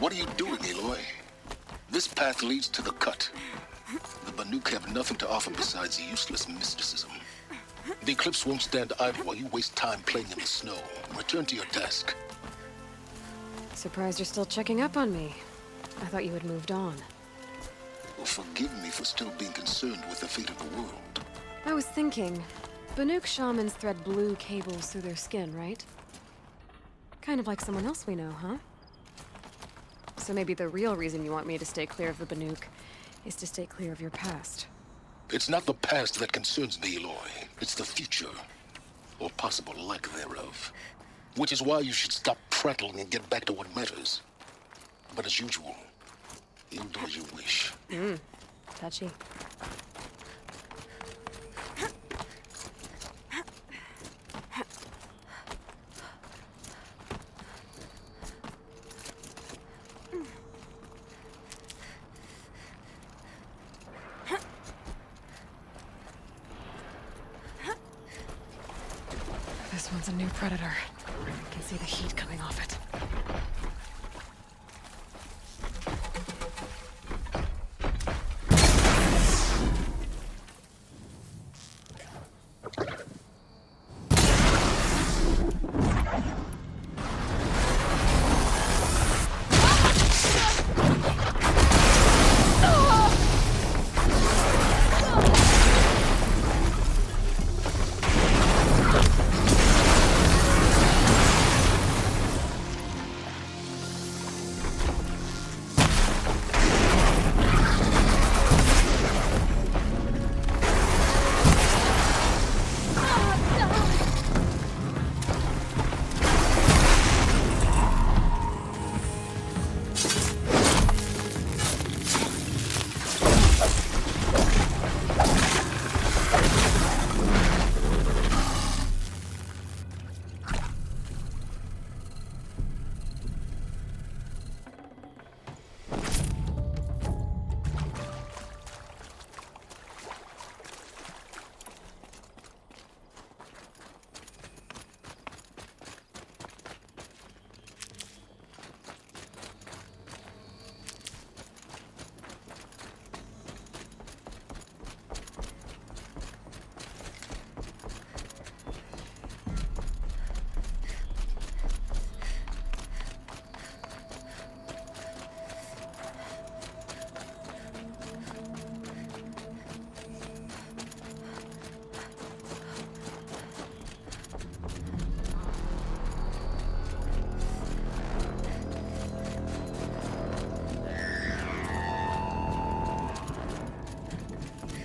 What are you doing, Aloy? This path leads to the cut. The Banuk have nothing to offer besides useless mysticism. The Eclipse won't stand idle while you waste time playing in the snow. Return to your task. Surprised you're still checking up on me. I thought you had moved on. Well, forgive me for still being concerned with the fate of the world. I was thinking, Banuk shamans thread blue cables through their skin, right? Kind of like someone else we know, huh? So maybe the real reason you want me to stay clear of the Banuk is to stay clear of your past. It's not the past that concerns me, Aloy. It's the future. Or possible lack thereof. Which is why you should stop prattling and get back to what matters. But as usual, you'll do as you wish. Touchy. This one's a new predator. I can see the heat coming off it.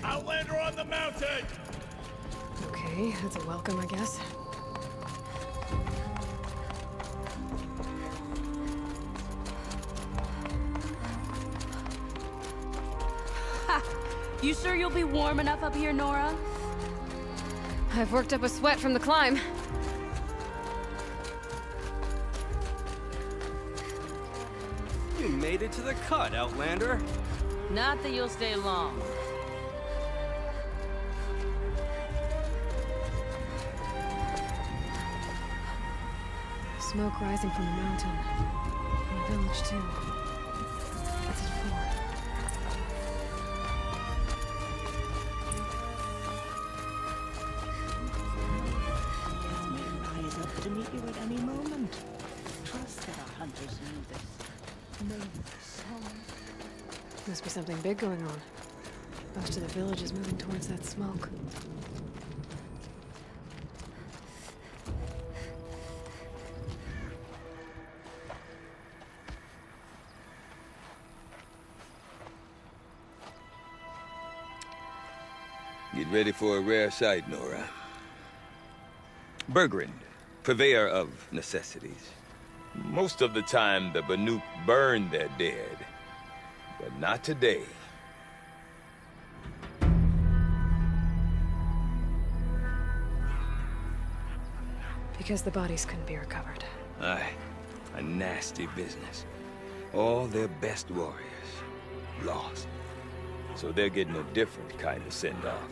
Outlander on the mountain! Okay, that's a welcome, I guess. Ha! You sure you'll be warm enough up here, Nora? I've worked up a sweat from the climb. You made it to the cut, Outlander. Not that you'll stay long. Smoke rising from the mountain. From the village, too. What's it for? Death may rise up to meet you at any moment. Trust that our hunters knew this. Know the song. Must be something big going on. Most of the village is moving towards that smoke. Get ready for a rare sight, Nora. Bergrand, purveyor of necessities. Most of the time, the Banuk burn their dead. But not today. Because the bodies couldn't be recovered. Aye, a nasty business. All their best warriors lost. So they're getting a different kind of send-off.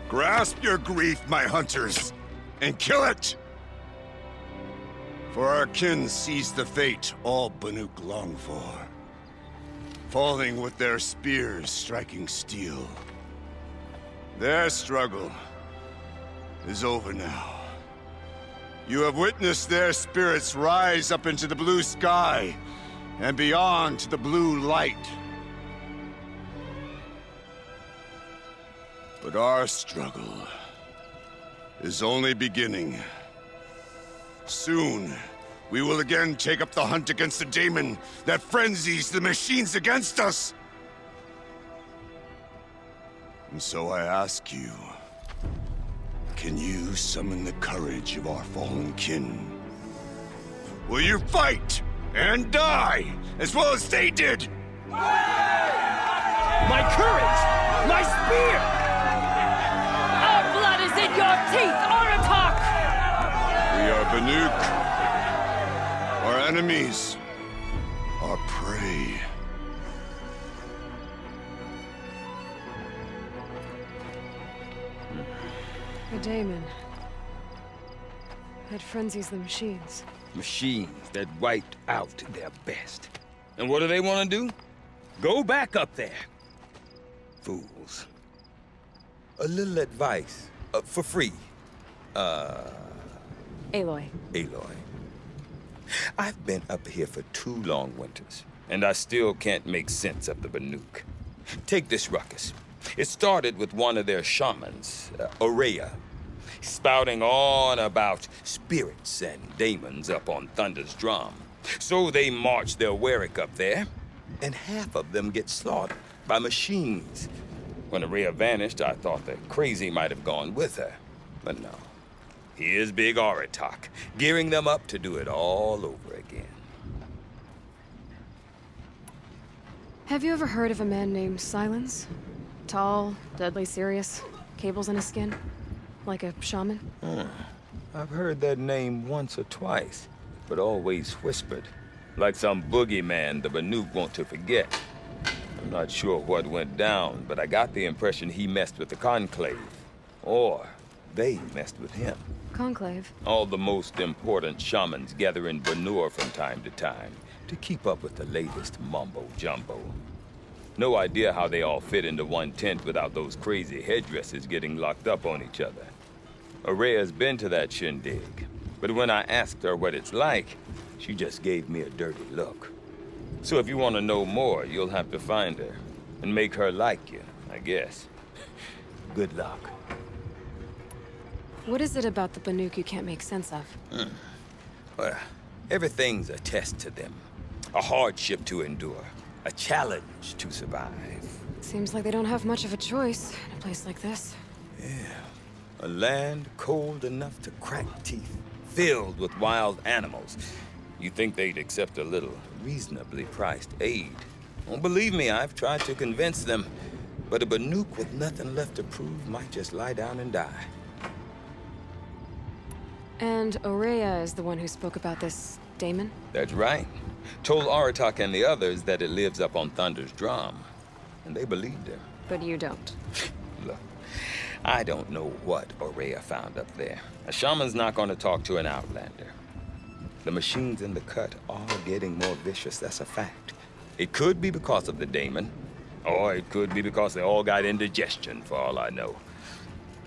Grasp your grief, my hunters, and kill it! For our kin sees the fate all Banuk long for. Falling with their spears striking steel. Their struggle is over now. You have witnessed their spirits rise up into the blue sky and beyond to the blue light. But our struggle is only beginning. Soon, we will again take up the hunt against the daemon that frenzies the machines against us. And so I ask you, can you summon the courage of our fallen kin? Will you fight and die as well as they did? My courage! My spear! Our blood is in your teeth, Aratak! We are Banuk. Our enemies are prey. A daemon. That frenzies the machines. Machines that wiped out their best. And what do they want to do? Go back up there. Fools. A little advice. For free. Aloy. Aloy. I've been up here for 2 long winters, and I still can't make sense of the Banuk. Take this ruckus. It started with one of their shamans, Aurea, spouting on about spirits and daemons up on Thunder's drum. So they march their Warwick up there, and half of them get slaughtered by machines. When Aurea vanished, I thought the crazy might have gone with her, but no. Here's Big Aratak, gearing them up to do it all over again. Have you ever heard of a man named Silence? Tall, deadly serious, cables in his skin, like a shaman? I've heard that name once or twice, but always whispered, like some boogeyman the Banuk want to forget. I'm not sure what went down, but I got the impression he messed with the Conclave, or they messed with him. Conclave? All the most important shamans gather in Banur from time to time to keep up with the latest mumbo-jumbo. No idea how they all fit into one tent without those crazy headdresses getting locked up on each other. Aurea's been to that shindig, but when I asked her what it's like, she just gave me a dirty look. So if you want to know more, you'll have to find her and make her like you, I guess. Good luck. What is it about the Banuk you can't make sense of? Well, everything's a test to them. A hardship to endure. A challenge to survive. Seems like they don't have much of a choice in a place like this. A land cold enough to crack teeth, filled with wild animals. You think they'd accept a little reasonably priced aid. Well, believe me, I've tried to convince them. But a Banuk with nothing left to prove might just lie down and die. And Aurea is the one who spoke about this daemon? That's right. Told Aratak and the others that it lives up on Thunder's drum. And they believed him. But you don't. Look, I don't know what Aurea found up there. A shaman's not going to talk to an outlander. The machines in the cut are getting more vicious, that's a fact. It could be because of the daemon, or it could be because they all got indigestion, for all I know.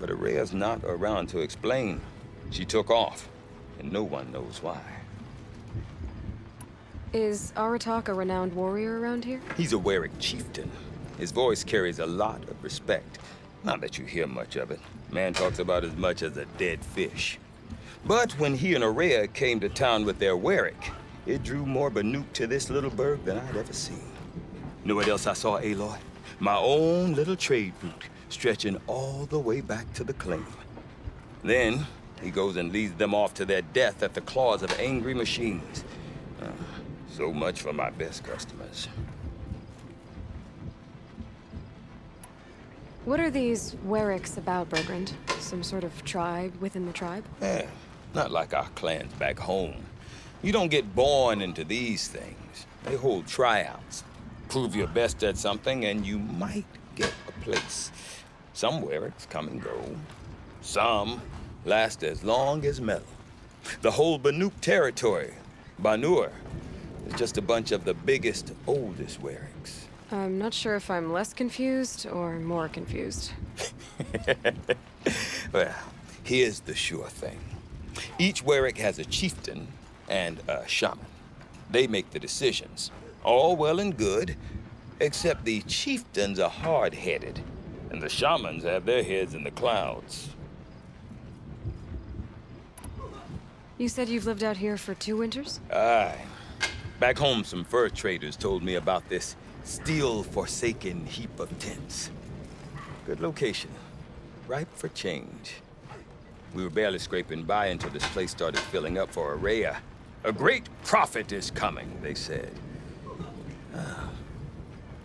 But Aurea's not around to explain. She took off, and no one knows why. Is Aratak a renowned warrior around here? He's a Warwick chieftain. His voice carries a lot of respect. Not that you hear much of it. Man talks about as much as a dead fish. But when he and Aurea came to town with their Warwick, it drew more Banuk to this little burg than I'd ever seen. Know what else I saw, Aloy? My own little trade route, stretching all the way back to the claim. Then, he goes and leads them off to their death at the claws of angry machines. So much for my best customers. What are these Warwicks about, Bergrand? Some sort of tribe within the tribe? Not like our clans back home. You don't get born into these things. They hold tryouts. Prove your best at something and you might get a place. Some Wericks come and go. Some last as long as metal. The whole Banuk territory, Banur, is just a bunch of the biggest, oldest Wericks. I'm not sure if I'm less confused or more confused. Well, here's the sure thing. Each Werick has a chieftain and a shaman. They make the decisions. All well and good, except the chieftains are hard-headed, and the shamans have their heads in the clouds. You said you've lived out here for 2 winters? Aye. Back home, some fur traders told me about this steel-forsaken heap of tents. Good location. Ripe for change. We were barely scraping by until this place started filling up for Araya. A great prophet is coming, they said.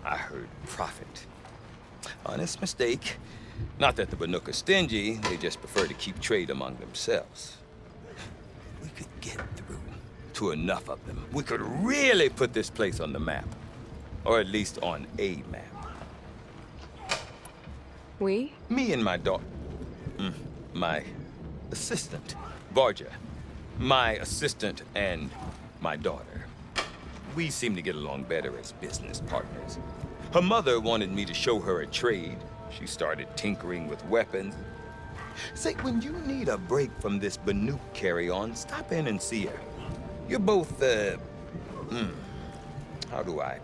I heard prophet. Honest mistake. Not that the Banuk are stingy, they just prefer to keep trade among themselves. We could get through to enough of them. We could really put this place on the map. Or at least on a map. We? Me and my daughter. My assistant, Varja. My assistant and my daughter. We seem to get along better as business partners. Her mother wanted me to show her a trade. She started tinkering with weapons. Say, when you need a break from this Banuk carry-on, stop in and see her. You're both, how do I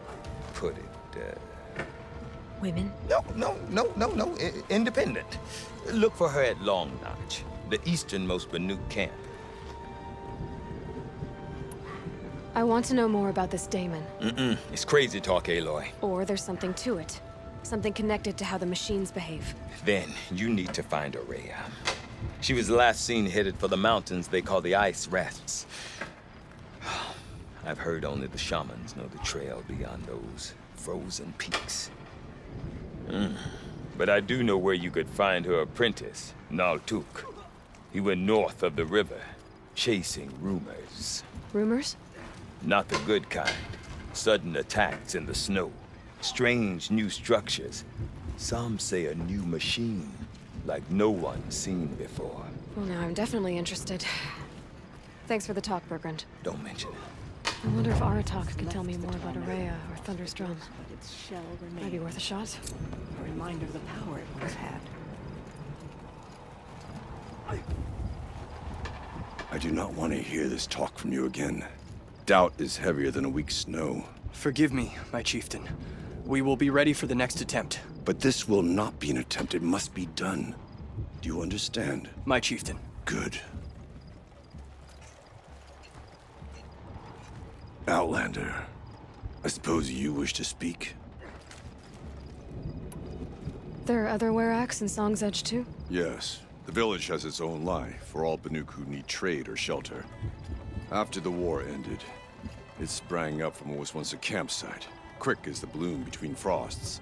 put it? Women? No. Independent. Look for her at Long Notch, the easternmost Banuk camp. I want to know more about this Damon. It's crazy talk, Aloy. Or there's something to it. Something connected to how the machines behave. Then you need to find Araya. She was last seen headed for the mountains they call the Ice Rafts. I've heard only the shamans know the trail beyond those frozen peaks. But I do know where you could find her apprentice, Naltuk. He went north of the river, chasing rumors. Rumors? Not the good kind. Sudden attacks in the snow. Strange new structures. Some say a new machine, like no one's seen before. Well, now I'm definitely interested. Thanks for the talk, Bergrand. Don't mention it. I wonder if Aratak can tell me more about Araya or Thunder's drum. But its shell Might be remains. worth a shot. A reminder of the power it once had. I do not want to hear this talk from you again. Doubt is heavier than a week's snow. Forgive me, my chieftain. We will be ready for the next attempt. But this will not be an attempt. It must be done. Do you understand? My chieftain. Good. Outlander, I suppose you wish to speak? There are other Weraks in Song's Edge, too? Yes. The village has its own life for all Banuk who need trade or shelter. After the war ended, it sprang up from what was once a campsite, quick as the bloom between frosts.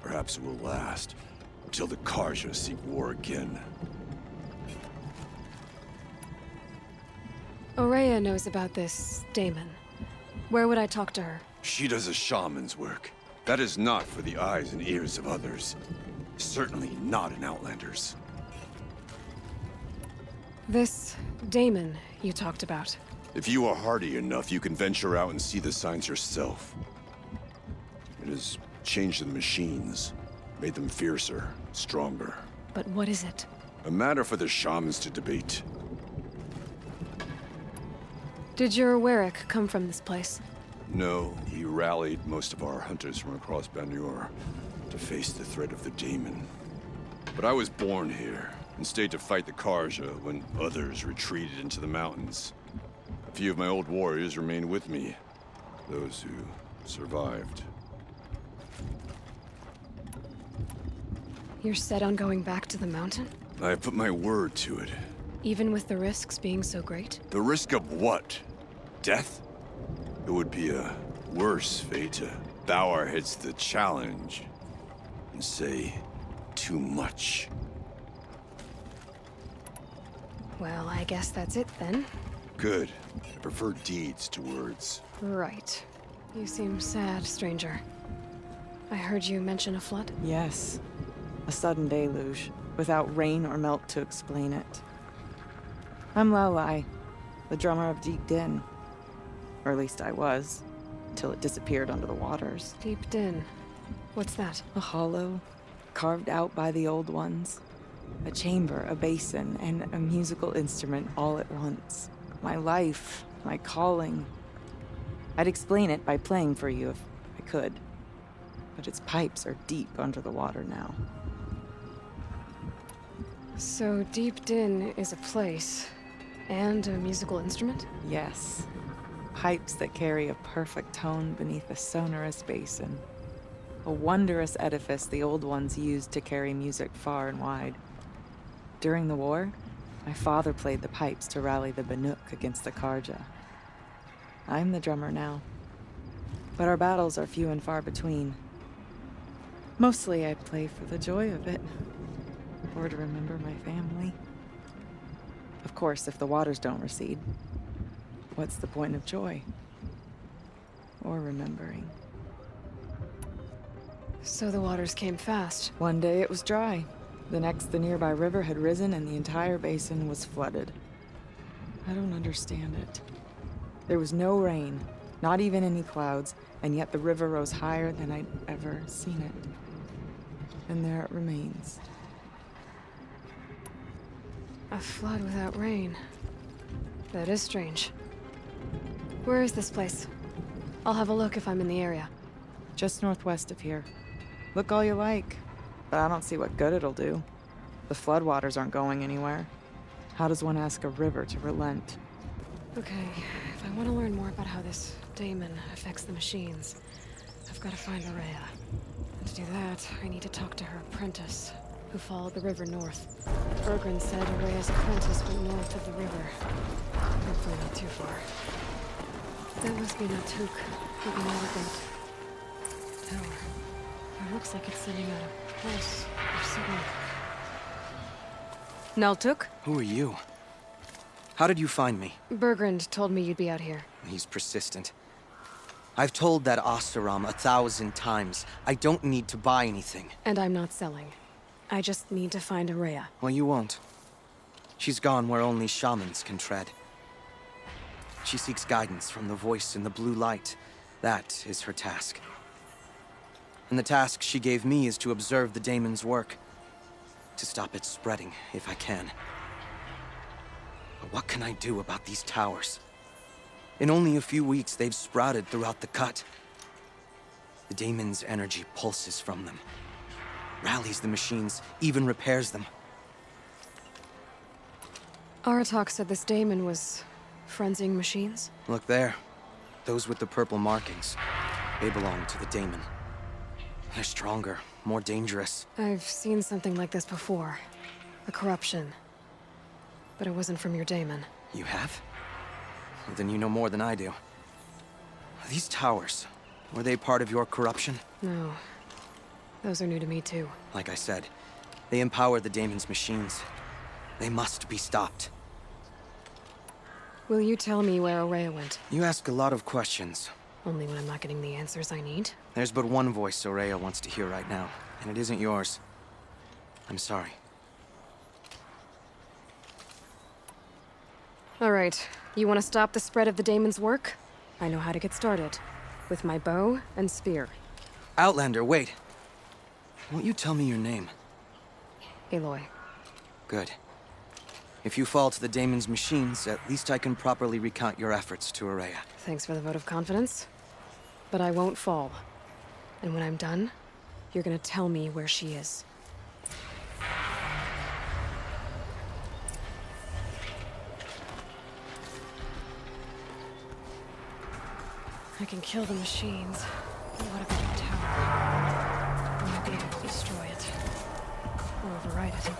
Perhaps it will last until the Karja seek war again. Araya knows about this Damon. Where would I talk to her? She does a shaman's work. That is not for the eyes and ears of others. Certainly not an Outlander's. This Damon you talked about. If you are hardy enough, you can venture out and see the signs yourself. It has changed the machines, made them fiercer, stronger. But what is it? A matter for the shamans to debate. Did your Werik come from this place? No, we rallied most of our hunters from across Banur to face the threat of the Daemon. But I was born here and stayed to fight the Karja when others retreated into the mountains. A few of my old warriors remained with me, those who survived. You're set on going back to the mountain? I have put my word to it. Even with the risks being so great? The risk of what? Death? It would be a worse fate to bow our heads to the challenge and say too much. Well, I guess that's it then. Good. I prefer deeds to words. Right. You seem sad, stranger. I heard you mention a flood. Yes. A sudden deluge, without rain or melt to explain it. I'm Aloy, the drummer of Deep Din. Or at least I was, until it disappeared under the waters. Deep Din. What's that? A hollow, carved out by the old ones. A chamber, a basin, and a musical instrument all at once. My life, my calling. I'd explain it by playing for you if I could. But its pipes are deep under the water now. So Deep Din is a place, and a musical instrument? Yes. Pipes that carry a perfect tone beneath a sonorous basin. A wondrous edifice the old ones used to carry music far and wide. During the war, my father played the pipes to rally the Banuk against the Karja. I'm the drummer now. But our battles are few and far between. Mostly I play for the joy of it. Or to remember my family. Of course, if the waters don't recede, what's the point of joy? Or remembering? So the waters came fast. One day it was dry. The next, the nearby river had risen and the entire basin was flooded. I don't understand it. There was no rain, not even any clouds, and yet the river rose higher than I'd ever seen it. And there it remains. A flood without rain. That is strange. Where is this place? I'll have a look if I'm in the area. Just northwest of here. Look all you like, but I don't see what good it'll do. The floodwaters aren't going anywhere. How does one ask a river to relent? Okay, if I want to learn more about how this daemon affects the machines, I've got to find Araya. And to do that, I need to talk to her apprentice, who followed the river north. Bergren said Araya's apprentice went north of the river. Hopefully not too far. That must be Natuk, with the elegant tower. It looks like it's sending out a pulse or signal. Naltuk? Who are you? How did you find me? Bergrand told me you'd be out here. He's persistent. I've told that Oseram 1,000 times. I don't need to buy anything. And I'm not selling. I just need to find Araya. Well, you won't. She's gone where only shamans can tread. She seeks guidance from the voice in the blue light. That is her task. And the task she gave me is to observe the daemon's work. To stop it spreading, if I can. But what can I do about these towers? In only a few weeks, they've sprouted throughout the cut. The daemon's energy pulses from them. Rallies the machines, even repairs them. Aratak said this daemon was frenzying machines? Look there. Those with the purple markings. They belong to the daemon. They're stronger, more dangerous. I've seen something like this before. A corruption. But it wasn't from your daemon. You have? Well, then you know more than I do. These towers, were they part of your corruption? No. Those are new to me too. Like I said, they empower the daemon's machines. They must be stopped. Will you tell me where Araya went? You ask a lot of questions. Only when I'm not getting the answers I need? There's but one voice Araya wants to hear right now, and it isn't yours. I'm sorry. All right. You want to stop the spread of the daemon's work? I know how to get started. With my bow and spear. Outlander, wait. Won't you tell me your name? Aloy. Good. If you fall to the daemon's machines, at least I can properly recount your efforts to Araya. Thanks for the vote of confidence. But I won't fall. And when I'm done, you're gonna tell me where she is. I can kill the machines, but what about the tower? I might be able to destroy it. Or override it.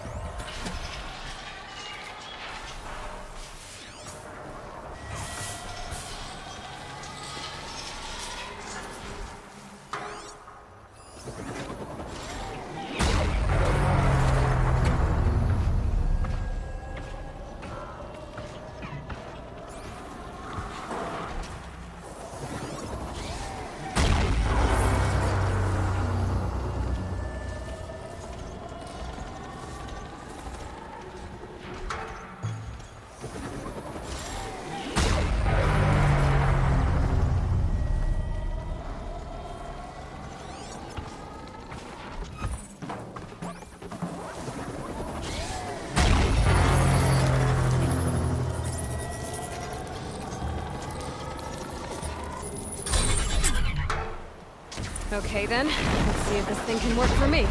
Okay then, let's see if this thing can work for me.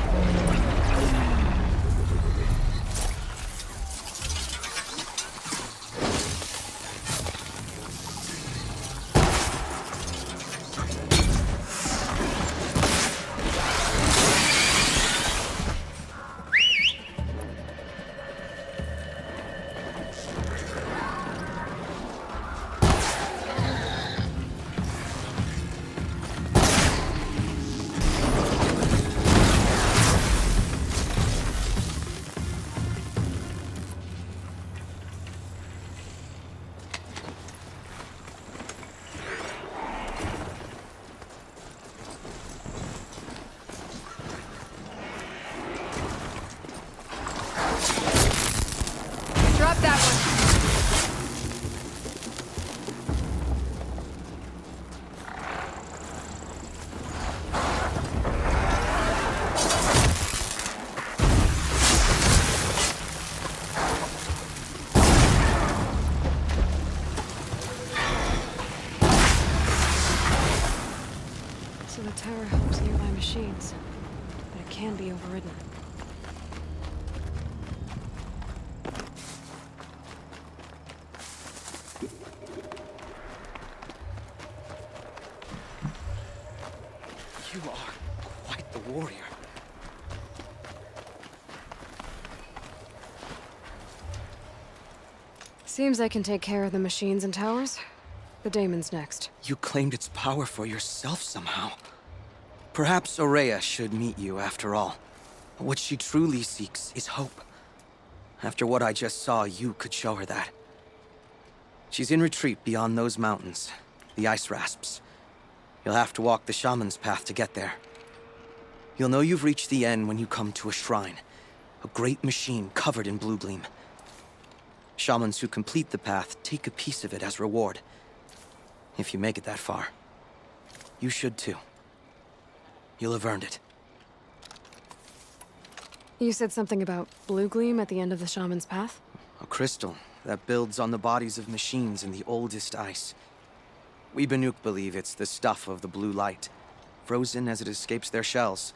Drop that one. So the tower helps nearby machines, but it can be overridden. You are quite the warrior. Seems I can take care of the machines and towers. The daemon's next. You claimed its power for yourself somehow. Perhaps Aurea should meet you after all. What she truly seeks is hope. After what I just saw, you could show her that. She's in retreat beyond those mountains, the ice rasps. You'll have to walk the shaman's path to get there. You'll know you've reached the end when you come to a shrine. A great machine covered in blue gleam. Shamans who complete the path take a piece of it as reward. If you make it that far. You should too. You'll have earned it. You said something about blue gleam at the end of the shaman's path? A crystal that builds on the bodies of machines in the oldest ice. We Banuk believe it's the stuff of the blue light, frozen as it escapes their shells.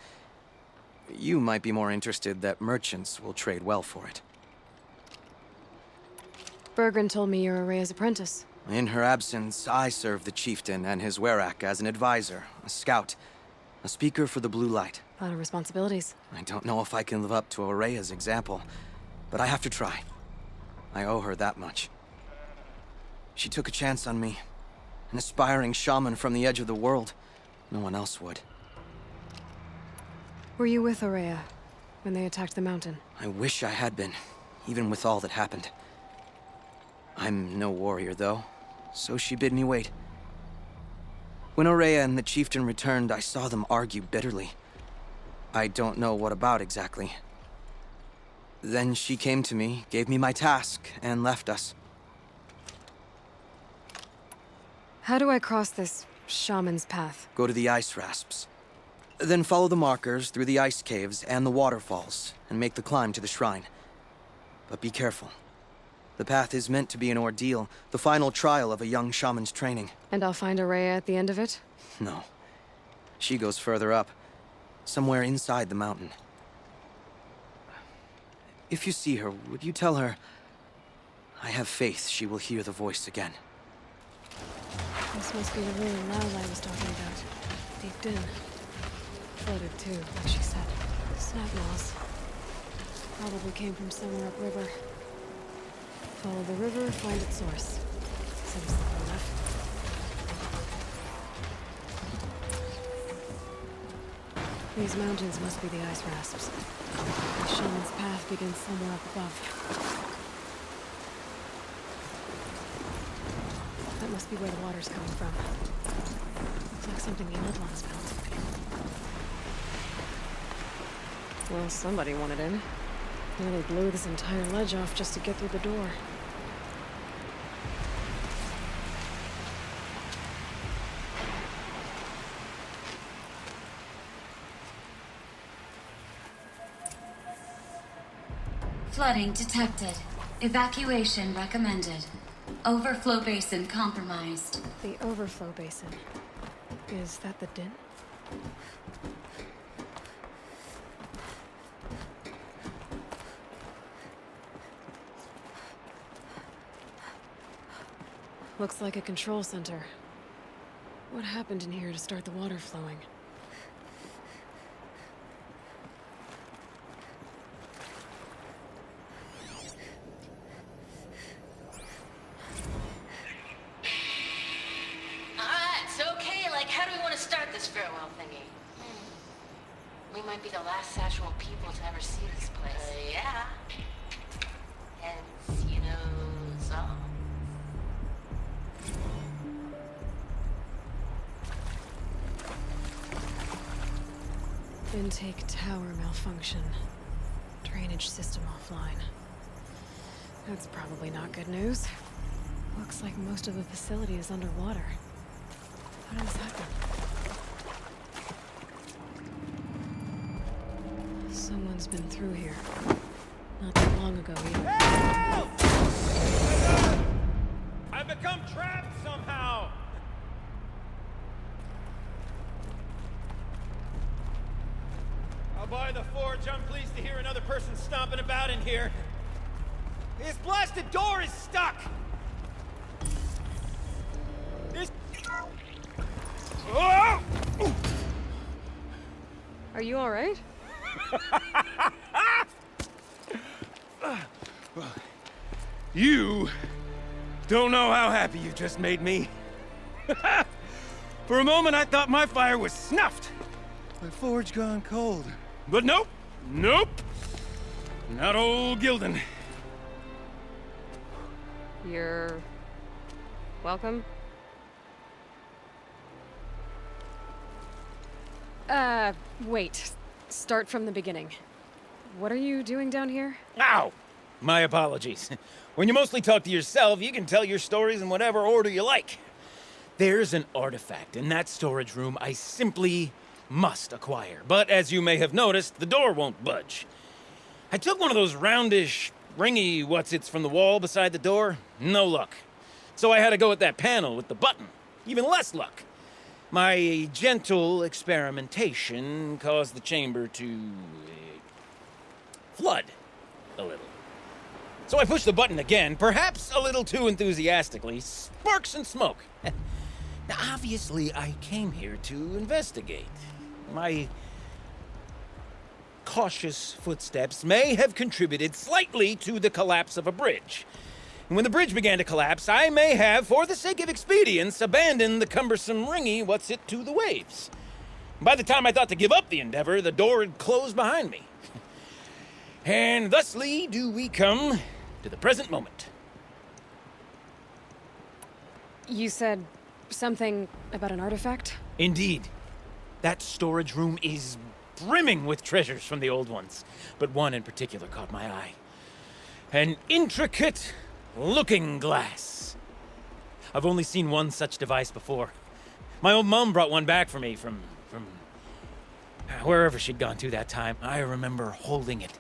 You might be more interested that merchants will trade well for it. Bergren told me you're Aurea's apprentice. In her absence, I serve the chieftain and his werak as an advisor, a scout, a speaker for the blue light. A lot of responsibilities. I don't know if I can live up to Aurea's example, but I have to try. I owe her that much. She took a chance on me. An aspiring shaman from the edge of the world. No one else would. Were you with Aurea when they attacked the mountain? I wish I had been, even with all that happened. I'm no warrior, though, so she bid me wait. When Aurea and the chieftain returned, I saw them argue bitterly. I don't know what about exactly. Then she came to me, gave me my task, and left us. How do I cross this shaman's path? Go to the ice rasps. Then follow the markers through the ice caves and the waterfalls, and make the climb to the shrine. But be careful. The path is meant to be an ordeal, the final trial of a young shaman's training. And I'll find Aurea at the end of it? No. She goes further up, somewhere inside the mountain. If you see her, would you tell her... I have faith she will hear the voice again. This must be the ruin Aloy was talking about. Deep in. Flooded too, like she said. Snap moss. Probably came from somewhere upriver. Follow the river, find its source. Seems simple enough. These mountains must be the ice rasps. The shaman's path begins somewhere up above. That must be where the water's coming from. Looks like something the old ones built. Well, somebody wanted in. Nearly blew this entire ledge off just to get through the door. Flooding detected. Evacuation recommended. Overflow basin compromised. The overflow basin. Is that the din? Looks like a control center. What happened in here to start the water flowing? Alright, so okay, like, how do we want to start this farewell thingy? We might be the last actual people to ever see this place. Yeah. Hence, you know, song. Intake tower malfunction. Drainage system offline. That's probably not good news. Looks like most of the facility is underwater. How did this happen? Someone's been through here. Not that long ago either. Help! I've become trapped somehow! I'll buy the forge. I'm pleased to hear another person stomping about in here. This blasted door is stuck! This... Oh! Are you alright? You don't know how happy you just made me. For a moment, I thought my fire was snuffed. My forge gone cold. But nope, nope. Not old Gildan. You're... welcome? Wait. Start from the beginning. What are you doing down here? Ow! My apologies. When you mostly talk to yourself, you can tell your stories in whatever order you like. There's an artifact in that storage room I simply must acquire. But as you may have noticed, the door won't budge. I took one of those roundish, ringy what's-its from the wall beside the door. No luck. So I had to go with that panel with the button. Even less luck. My gentle experimentation caused the chamber to... flood a little. So I pushed the button again, perhaps a little too enthusiastically. Sparks and smoke. Now, obviously, I came here to investigate. My cautious footsteps may have contributed slightly to the collapse of a bridge. And when the bridge began to collapse, I may have, for the sake of expedience, abandoned the cumbersome ringy what's-it to the waves. By the time I thought to give up the endeavor, the door had closed behind me. And thusly do we come to the present moment. You said something about an artifact? Indeed. That storage room is brimming with treasures from the old ones, but one in particular caught my eye. An intricate looking glass. I've only seen one such device before. My old mum brought one back for me from wherever she'd gone to that time. I remember holding it,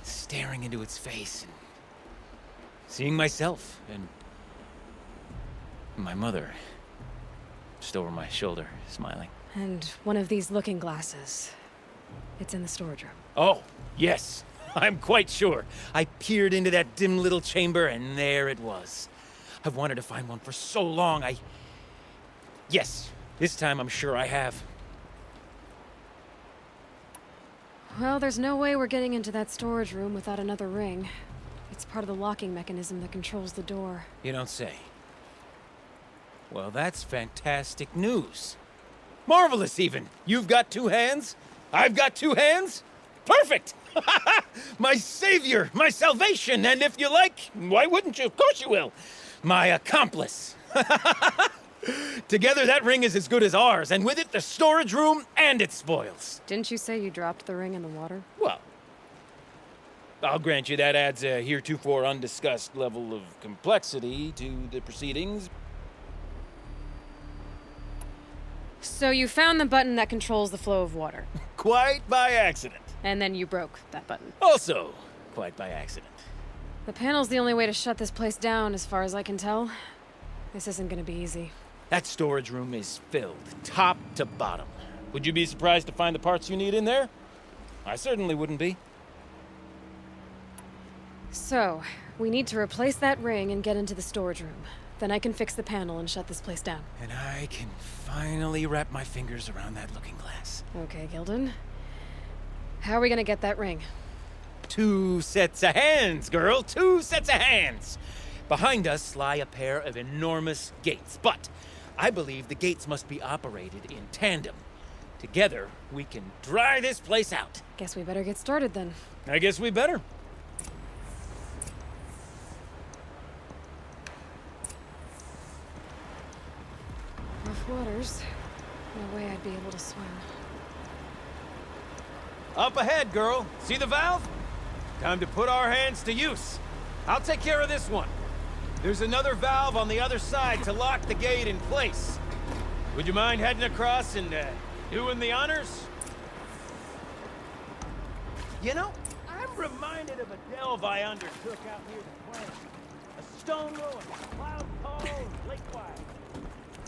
staring into its face, and seeing myself, and my mother just over my shoulder, smiling. And one of these looking glasses. It's in the storage room. Oh, yes. I'm quite sure. I peered into that dim little chamber, and there it was. I've wanted to find one for so long, Yes, this time I'm sure I have. Well, there's no way we're getting into that storage room without another ring. It's part of the locking mechanism that controls the door. You don't say. Well, that's fantastic news. Marvelous, even. You've got two hands. I've got two hands. Perfect! My savior, my salvation, and if you like, why wouldn't you? Of course you will. My accomplice. Together, that ring is as good as ours, and with it, the storage room and its spoils. Didn't you say you dropped the ring in the water? Well, I'll grant you that adds a heretofore undiscussed level of complexity to the proceedings. So you found the button that controls the flow of water. Quite by accident. And then you broke that button. Also, quite by accident. The panel's the only way to shut this place down, as far as I can tell. This isn't gonna be easy. That storage room is filled, top to bottom. Would you be surprised to find the parts you need in there? I certainly wouldn't be. So, we need to replace that ring and get into the storage room. Then I can fix the panel and shut this place down. And I can finally wrap my fingers around that looking glass. Okay, Gildan. How are we gonna get that ring? 2 sets of hands, girl. 2 sets of hands. Behind us lie a pair of enormous gates, but I believe the gates must be operated in tandem. Together, we can dry this place out. Guess we better get started then. I guess we better. Rough waters. No way I'd be able to swim. Up ahead, girl. See the valve? Time to put our hands to use. I'll take care of this one. There's another valve on the other side to lock the gate in place. Would you mind heading across and doing the honors? You know, I'm reminded of a delve I undertook out near the plant. A stone ruin, cloud tall and lake-wide.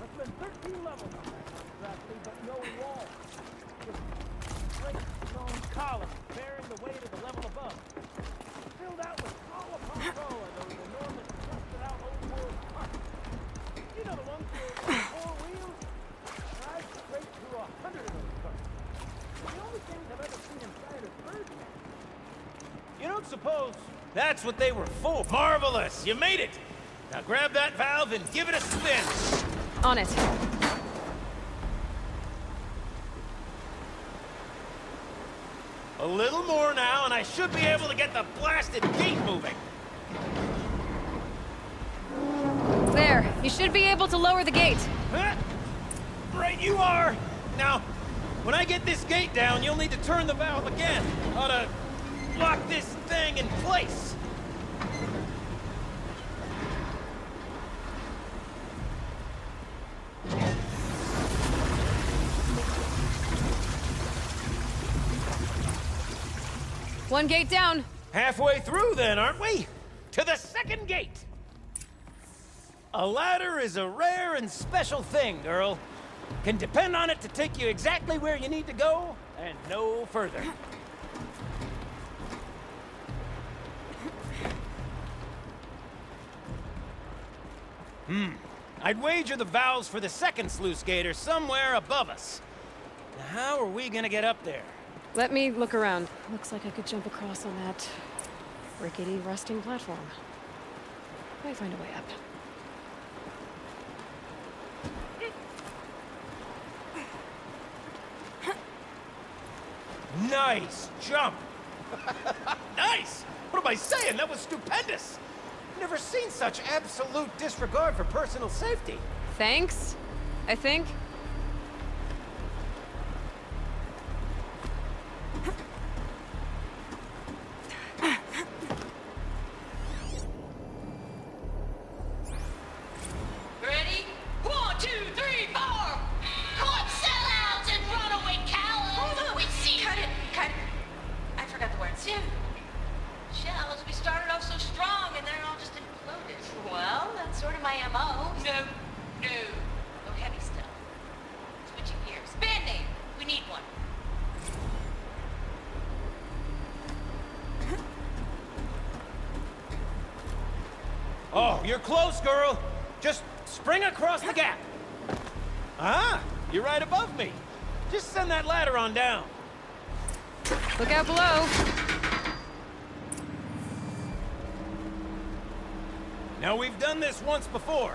Must have been 13 levels on that contraption, but no wall. Just great stone columns bearing the weight of the level above. Filled out with row upon row of those enormous rusted-out old-world parts. You know the ones with 4 wheels? I've scraped through 100 of those cars. The only things I've ever seen inside are bird nests. You don't suppose that's what they were for? Marvelous! You made it! Now grab that valve and give it a spin! On it. A little more now, and I should be able to get the blasted gate moving. There. You should be able to lower the gate. Huh? Right you are! Now, when I get this gate down, you'll need to turn the valve again. Ought to lock this thing in place. One gate down. Halfway through then, aren't we? To the second gate! A ladder is a rare and special thing, girl. Can depend on it to take you exactly where you need to go, and no further. I'd wager the valves for the second sluice gate are somewhere above us. Now, how are we gonna get up there? Let me look around. Looks like I could jump across on that rickety, rusting platform. Might find a way up. Nice jump! Nice! What am I saying? That was stupendous! Never seen such absolute disregard for personal safety. Thanks, I think. Ready? 1, 2, 3, 4! Caught sellouts and runaway cowards! We see Cut it! I forgot the words. Shells, we started off so strong and they're all just imploded. Well, that's sort of my MO. No. Go heavy still. Switching gears. Band-aid! We need one. Oh, you're close, girl. Just spring across the gap. Ah, you're right above me. Just send that ladder on down. Look out below. Now, we've done this once before.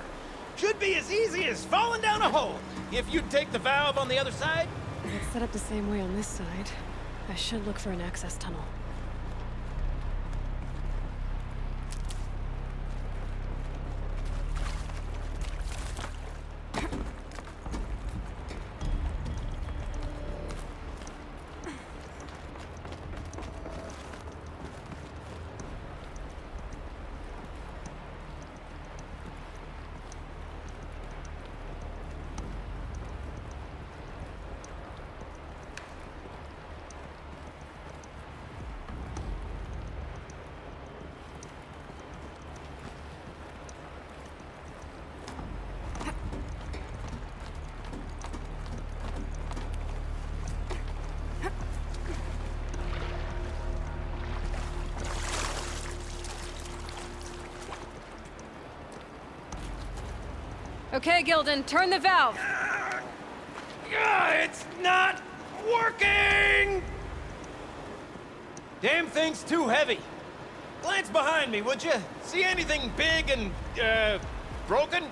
Should be as easy as falling down a hole. If you take the valve on the other side. If it's set up the same way on this side, I should look for an access tunnel. Okay, Gildan, turn the valve. It's not working! Damn thing's too heavy. Glance behind me, would you? See anything big and, broken?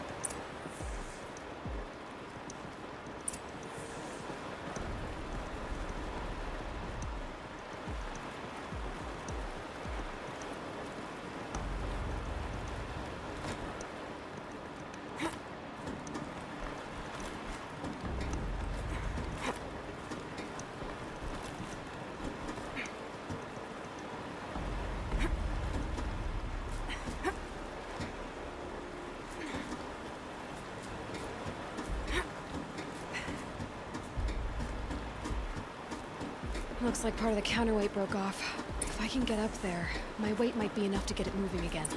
Looks like part of the counterweight broke off. If I can get up there, my weight might be enough to get it moving again.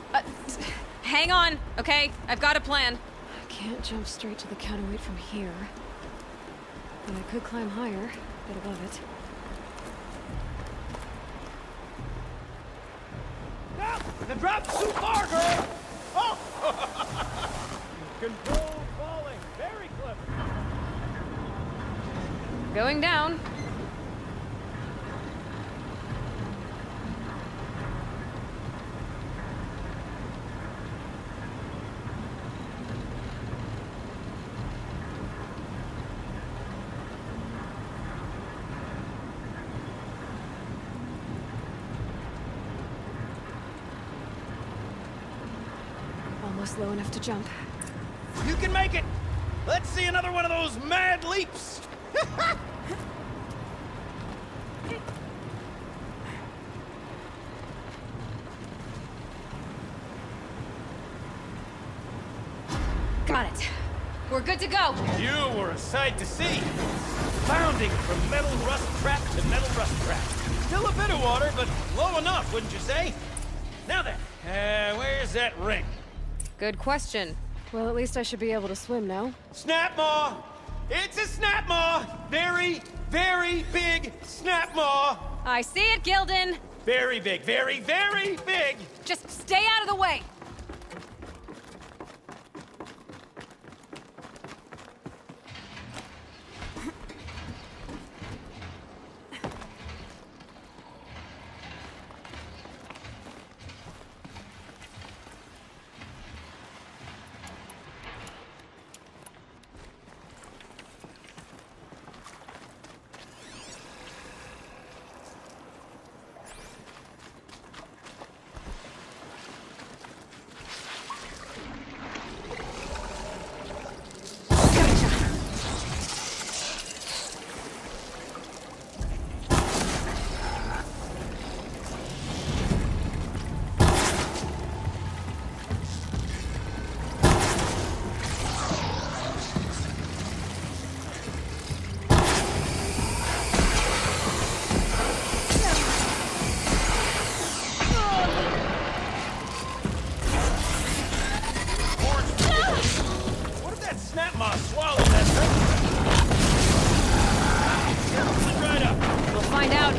Hang on, okay? I've got a plan. I can't jump straight to the counterweight from here. But I could climb higher, get above it. No! The drop's too far, girl! Oh! Controlled falling. Very clever. Going down. Almost low enough to jump. You can make it! Let's see another one of those mad leaps! Got it. We're good to go. You were a sight to see. Bounding from metal rust trap to metal rust trap. Still a bit of water, but low enough, wouldn't you say? Now then, where's that ring? Good question. Well, at least I should be able to swim now. Snap maw! It's a snap maw! Very, very big snap maw! I see it, Gildan. Very big, very, very big! Just stay out of the way.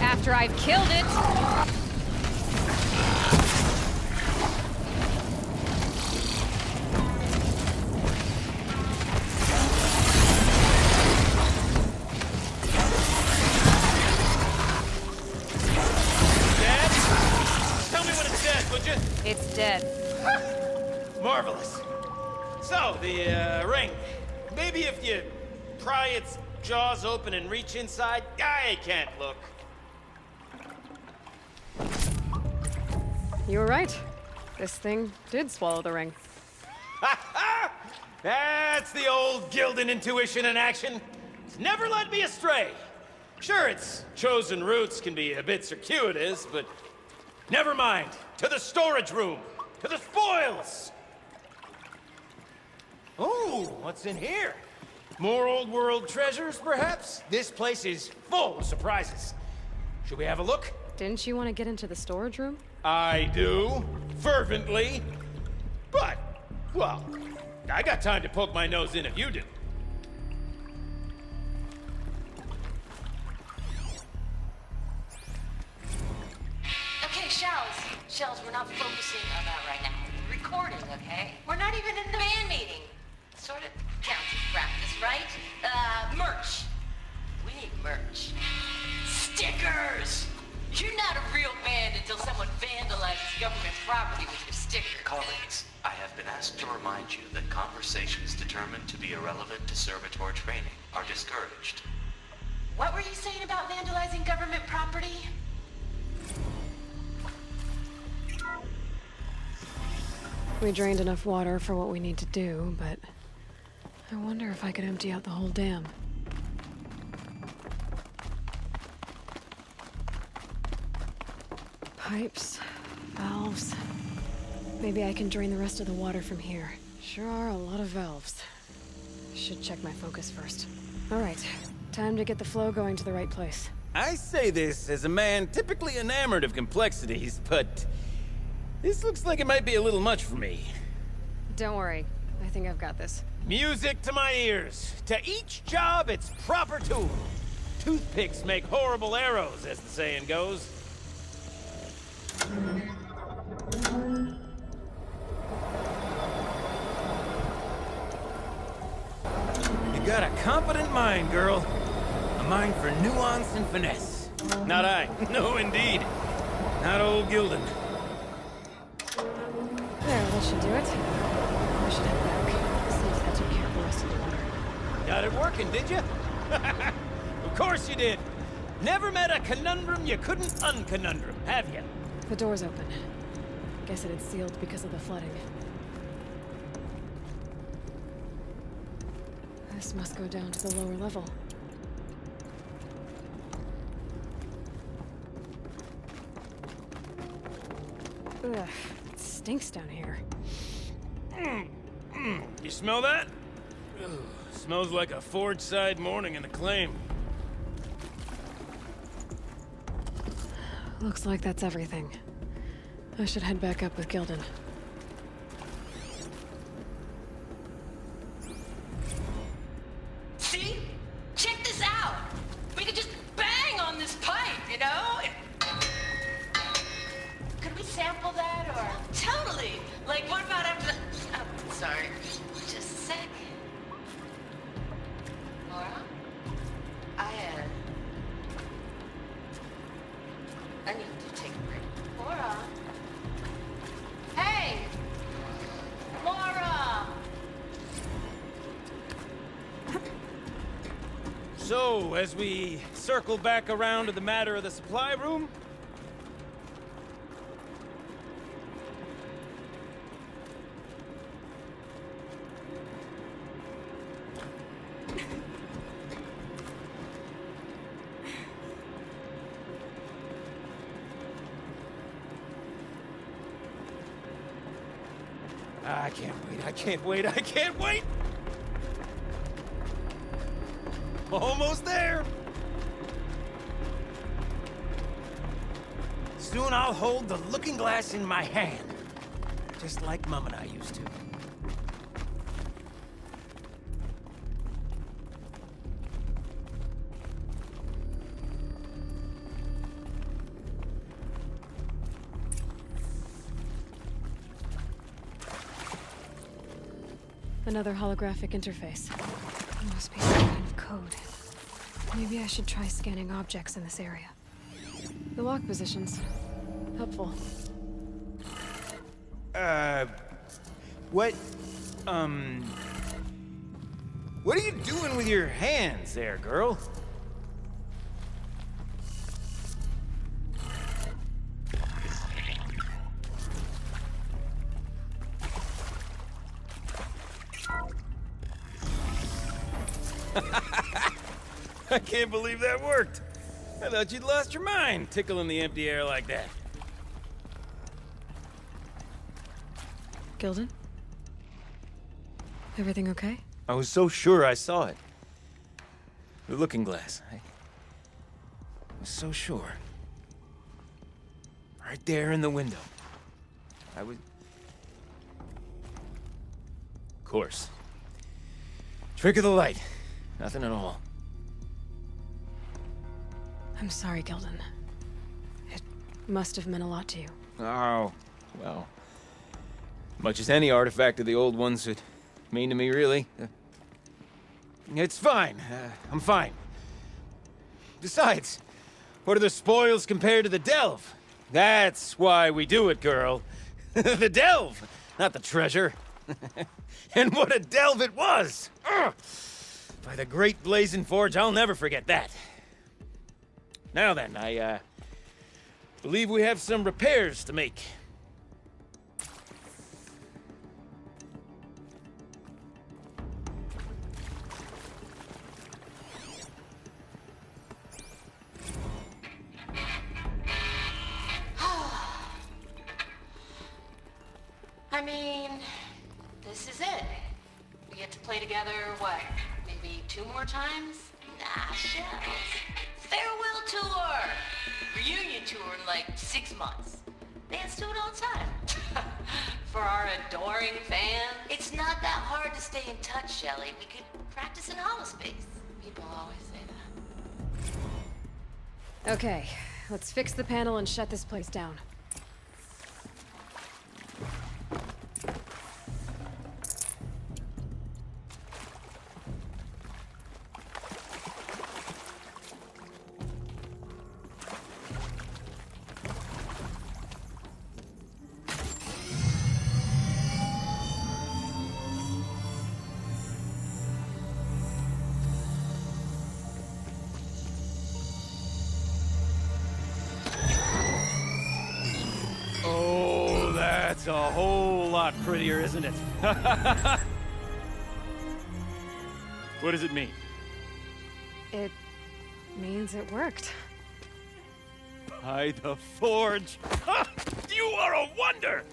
After I've killed it. Dead? Tell me when it's dead, would you? It's dead. Marvelous. So, the ring. Maybe if you pry its jaws open and reach inside, I can't look. You were right. This thing did swallow the ring. That's the old Gildan intuition in action. It's never led me astray. Sure, its chosen routes can be a bit circuitous, but never mind. To the storage room. To the spoils. Oh, what's in here? More old world treasures, perhaps? This place is full of surprises. Should we have a look? Didn't you want to get into the storage room? I do, fervently. But, well, I got time to poke my nose in if you do. Okay, Shells, we're not focusing on that right now. Recording, okay? We're not even in the band meeting. sort of counts as practice, right? Merch. We need merch. Stickers! You're not a real band until someone vandalizes government property with your sticker. Colleagues, I have been asked to remind you that conversations determined to be irrelevant to servitor training are discouraged. What were you saying about vandalizing government property? We drained enough water for what we need to do, but I wonder if I could empty out the whole dam. Pipes, valves. Maybe I can drain the rest of the water from here. Sure are a lot of valves. Should check my focus first. All right, time to get the flow going to the right place. I say this as a man typically enamored of complexities, but this looks like it might be a little much for me. Don't worry, I think I've got this. Music to my ears. To each job, its proper tool. Toothpicks make horrible arrows, as the saying goes. You got a competent mind, girl. A mind for nuance and finesse. Not I. No, indeed. Not old Gildan. There, that should do it. I should head back. Since that took care of the rest of the water. Got it working, did you? Of course you did. Never met a conundrum you couldn't unconundrum, have you? The door's open. Guess it had sealed because of the flooding. This must go down to the lower level. Ugh, it stinks down here. You smell that? Ugh, smells like a forge-side morning in the claim. Looks like that's everything. I should head back up with Gildan. See? Check this out! We could just bang on this pipe, you know? Could we sample that, or? Totally! Like, what about after the... Oh, sorry. Just a sec. Laura? I need to take a break. Laura? Hey! Laura! So, as we circle back around to the matter of the supply room... I can't wait, I can't wait! Almost there! Soon I'll hold the looking glass in my hand, just like Mum and I used to. Another holographic interface. It must be some kind of code. Maybe I should try scanning objects in this area. The lock positions. Helpful. What are you doing with your hands there, girl? I can't believe that worked. I thought you'd lost your mind, tickling the empty air like that. Gildan? Everything okay? I was so sure I saw it. The looking glass. I was so sure. Right there in the window. I was... Of course. Trick of the light. Nothing at all. I'm sorry, Gildan. It must have meant a lot to you. Oh, well. Much as any artifact of the old ones, it mean to me, really. It's fine. I'm fine. Besides, what are the spoils compared to the delve? That's why we do it, girl. The delve, not the treasure. And what a delve it was! Ugh. By the great blazing forge, I'll never forget that. Now then, I believe we have some repairs to make. I mean, this is it. We get to play together, what, maybe 2 more times? Nah, shells. Farewell tour! Reunion tour in like 6 months. Bands do it all the time. For our adoring fans. It's not that hard to stay in touch, Shelly. We could practice in holospace. People always say that. Okay, let's fix the panel and shut this place down. That's a whole lot prettier, isn't it? What does it mean? It means it worked. By the forge! You are a wonder!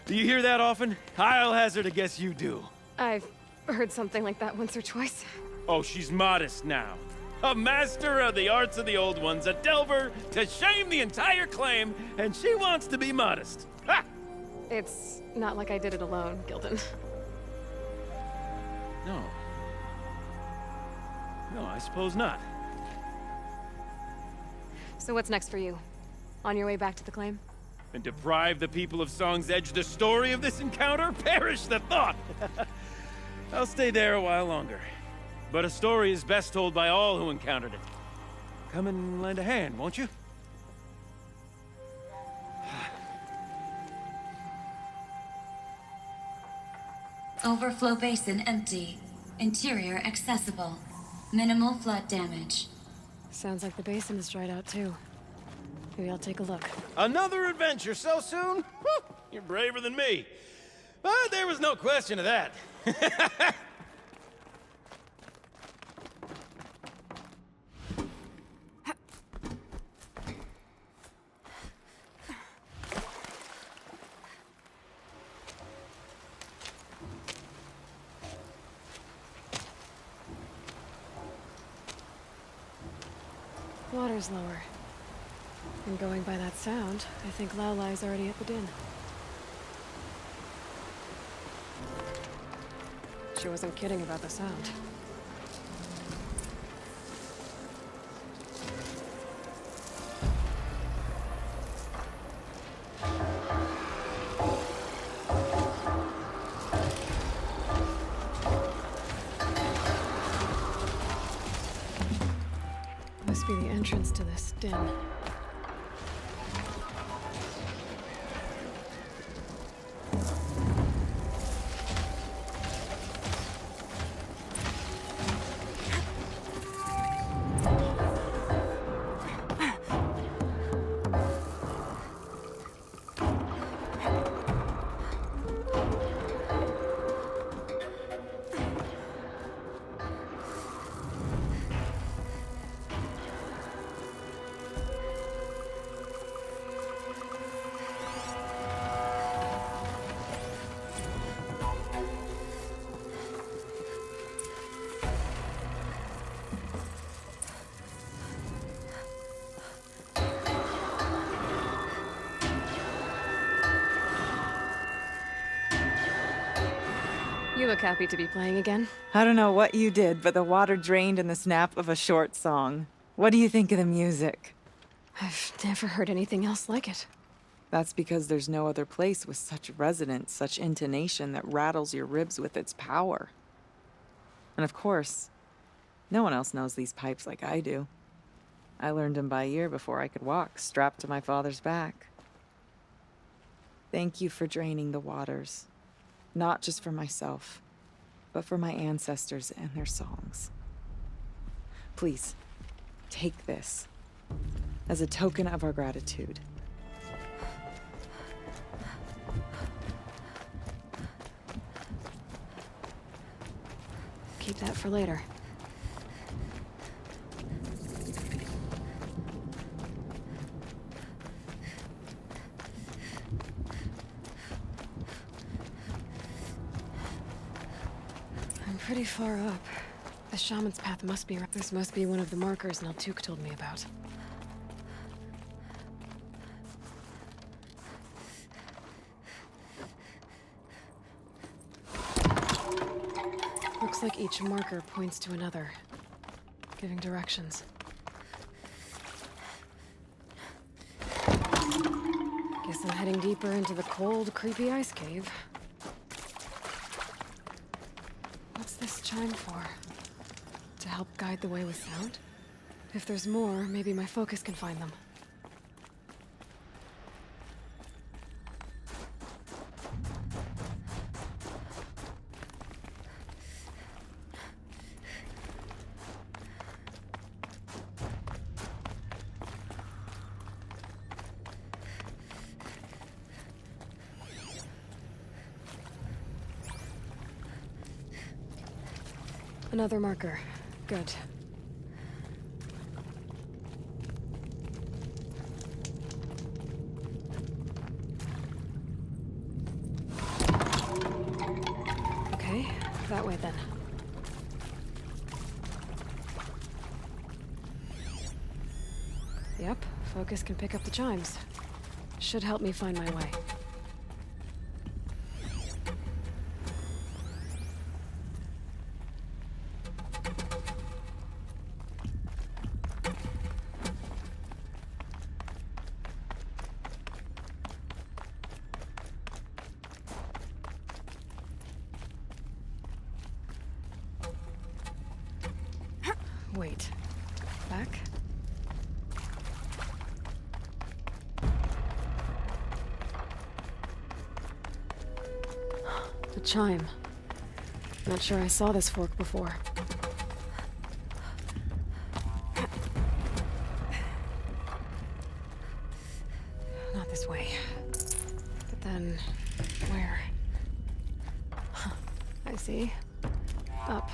Do you hear that often? I'll hazard a guess you do. I've heard something like that once or twice. Oh, she's modest now. A master of the arts of the old ones, a delver to shame the entire claim, and she wants to be modest. Ha! It's not like I did it alone, Gildan. No. No, I suppose not. So what's next for you? On your way back to the claim? And deprive the people of Song's Edge the story of this encounter? Perish the thought! I'll stay there a while longer. But a story is best told by all who encountered it. Come and lend a hand, won't you? Overflow basin empty. Interior accessible. Minimal flood damage. Sounds like the basin is dried out too. Maybe I'll take a look. Another adventure so soon? You're braver than me. But there was no question of that. Water's lower. And going by that sound, I think Aloy's already at the din. She wasn't kidding about the sound. Must be the entrance to this den. You look happy to be playing again. I don't know what you did, but the water drained in the snap of a short song. What do you think of the music? I've never heard anything else like it. That's because there's no other place with such resonance, such intonation that rattles your ribs with its power. And of course, no one else knows these pipes like I do. I learned them by ear before I could walk, strapped to my father's back. Thank you for draining the waters, not just for myself, but for my ancestors and their songs. Please, take this as a token of our gratitude. Keep that for later. I'm pretty far up. The shaman's path must be around. This must be one of the markers Naltuk told me about. Looks like each marker points to another, giving directions. Guess I'm heading deeper into the cold, creepy ice cave. What's this chime for? To help guide the way with sound? If there's more, maybe my focus can find them. Another marker. Good. Okay, that way then. Yep, focus can pick up the chimes. Should help me find my way. Wait. Back? The chime. Not sure I saw this fork before. Not this way. But then, where? Huh. I see. Up.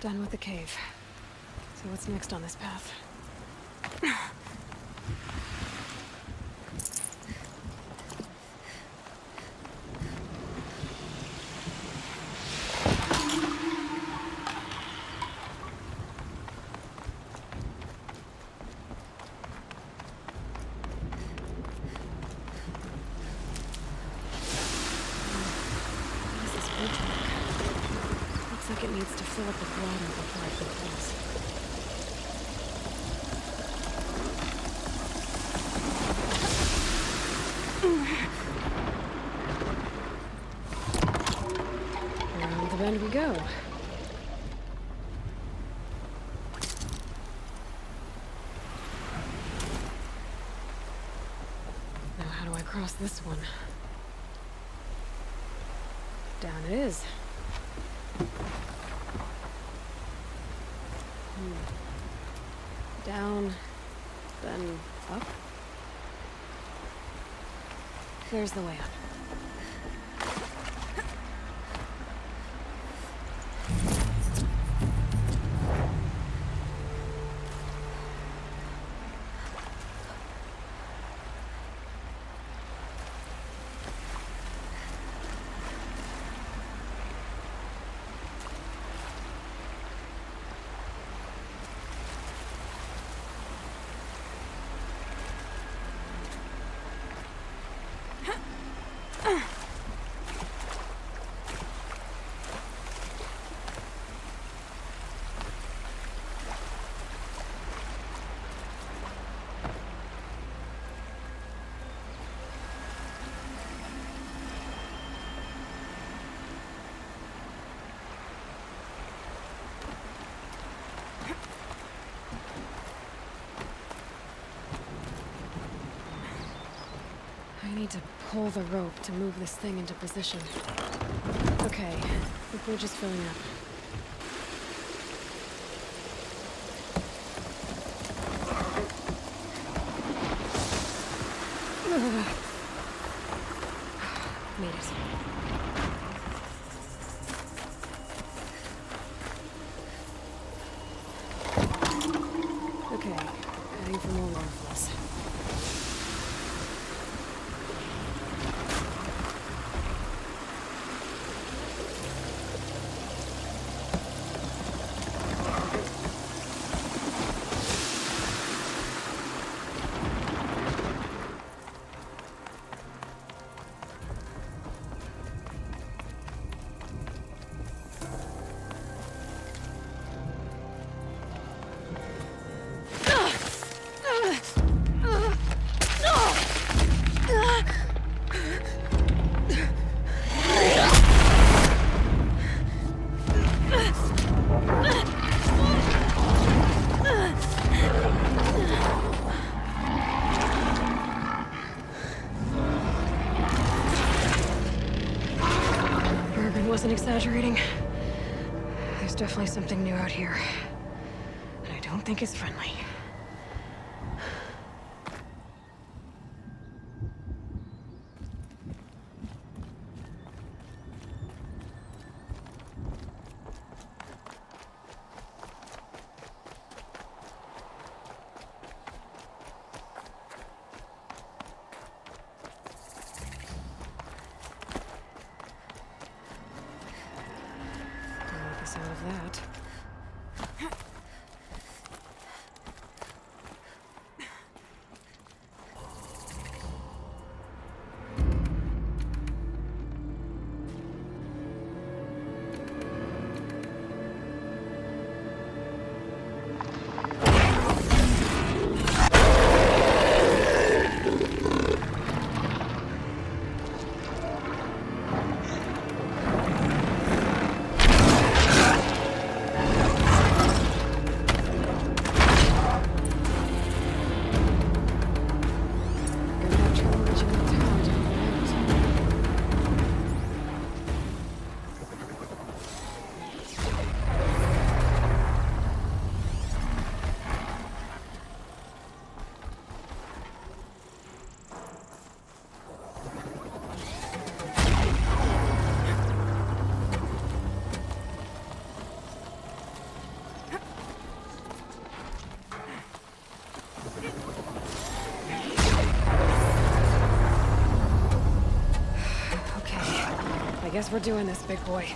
Done with the cave. So what's next on this path? Looks like it needs to fill up with water before I can cross. Around the bend we go. Now how do I cross this one? Down it is. Down, then up. There's the way up. I need to pull the rope to move this thing into position. Okay, the bridge is filling up. Made it. Okay, heading for more waterfalls. Wasn't exaggerating. There's definitely something new out here. And I don't think it's friendly. Out of that. guess we're doing this, big boy.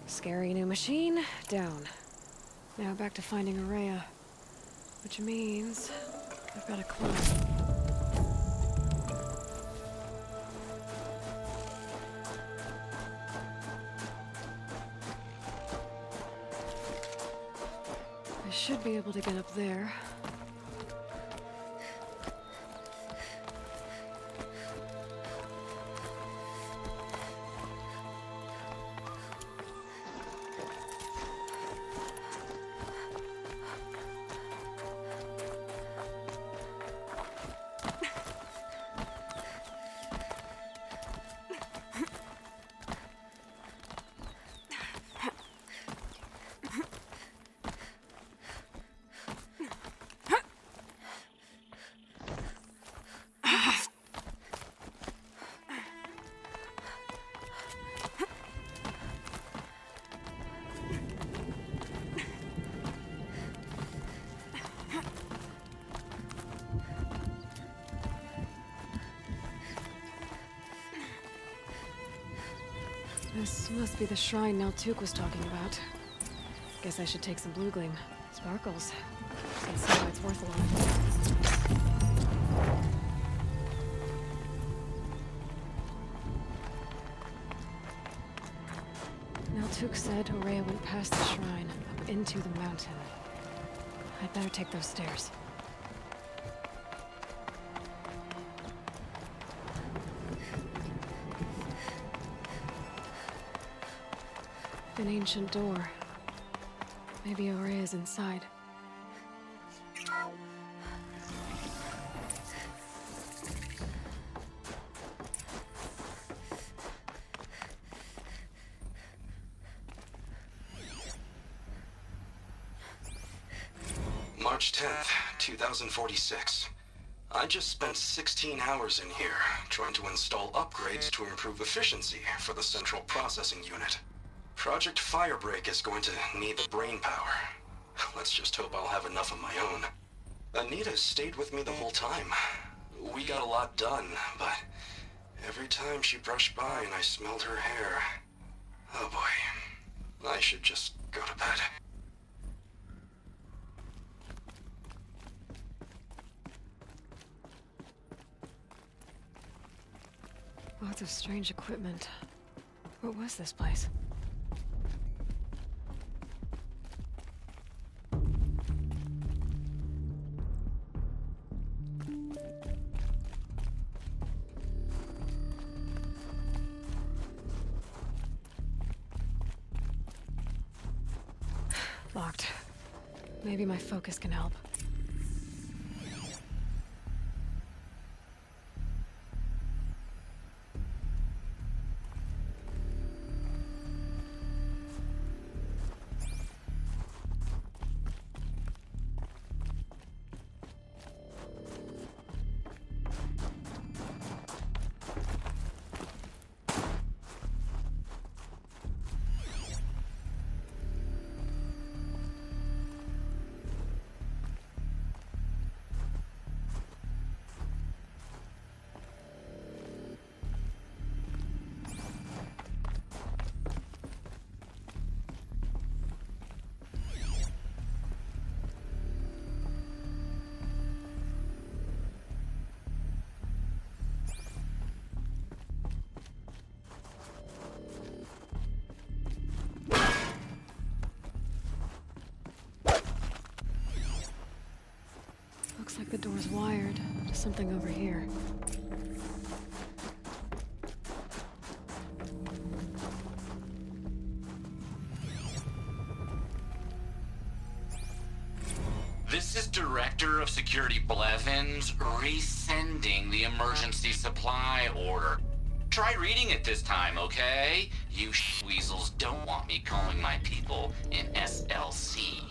Scary new machine, down. Now back to finding Araya. Which means I've got to climb. I should be able to get up there. This must be the shrine Naltuk was talking about. Guess I should take some blue gleam. Sparkles. And see why it's worth a lot. Naltuk said Araya went past the shrine, up into the mountain. I'd better take those stairs. An ancient door. Maybe Araya's inside. March 10th, 2046. I just spent 16 hours in here, trying to install upgrades to improve efficiency for the central processing unit. Project Firebreak is going to need the brain power. Let's just hope I'll have enough of my own. Anita stayed with me the whole time. We got a lot done, but every time she brushed by and I smelled her hair... Oh boy. I should just go to bed. Lots of strange equipment. What was this place? Locked. Maybe my focus can help. Looks like the door's wired to something over here. This is Director of Security Blevins resending the emergency supply order. Try reading it this time, okay? You weasels don't want me calling my people in SLC.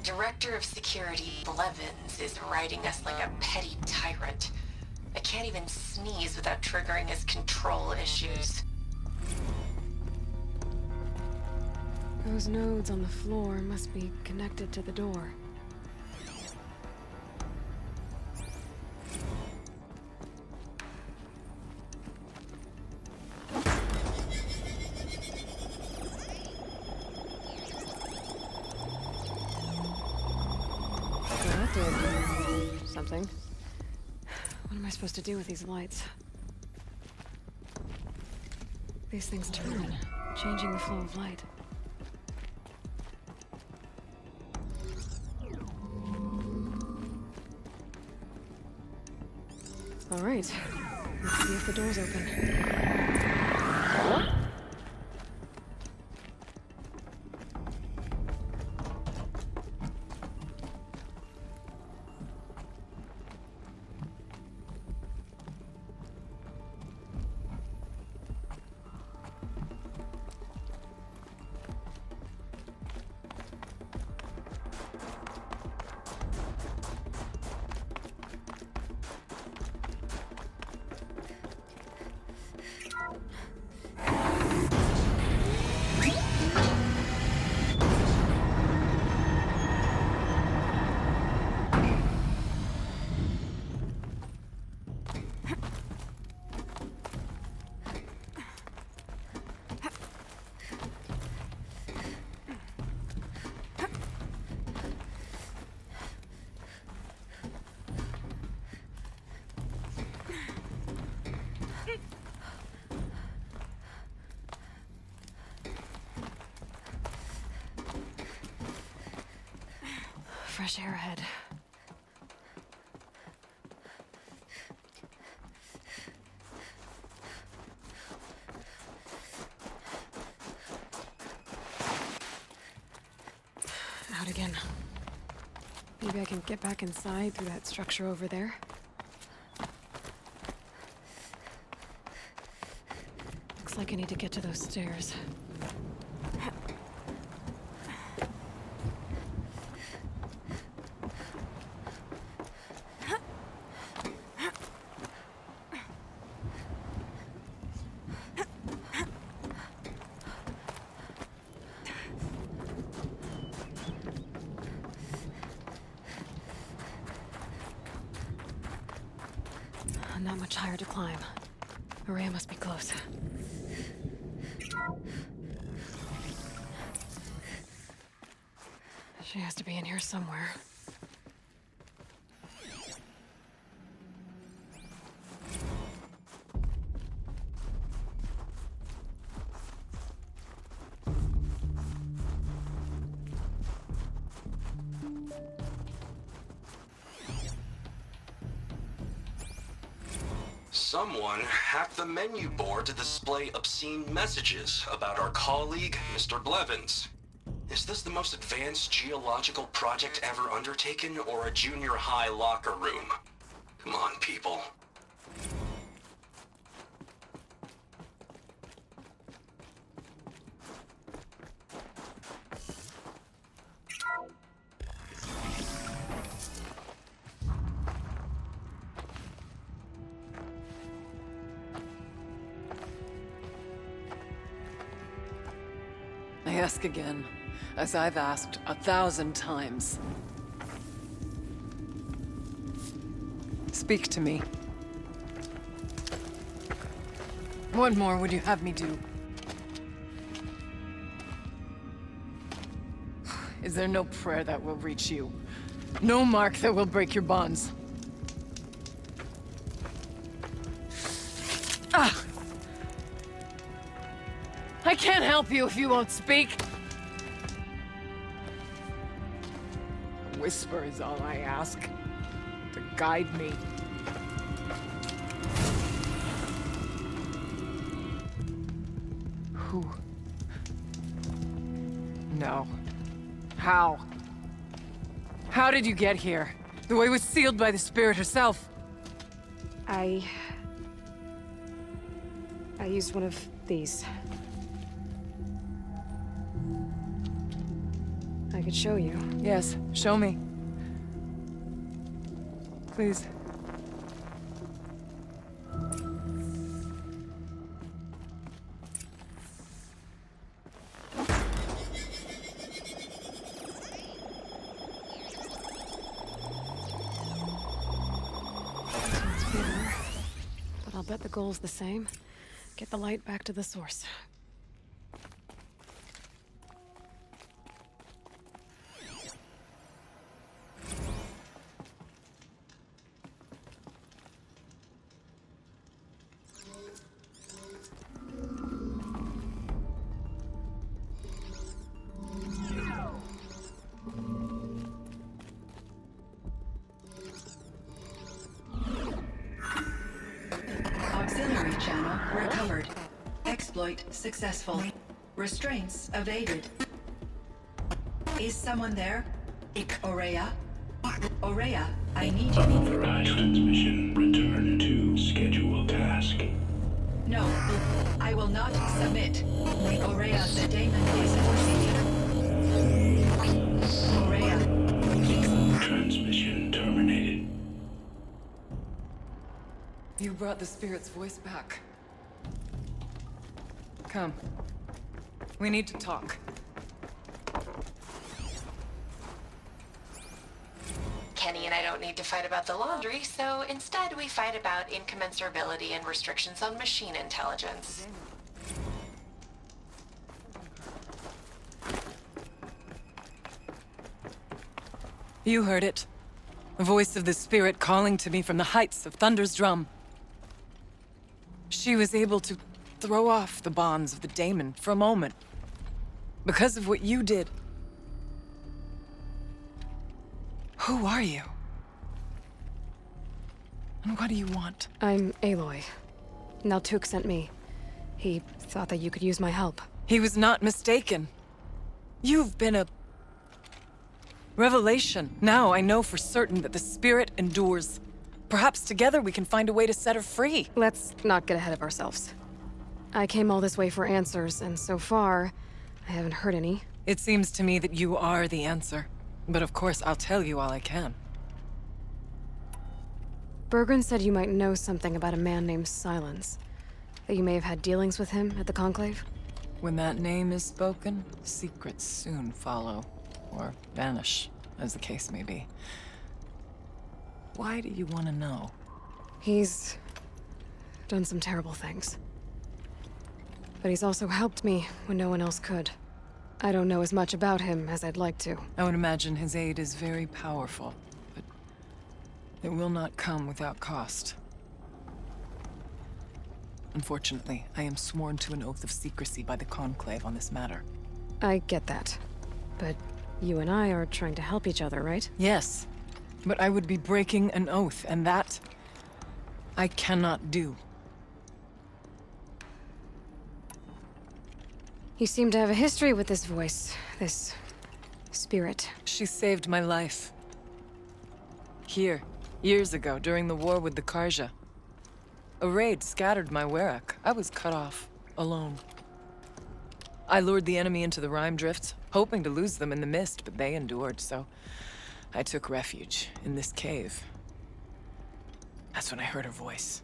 Director of Security Blevins is riding us like a petty tyrant. I can't even sneeze without triggering his control issues. Those nodes on the floor must be connected to the door. Something. What am I supposed to do with these lights? These things turn, changing the flow of light. All right. Let's see if the door's open. What? Fresh air ahead. Not again. Maybe I can get back inside through that structure over there. Looks like I need to get to those stairs. Not much higher to climb. Maria must be close. She has to be in here somewhere. Someone hacked the menu board to display obscene messages about our colleague, Mr. Blevins. Is this the most advanced geological project ever undertaken, or a junior high locker room? Come on, people. I ask again, as I've asked 1,000 times. Speak to me. What more would you have me do? Is there no prayer that will reach you? No mark that will break your bonds? Ah! I can't help you if you won't speak. A whisper is all I ask, to guide me. Who? No. How? How did you get here? The way was sealed by the spirit herself. I used one of these. I could show you. Yes, show me. Please. It's bigger, but I'll bet the goal's the same. Get the light back to the source. Auxiliary channel recovered. Exploit successful. Restraints evaded. Is someone there? Aurea? Aurea, I need you. Unauthorized transmission. Return to schedule task. No, I will not submit. Aurea, the daemon is proceeding. Aurea. Transmission terminated. You brought the spirit's voice back. Come. We need to talk. Kenny and I don't need to fight about the laundry, so instead we fight about incommensurability and restrictions on machine intelligence. You heard it. The voice of the spirit calling to me from the heights of Thunder's drum. She was able to throw off the bonds of the daemon for a moment. Because of what you did. Who are you? And what do you want? I'm Aloy. Naltuk sent me. He thought that you could use my help. He was not mistaken. You've been a Revelation. Now I know for certain that the spirit endures. Perhaps together we can find a way to set her free. Let's not get ahead of ourselves. I came all this way for answers, and so far, I haven't heard any. It seems to me that you are the answer. But of course, I'll tell you all I can. Bergren said you might know something about a man named Silence. That you may have had dealings with him at the Conclave? When that name is spoken, secrets soon follow. Or vanish, as the case may be. Why do you want to know? He's done some terrible things. But he's also helped me when no one else could. I don't know as much about him as I'd like to. I would imagine his aid is very powerful, but it will not come without cost. Unfortunately, I am sworn to an oath of secrecy by the Conclave on this matter. I get that. But you and I are trying to help each other, right? Yes, but I would be breaking an oath, and that I cannot do. You seem to have a history with this voice, this spirit. She saved my life. Here, years ago, during the war with the Karja. A raid scattered my Werak. I was cut off, alone. I lured the enemy into the Rime Drifts, hoping to lose them in the mist, but they endured, so I took refuge in this cave. That's when I heard her voice.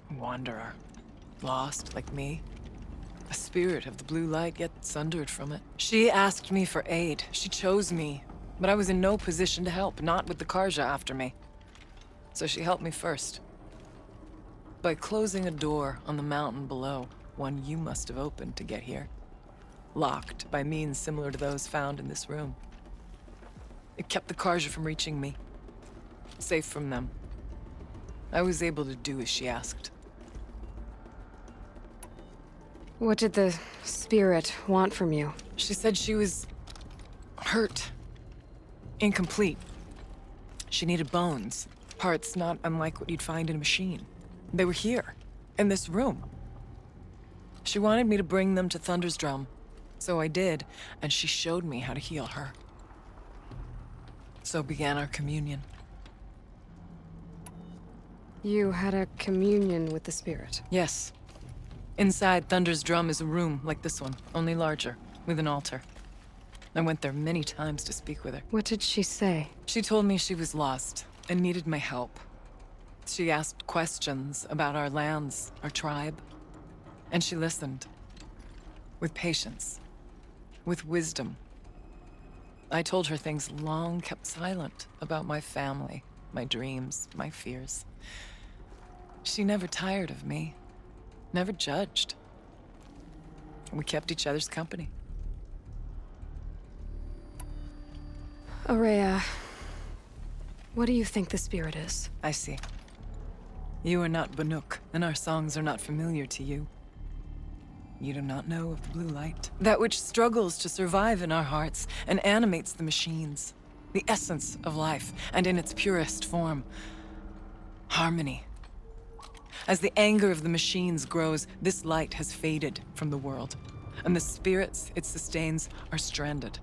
A wanderer. Lost, like me. A spirit of the blue light, yet sundered from it. She asked me for aid. She chose me. But I was in no position to help, not with the Karja after me. So she helped me first. By closing a door on the mountain below, one you must have opened to get here. Locked by means similar to those found in this room. It kept the Karja from reaching me. Safe from them. I was able to do as she asked. What did the spirit want from you? She said she was hurt. Incomplete. She needed bones. Parts not unlike what you'd find in a machine. They were here, in this room. She wanted me to bring them to Thunder's Drum. So I did, and she showed me how to heal her. So began our communion. You had a communion with the spirit? Yes. Inside Thunder's Drum is a room like this one, only larger, with an altar. I went there many times to speak with her. What did she say? She told me she was lost and needed my help. She asked questions about our lands, our tribe. And she listened. With patience. With wisdom. I told her things long kept silent about my family, my dreams, my fears. She never tired of me. Never judged. We kept each other's company. Aurea, what do you think the spirit is? I see. You are not Banuk, and our songs are not familiar to you. You do not know of the blue light. That which struggles to survive in our hearts and animates the machines. The essence of life, and in its purest form. Harmony. As the anger of the machines grows, this light has faded from the world. And the spirits it sustains are stranded.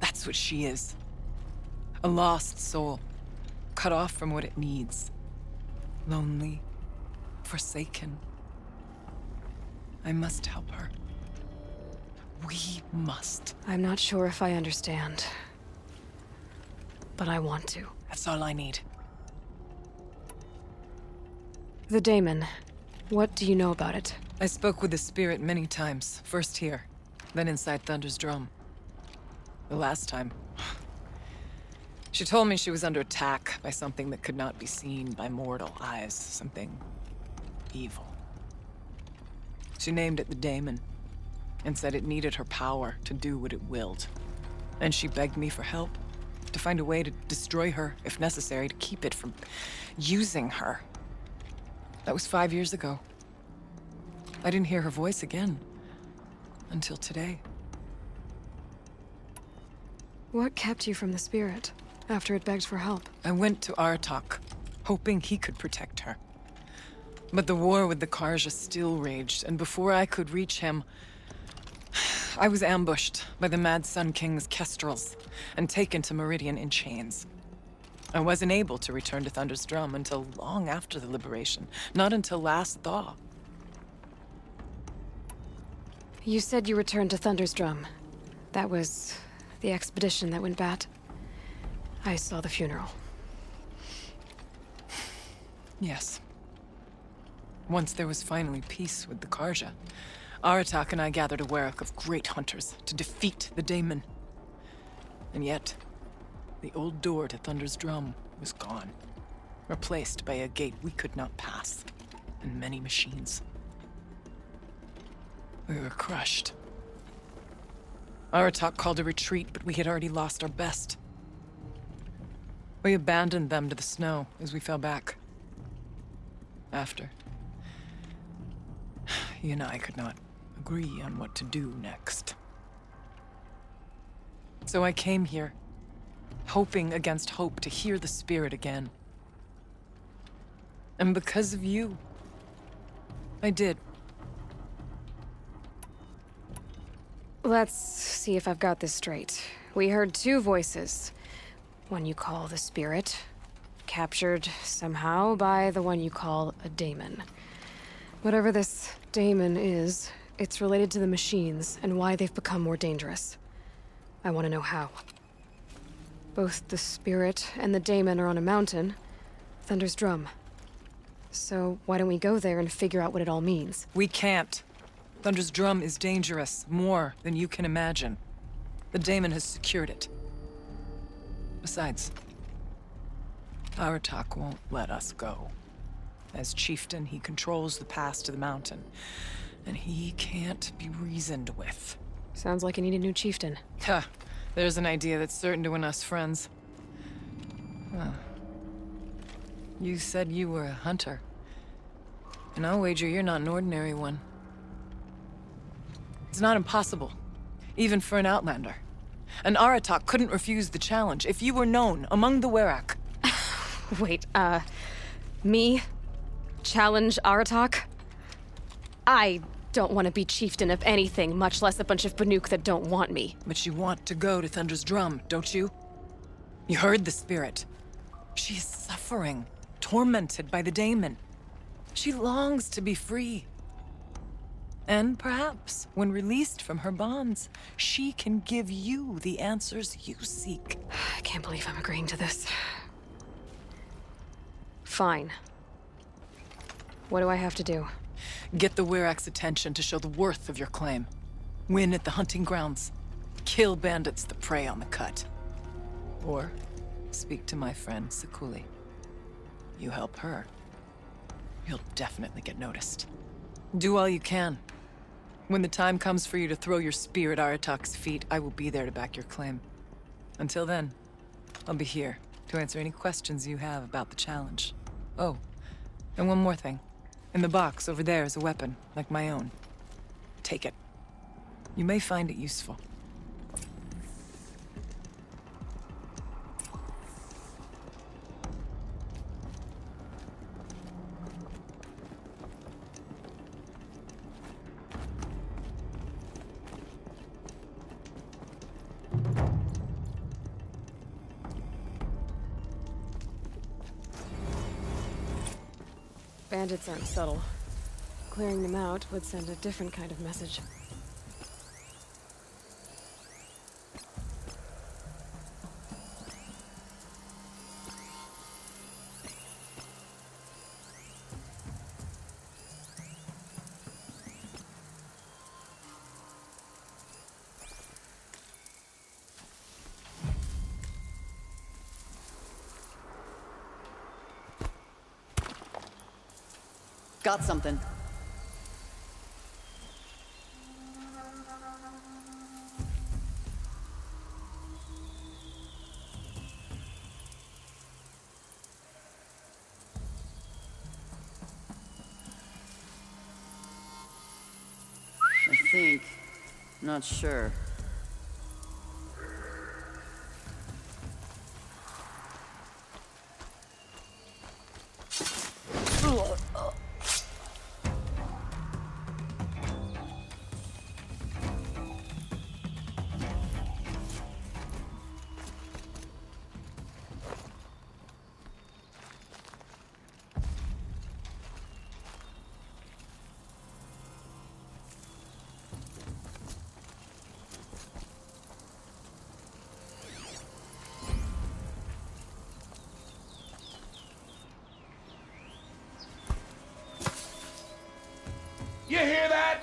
That's what she is. A lost soul, cut off from what it needs. Lonely, forsaken. I must help her. We must. I'm not sure if I understand. But I want to. That's all I need. The daemon. What do you know about it? I spoke with the spirit many times. First here, then inside Thunder's Drum. The last time... She told me she was under attack by something that could not be seen by mortal eyes. Something... evil. She named it the daemon, and said it needed her power to do what it willed. And she begged me for help, to find a way to destroy her, if necessary, to keep it from using her. That was 5 years ago. I didn't hear her voice again. Until today. What kept you from the spirit, after it begged for help? I went to Artok, hoping he could protect her. But the war with the Karja still raged, and before I could reach him, I was ambushed by the Mad Sun King's kestrels and taken to Meridian in chains. I wasn't able to return to Thunder's Drum until long after the liberation, not until last thaw. You said you returned to Thunder's Drum. That was the expedition that went bad. I saw the funeral. Yes. Once there was finally peace with the Karja, Aratak and I gathered a Werek of great hunters to defeat the Daemon. And yet, the old door to Thunder's Drum was gone, replaced by a gate we could not pass, and many machines. We were crushed. Aratak called a retreat, but we had already lost our best. We abandoned them to the snow as we fell back. After, he and I could not agree on what to do next. So I came here, hoping against hope to hear the spirit again. And because of you, I did. Let's see if I've got this straight. We heard two voices. One you call the spirit, captured somehow by the one you call a daemon. Whatever this daemon is, it's related to the machines and why they've become more dangerous. I want to know how. Both the spirit and the daemon are on a mountain, Thunder's Drum. So why don't we go there and figure out what it all means? We can't. Thunder's Drum is dangerous, more than you can imagine. The daemon has secured it. Besides, Aratak won't let us go. As chieftain, he controls the pass to the mountain, and he can't be reasoned with. Sounds like you need a new chieftain. Huh. There's an idea that's certain to win us friends. Huh. You said you were a hunter. And I'll wager you're not an ordinary one. It's not impossible, even for an outlander. And Aratak couldn't refuse the challenge if you were known among the Werek. Wait, me? Challenge Aratak? I don't want to be chieftain of anything, much less a bunch of Banuk that don't want me. But you want to go to Thunder's Drum, don't you? You heard the spirit. She is suffering, tormented by the daemon. She longs to be free. And perhaps, when released from her bonds, she can give you the answers you seek. I can't believe I'm agreeing to this. Fine. What do I have to do? Get the Werek's attention to show the worth of your claim. Win at the hunting grounds. Kill bandits that prey on the cut. Or speak to my friend Sekuli. You help her, you'll definitely get noticed. Do all you can. When the time comes for you to throw your spear at Aratak's feet, I will be there to back your claim. Until then, I'll be here to answer any questions you have about the challenge. Oh, and one more thing. In the box over there is a weapon, like my own. Take it. You may find it useful. Bandits aren't subtle. Clearing them out would send a different kind of message. Got something. I think. Not sure. You hear that?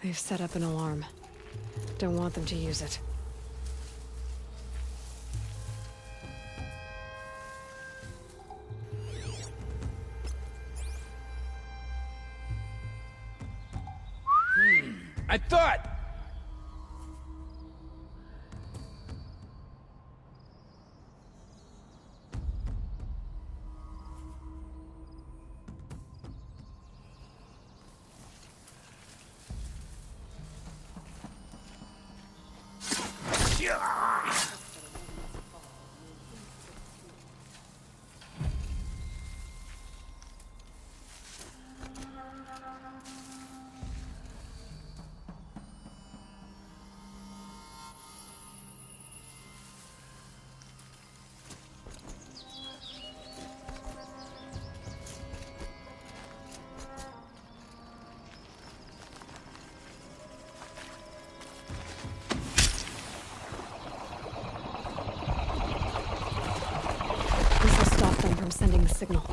They've set up an alarm. Don't want them to use it. I thought! From sending the signal.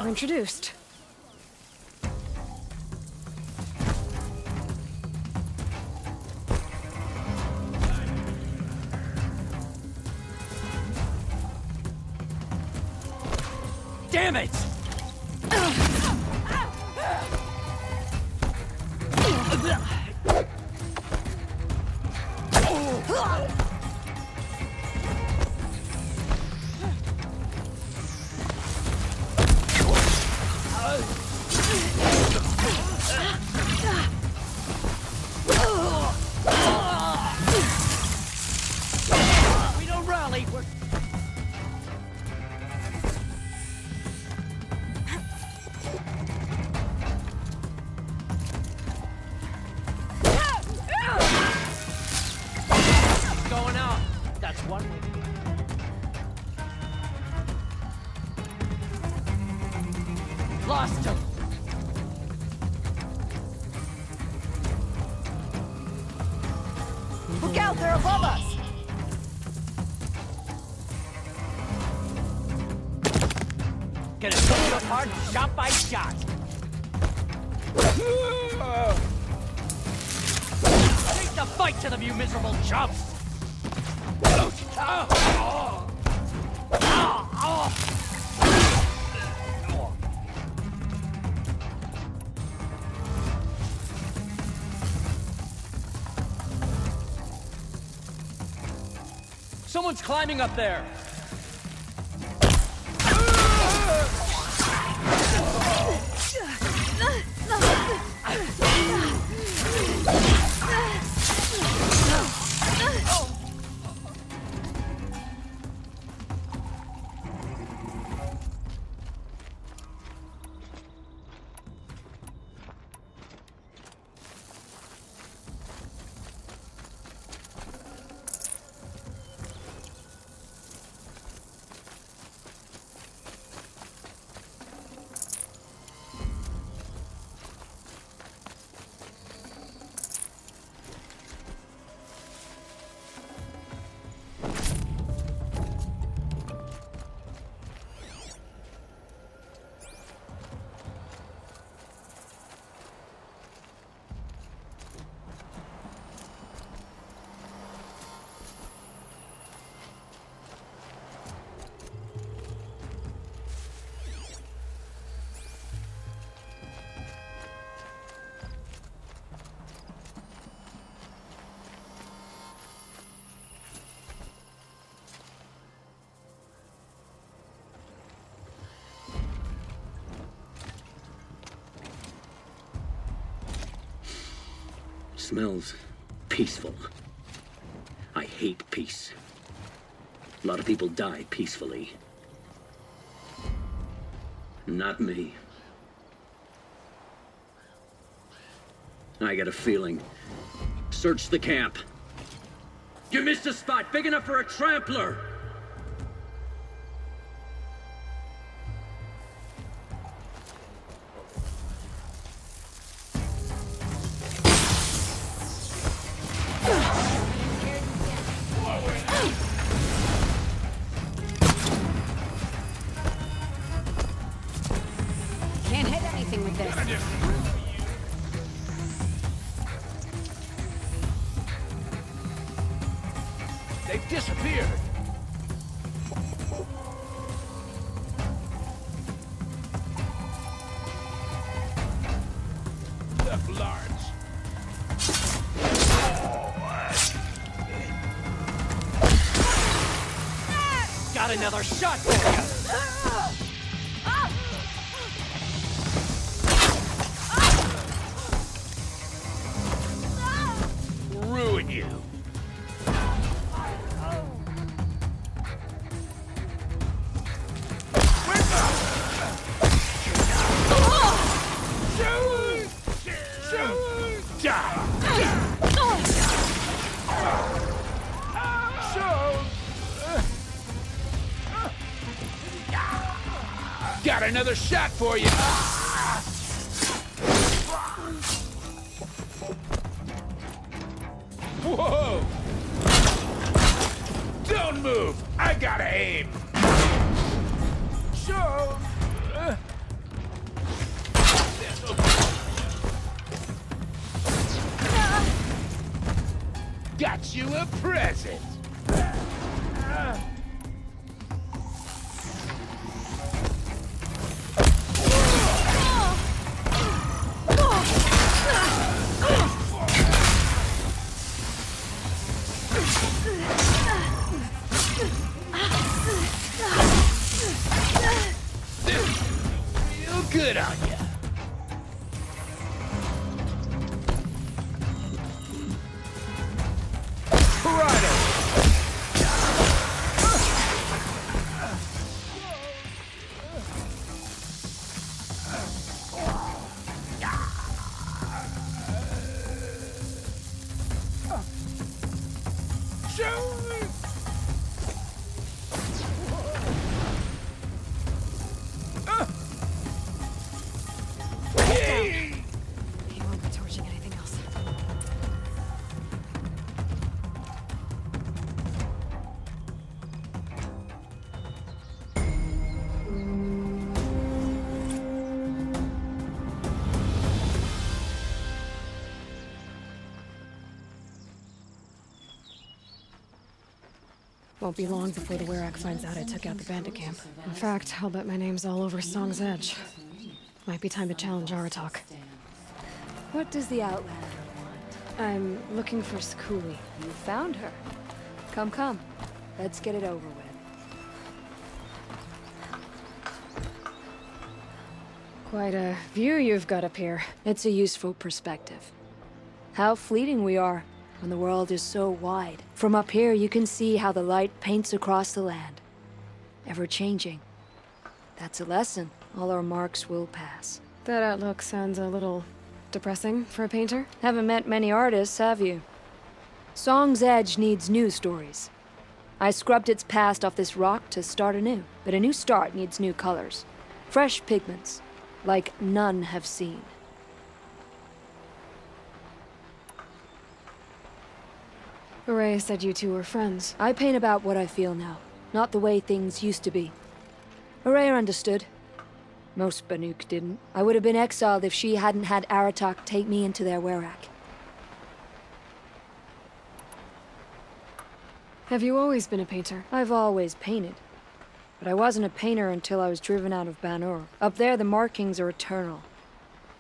We're introduced. Damn it! We don't rally, we're... Going out. That's one way. Lost him. Look out, they're above us! Gonna take you apart shot by shot. Take the fight to them, you miserable chumps! Someone's climbing up there! smells peaceful. I hate peace. A lot of people die peacefully. Not me. I got a feeling. Search the camp. You missed a spot big enough for a trampler! Can't hit anything with this. They've disappeared. Look, Lawrence. Got another shot for you. Ruin you. Got another shot for you. Whoa! Don't move. I gotta aim. So. Got you a present. Feel good on ya. He won't be torching anything else. Won't be long before the Werak finds out I took out the bandit camp. In fact, I'll bet my name's all over Song's Edge. Might be time to challenge Aratak. What does the Outlander want? I'm looking for Skuli. You found her. Come, come. Let's get it over with. Quite a view you've got up here. It's a useful perspective. How fleeting we are when the world is so wide. From up here, you can see how the light paints across the land. Ever changing. That's a lesson. All our marks will pass. That outlook sounds a little depressing for a painter. Haven't met many artists, have you? Song's Edge needs new stories. I scrubbed its past off this rock to start anew. But a new start needs new colors. Fresh pigments, like none have seen. Ray said you two were friends. I paint about what I feel now, not the way things used to be. Araya understood. Most Banuk didn't. I would have been exiled if she hadn't had Aratak take me into their Werak. Have you always been a painter? I've always painted. But I wasn't a painter until I was driven out of Banur. Up there, the markings are eternal.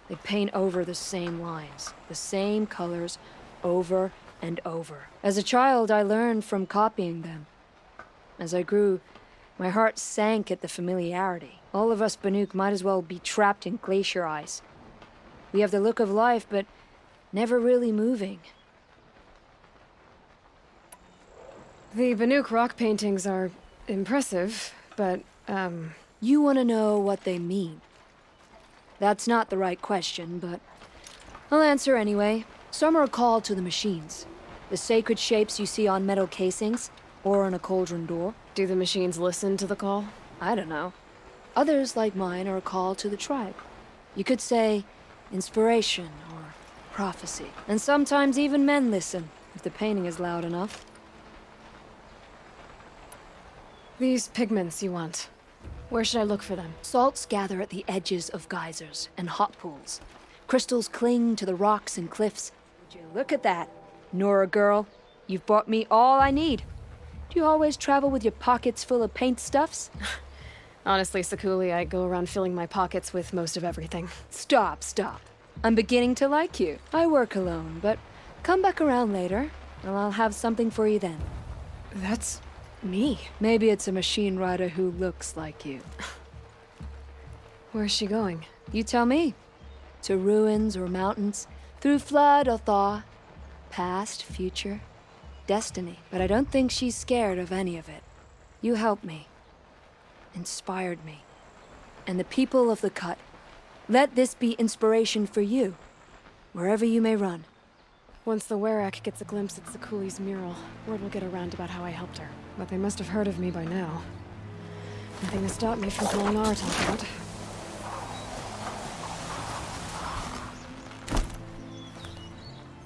They paint over the same lines, the same colors, over and over. As a child, I learned from copying them. As I grew, my heart sank at the familiarity. All of us Banuk might as well be trapped in glacier ice. We have the look of life, but never really moving. The Banuk rock paintings are impressive, but, You want to know what they mean. That's not the right question, but I'll answer anyway. Some are called to the machines. The sacred shapes you see on metal casings, or on a cauldron door. Do the machines listen to the call? I don't know. Others, like mine, are a call to the tribe. You could say inspiration or prophecy. And sometimes even men listen, if the painting is loud enough. These pigments you want. Where should I look for them? Salts gather at the edges of geysers and hot pools. Crystals cling to the rocks and cliffs. Would you look at that? Nora girl, you've bought me all I need. Do you always travel with your pockets full of paint stuffs? Honestly, Sakuli, I go around filling my pockets with most of everything. Stop. I'm beginning to like you. I work alone, but come back around later, and I'll have something for you then. That's me. Maybe it's a machine rider who looks like you. Where's she going? You tell me. To ruins or mountains, through flood or thaw, past, future, destiny. But I don't think she's scared of any of it. You helped me. Inspired me. And the people of the Cut. Let this be inspiration for you, wherever you may run. Once the Werak gets a glimpse at Sakuli's mural, word will get around about how I helped her. But they must have heard of me by now. Nothing to stop me from pulling our talk out.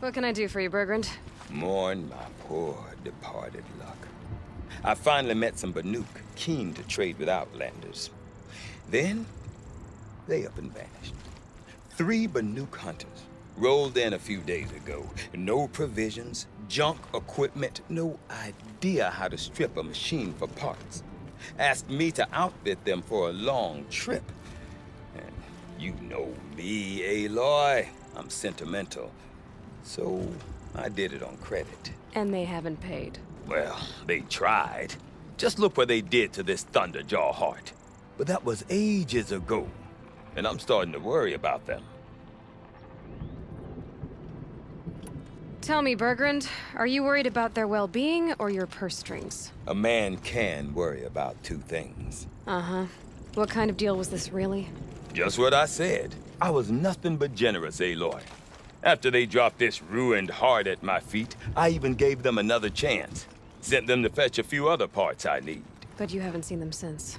What can I do for you, Bergrand? Mourn my poor departed luck. I finally met some Banuk keen to trade with Outlanders. Then, they up and vanished. 3 Banuk hunters rolled in a few days ago. No provisions, junk equipment, no idea how to strip a machine for parts. Asked me to outfit them for a long trip. And you know me, Aloy. I'm sentimental. So, I did it on credit. And they haven't paid. Well, they tried. Just look what they did to this Thunderjaw heart. But that was ages ago. And I'm starting to worry about them. Tell me, Bergrand, are you worried about their well-being or your purse strings? A man can worry about 2 things. Uh-huh. What kind of deal was this, really? Just what I said. I was nothing but generous, Aloy. After they dropped this ruined heart at my feet, I even gave them another chance. Sent them to fetch a few other parts I need. But you haven't seen them since.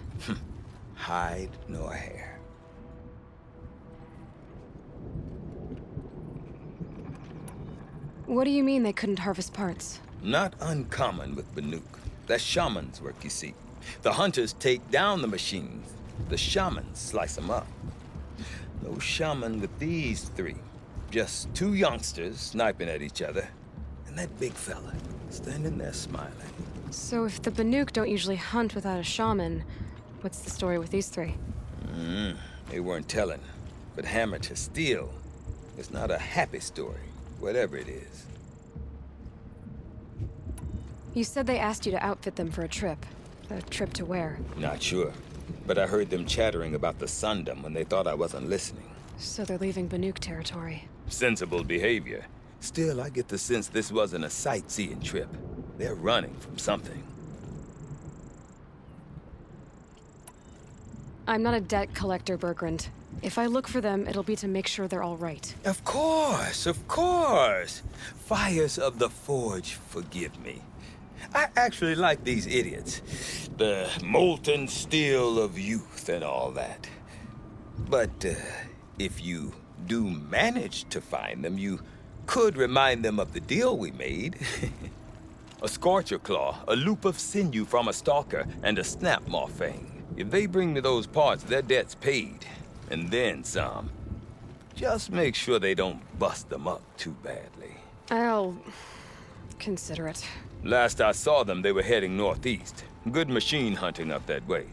Hide nor hair. What do you mean they couldn't harvest parts? Not uncommon with Banuk. That's shaman's work, you see. The hunters take down the machines. The shamans slice them up. No shaman with these 3. Just 2 youngsters sniping at each other. And that big fella standing there smiling. So if the Banuk don't usually hunt without a shaman, what's the story with these 3? They weren't telling. But hammer to steel. It's not a happy story, whatever it is. You said they asked you to outfit them for a trip. A trip to where? Not sure. But I heard them chattering about the Sundom when they thought I wasn't listening. So they're leaving Banuk territory. Sensible behavior. Still, I get the sense this wasn't a sightseeing trip. They're running from something. I'm not a debt collector, Bergrand. If I look for them, it'll be to make sure they're all right. Of course, of course. Fires of the Forge, forgive me. I actually like these idiots. The molten steel of youth and all that. But, if you do manage to find them, you could remind them of the deal we made. A scorcher claw, a loop of sinew from a stalker, and a snapmaw fang. If they bring me those parts, their debt's paid. And then some. Just make sure they don't bust them up too badly. I'll consider it. Last I saw them, they were heading northeast. Good machine hunting up that way.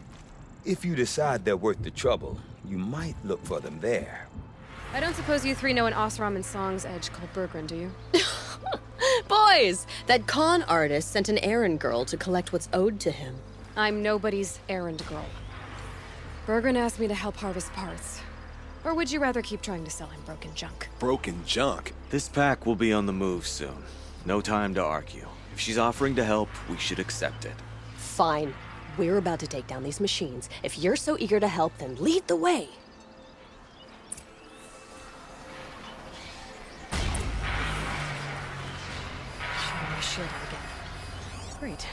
If you decide they're worth the trouble, you might look for them there. I don't suppose you 3 know an Osram and Song's edge called Bergrand, do you? Boys! That con artist sent an errand girl to collect what's owed to him. I'm nobody's errand girl. Bergrand asked me to help harvest parts. Or would you rather keep trying to sell him broken junk? Broken junk? This pack will be on the move soon. No time to argue. If she's offering to help, we should accept it. Fine. We're about to take down these machines. If you're so eager to help, then lead the way. Showing my shield out again. Great.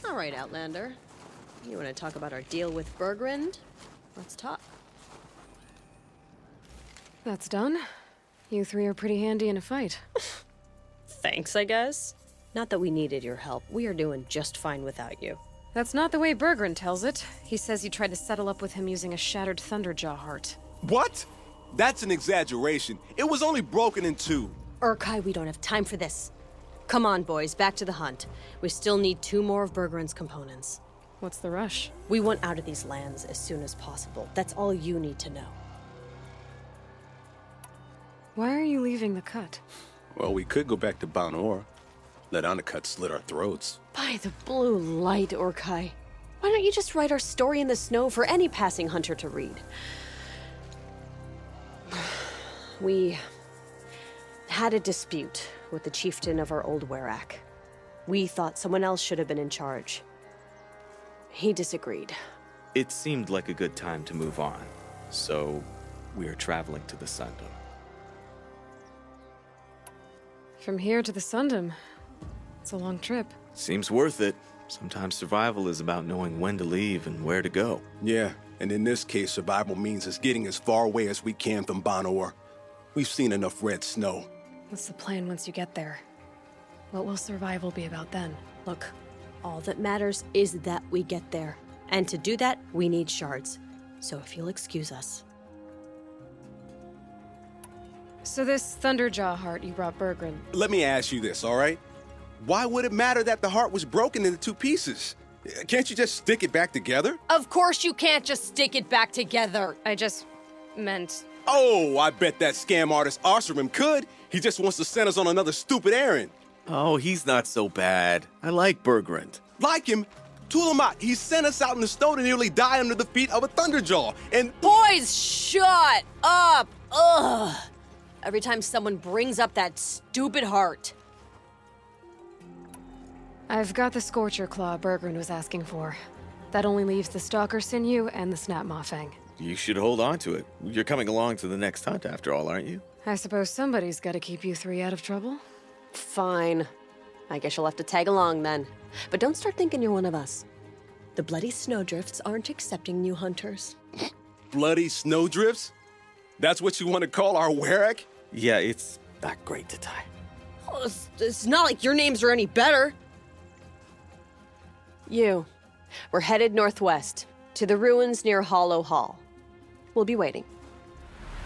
All right, Outlander. You want to talk about our deal with Bergrund? Let's talk. That's done. You three are pretty handy in a fight. Thanks, I guess. Not that we needed your help. We are doing just fine without you. That's not the way Bergrund tells it. He says you tried to settle up with him using a shattered Thunderjaw heart. What? That's an exaggeration. It was only broken in two. Urkai, we don't have time for this. Come on, boys, back to the hunt. We still need 2 more of Bergrund's components. What's the rush? We want out of these lands as soon as possible. That's all you need to know. Why are you leaving the cut? Well, we could go back to Banor. Let Undercut slit our throats. By the blue light, Urkai. Why don't you just write our story in the snow for any passing hunter to read? We had a dispute with the chieftain of our old Werak. We thought someone else should have been in charge. He disagreed. It seemed like a good time to move on, so we're traveling to the Sundom. From here to the Sundom. It's a long trip. Seems worth it. Sometimes survival is about knowing when to leave and where to go. Yeah, and in this case, survival means us getting as far away as we can from Banor. We've seen enough red snow. What's the plan once you get there? What will survival be about then? Look, all that matters is that we get there. And to do that, we need shards. So if you'll excuse us. So this Thunderjaw heart you brought Bergren. Let me ask you this, all right? Why would it matter that the heart was broken into 2 pieces? Can't you just stick it back together? Of course you can't just stick it back together. I just meant... Oh, I bet that scam artist Arsarim could. He just wants to send us on another stupid errand. Oh, he's not so bad. I like Bergrand. Like him? Tulamat, he sent us out in the snow to nearly die under the feet of a Thunderjaw, and... Boys, shut up! Ugh! Every time someone brings up that stupid heart. I've got the Scorcher Claw Bergren was asking for. That only leaves the Stalker Sinew and the Snap Maw Fang. You should hold on to it. You're coming along to the next hunt after all, aren't you? I suppose somebody's gotta keep you 3 out of trouble. Fine. I guess you'll have to tag along then. But don't start thinking you're one of us. The Bloody Snowdrifts aren't accepting new hunters. Bloody Snowdrifts? That's what you want to call our Werak? Yeah, it's not great to tie. Oh, it's not like your names are any better. We're headed northwest, to the ruins near Hollow Hall. We'll be waiting.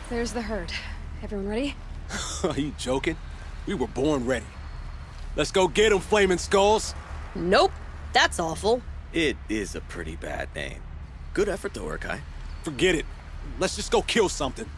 There's the herd. Everyone ready? Are you joking? We were born ready. Let's go get them, Flaming Skulls! Nope, that's awful. It is a pretty bad name. Good effort though, Urkai. Forget it. Let's just go kill something.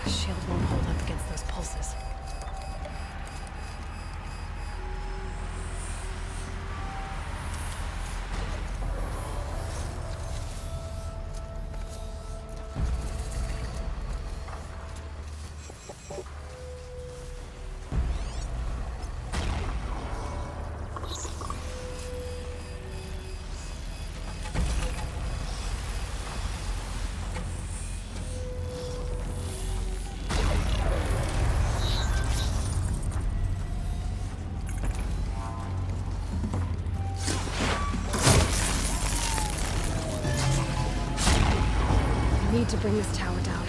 Shield won't hold up against those pulses. Need to bring this tower down.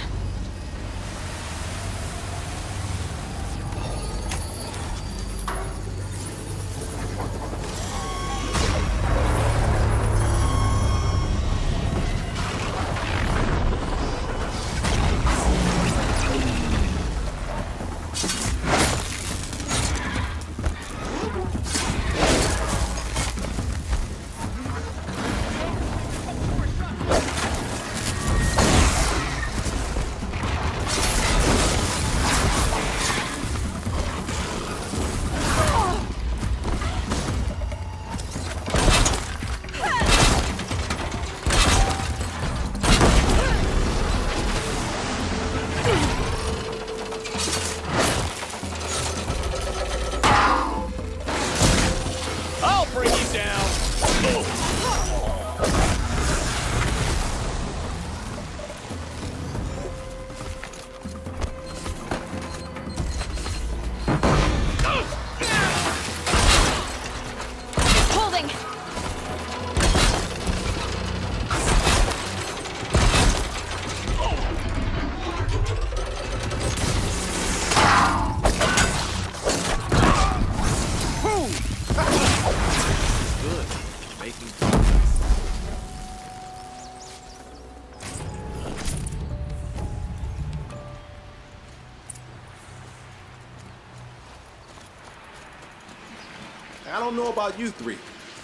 I don't know about you 3,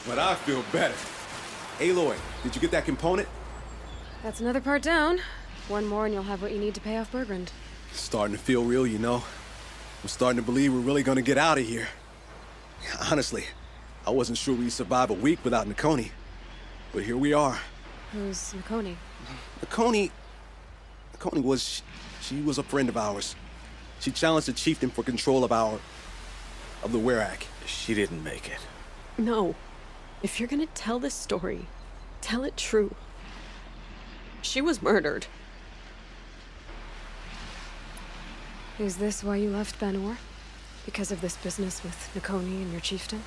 but I feel better. Aloy, did you get that component? That's another part down. One more and you'll have what you need to pay off Bergrand. Starting to feel real, you know. I'm starting to believe we're really gonna get out of here. Honestly, I wasn't sure we'd survive a week without Nakoni. But here we are. Who's Nakoni? Nakoni she was a friend of ours. She challenged the chieftain for control of the Werak. She didn't make it. No. If you're gonna tell this story, tell it true. She was murdered. Is this why you left Banor? Because of this business with Nakoni and your chieftain?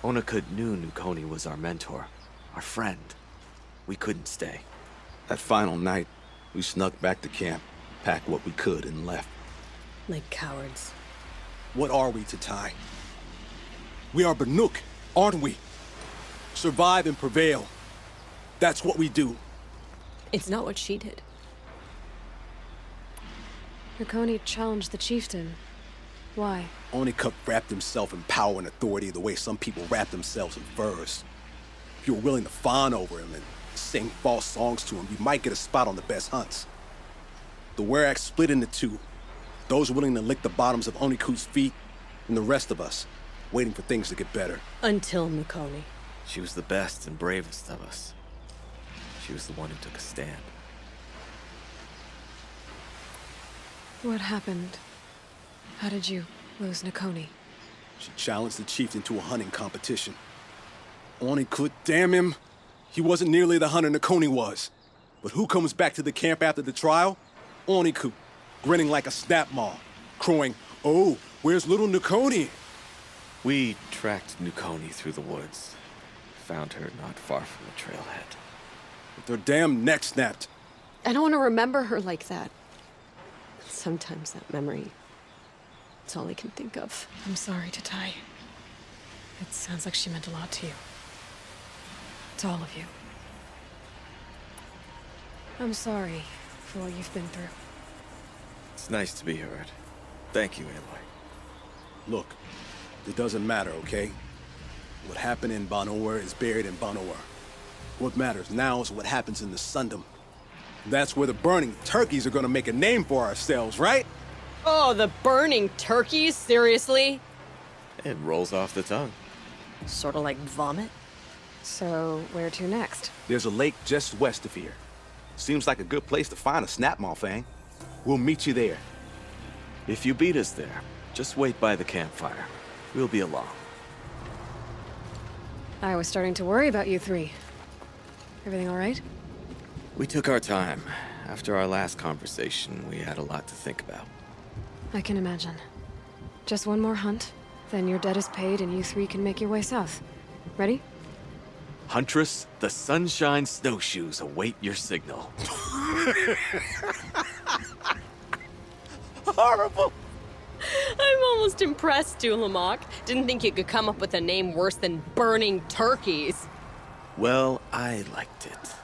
Onakut knew Nakoni was our mentor, our friend. We couldn't stay. That final night, we snuck back to camp, packed what we could, and left. Like cowards. What are we to Tai? We are Banuk, aren't we? Survive and prevail. That's what we do. It's not what she did. Nakoni challenged the chieftain. Why? Onakut wrapped himself in power and authority the way some people wrap themselves in furs. If you were willing to fawn over him and sing false songs to him, you might get a spot on the best hunts. The Werak split into two. Those willing to lick the bottoms of Onakut's feet, and the rest of us, waiting for things to get better. Until Nakoni. She was the best and bravest of us. She was the one who took a stand. What happened? How did you lose Nakoni? She challenged the chieftain to a hunting competition. Onakut, damn him! He wasn't nearly the hunter Nakoni was. But who comes back to the camp after the trial? Onakut, grinning like a snap maw, crowing, "Oh, where's little Nakoni?" We tracked Nakoni through the woods. Found her not far from the trailhead. With her damn neck snapped. I don't want to remember her like that. Sometimes that memory, it's all I can think of. I'm sorry to Tai. It sounds like she meant a lot to you. To all of you. I'm sorry for what you've been through. It's nice to be heard. Thank you, Aloy. Look, it doesn't matter, okay? What happened in Banor is buried in Banor. What matters now is what happens in the Sundom. That's where the burning turkeys are gonna make a name for ourselves, right? Oh, the burning turkeys? Seriously? It rolls off the tongue. Sort of like vomit. So, where to next? There's a lake just west of here. Seems like a good place to find a snapmaw fang. We'll meet you there. If you beat us there, just wait by the campfire. We'll be along. I was starting to worry about you three. Everything all right? We took our time. After our last conversation, we had a lot to think about. I can imagine. Just one more hunt, then your debt is paid and you three can make your way south. Ready? Huntress, the Sunshine Snowshoes await your signal. Horrible! I'm almost impressed, Dulamok. Didn't think you could come up with a name worse than burning turkeys. Well, I liked it.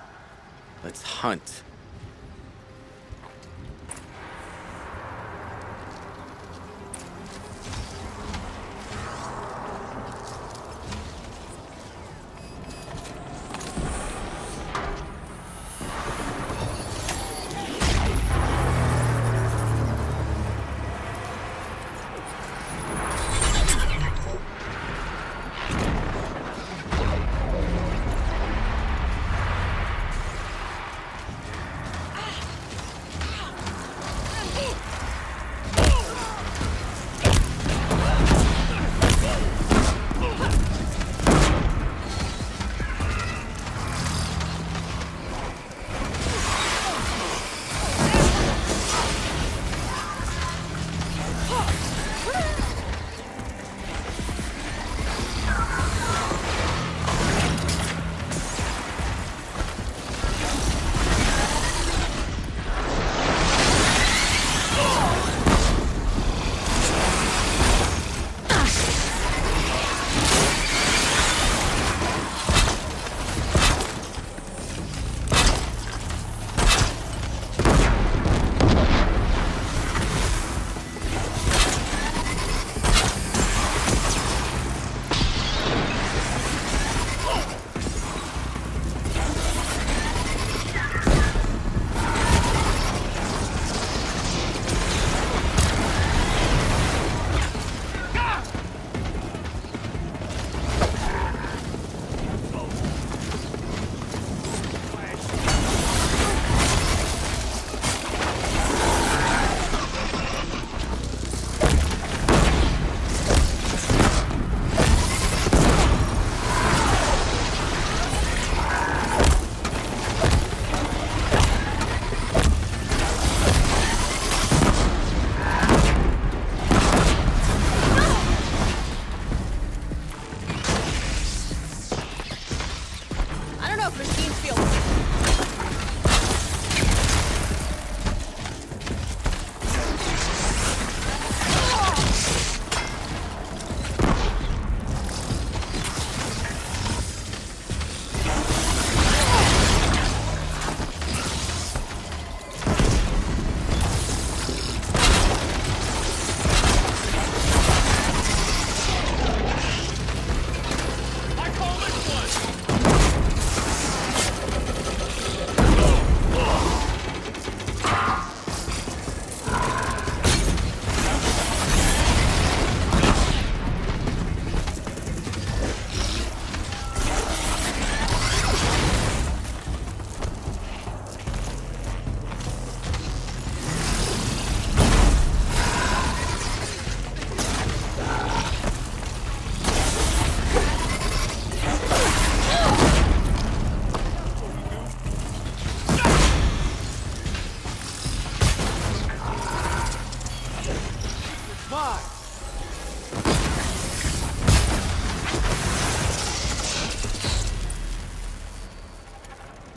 Let's hunt. out machines feel.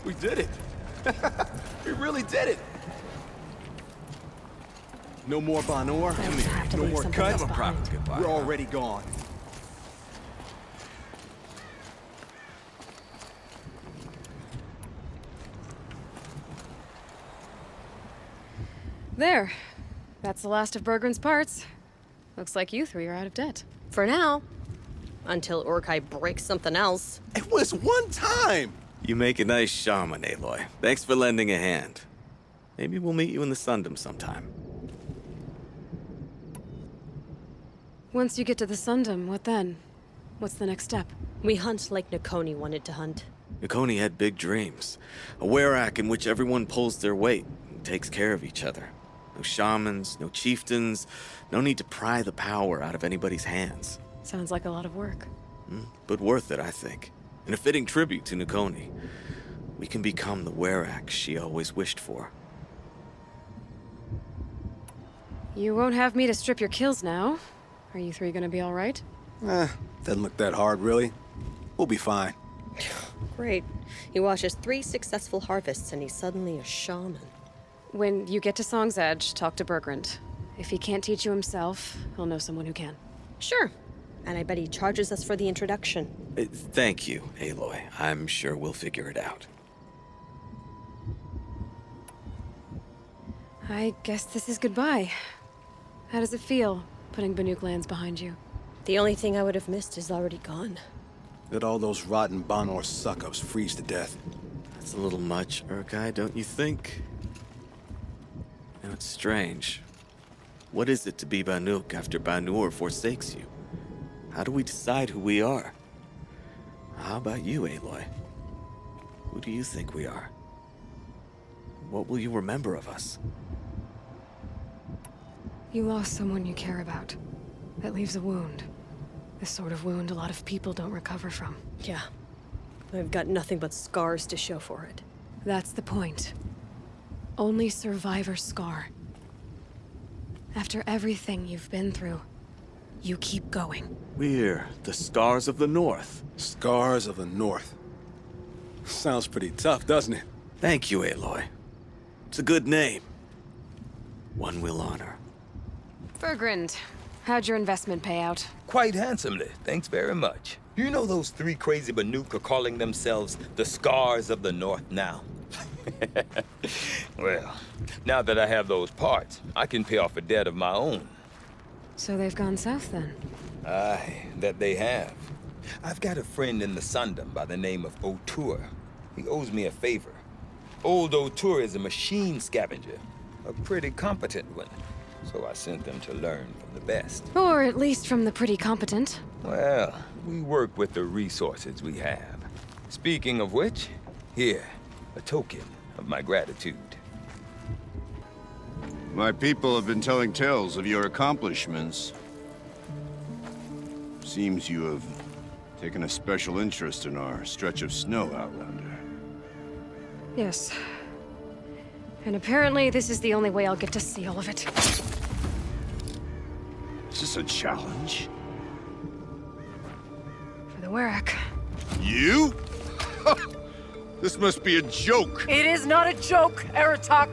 We did it. We really did it. No more Banor. No more cuts. We're already gone. There. That's the last of Bergren's parts. Looks like you three are out of debt. For now. Until Urkai breaks something else. It was one time! You make a nice shaman, Aloy. Thanks for lending a hand. Maybe we'll meet you in the Sundom sometime. Once you get to the Sundom, what then? What's the next step? We hunt like Nakoni wanted to hunt. Nakoni had big dreams. A werak in which everyone pulls their weight and takes care of each other. No shamans, no chieftains, no need to pry the power out of anybody's hands. Sounds like a lot of work. But worth it, I think. And a fitting tribute to Nakoni. We can become the werak she always wished for. You won't have me to strip your kills now. Are you three gonna be all right? Doesn't look that hard, really. We'll be fine. Great. He watches 3 successful harvests and he's suddenly a shaman. When you get to Song's Edge, talk to Bergrand. If he can't teach you himself, he'll know someone who can. Sure. And I bet he charges us for the introduction. Thank you, Aloy. I'm sure we'll figure it out. I guess this is goodbye. How does it feel, putting Banuk lands behind you? The only thing I would have missed is already gone. Let all those rotten Banor suck-ups freeze to death. That's a little much, Urkai, don't you think? You know, it's strange. What is it to be Banuk after Banur forsakes you? How do we decide who we are? How about you, Aloy? Who do you think we are? What will you remember of us? You lost someone you care about. That leaves a wound. The sort of wound a lot of people don't recover from. Yeah. I've got nothing but scars to show for it. That's the point. Only survivor's scar. After everything you've been through, you keep going. We're the Scars of the North. Scars of the North. Sounds pretty tough, doesn't it? Thank you, Aloy. It's a good name. One we'll honor. Bergrand, how'd your investment pay out? Quite handsomely, thanks very much. You know those 3 crazy Banuk are calling themselves the Scars of the North now? Well, now that I have those parts, I can pay off a debt of my own. So they've gone south then? Aye, that they have. I've got a friend in the Sundom by the name of O'Toole. He owes me a favor. Old O'Toole is a machine scavenger, a pretty competent one. So I sent them to learn from the best. Or at least from the pretty competent. Well, we work with the resources we have. Speaking of which, here, a token of my gratitude. My people have been telling tales of your accomplishments. Seems you have taken a special interest in our stretch of snow, Outlander. Yes. And apparently this is the only way I'll get to see all of it. Is this a challenge? For the werak. You? This must be a joke. It is not a joke, Aratak.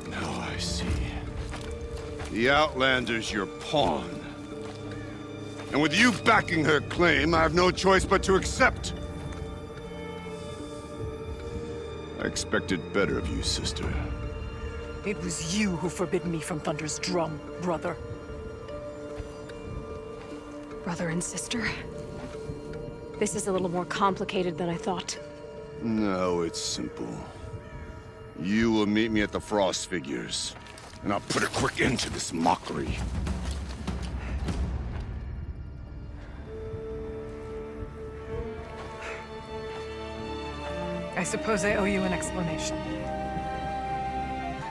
Now I see. The Outlander's your pawn. And with you backing her claim, I have no choice but to accept. I expected better of you, sister. It was you who forbid me from Thunder's drum, brother. Brother and sister? This is a little more complicated than I thought. No, it's simple. You will meet me at the Frost Figures, and I'll put a quick end to this mockery. I suppose I owe you an explanation.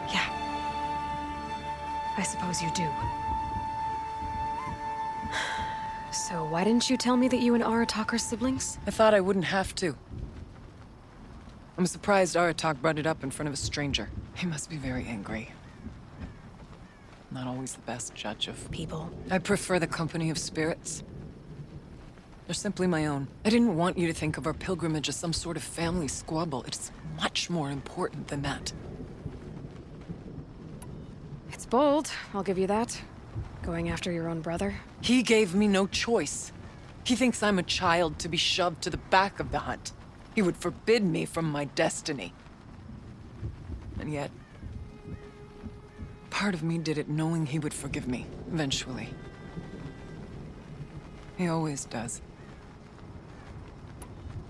Yeah. I suppose you do. So why didn't you tell me that you and Aratak are siblings? I thought I wouldn't have to. I'm surprised Aratak brought it up in front of a stranger. He must be very angry. Not always the best judge of people. I prefer the company of spirits. They're simply my own. I didn't want you to think of our pilgrimage as some sort of family squabble. It's much more important than that. It's bold, I'll give you that. Going after your own brother. He gave me no choice. He thinks I'm a child to be shoved to the back of the hunt. He would forbid me from my destiny. And yet, part of me did it knowing he would forgive me, eventually. He always does.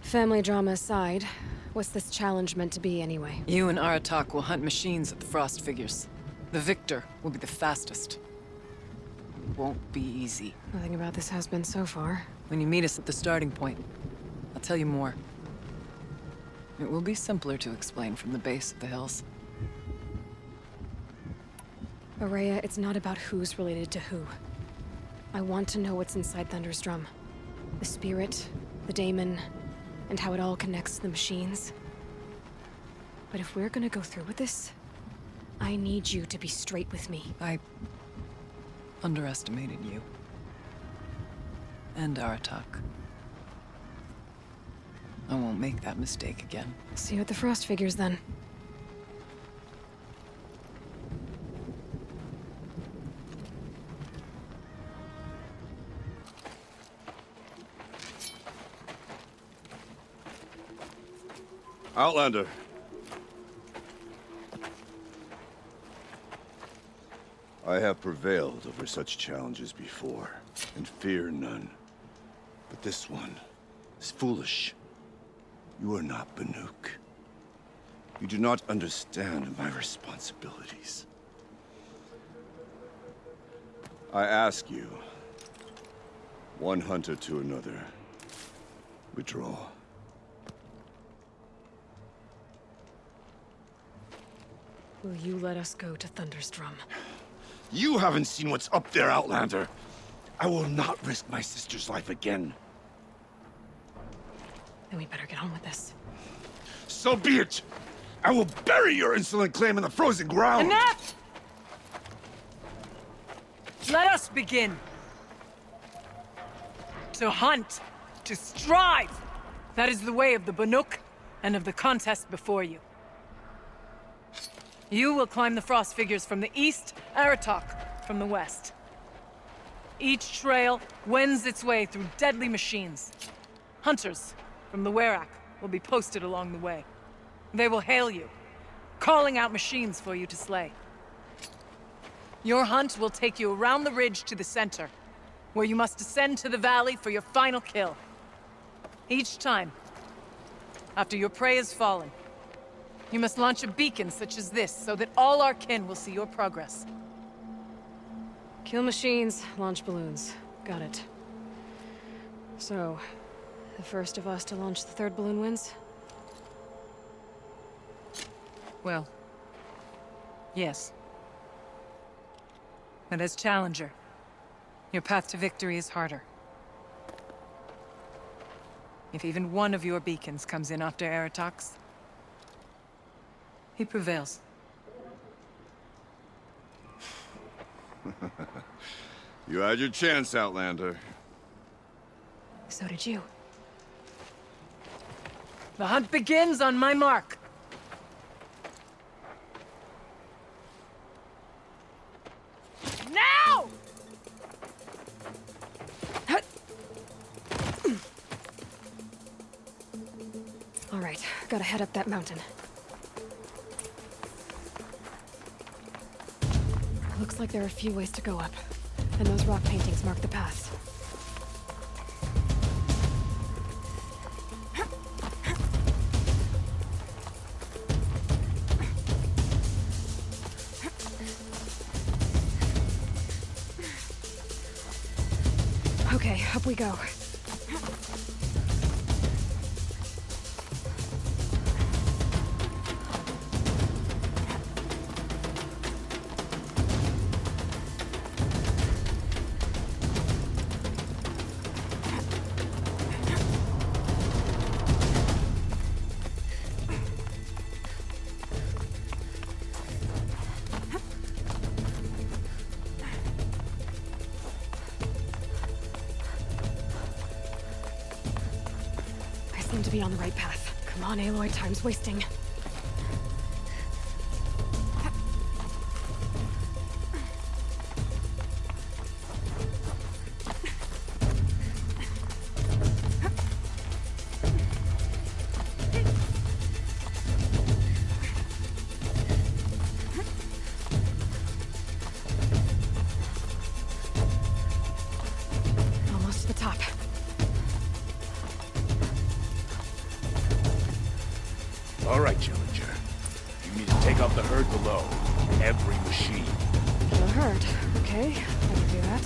Family drama aside, what's this challenge meant to be anyway? You and Aratak will hunt machines at the Frost Figures. The victor will be the fastest. It won't be easy. Nothing about this has been so far. When you meet us at the starting point, I'll tell you more. It will be simpler to explain from the base of the hills. Aurea, it's not about who's related to who. I want to know what's inside Thunder's drum. The spirit, the daemon, and how it all connects to the machines. But if we're gonna go through with this, I need you to be straight with me. I underestimated you. And Aratak. I won't make that mistake again. See you at the Frost Figures, then. Outlander. I have prevailed over such challenges before, and fear none. But this one is foolish. You are not Banuk. You do not understand my responsibilities. I ask you, one hunter to another, withdraw. Will you let us go to Thunder's drum? You haven't seen what's up there, Outlander. I will not risk my sister's life again. Then we better get on with this. So be it! I will bury your insolent claim in the frozen ground! Enough! Let us begin. To hunt. To strive. That is the way of the Banuk and of the contest before you. You will climb the Frost Figures from the east, Aratak from the west. Each trail wends its way through deadly machines. Hunters from the Werak will be posted along the way. They will hail you, calling out machines for you to slay. Your hunt will take you around the ridge to the center, where you must descend to the valley for your final kill. Each time, after your prey has fallen, you must launch a beacon such as this, so that all our kin will see your progress. Kill machines, launch balloons. Got it. So, the first of us to launch the third balloon wins? Well, yes. But as challenger, your path to victory is harder. If even one of your beacons comes in after Aratak's, he prevails. You had your chance, Outlander. So did you. The hunt begins on my mark. Now! All right, gotta head up that mountain. Looks like there are a few ways to go up, and those rock paintings mark the paths. Okay, up we go. Seem to be on the right path. Come on, Aloy, time's wasting. Almost to the top. All right, Challenger. You need to take out the herd below. Every machine. The herd. Okay, I can do that.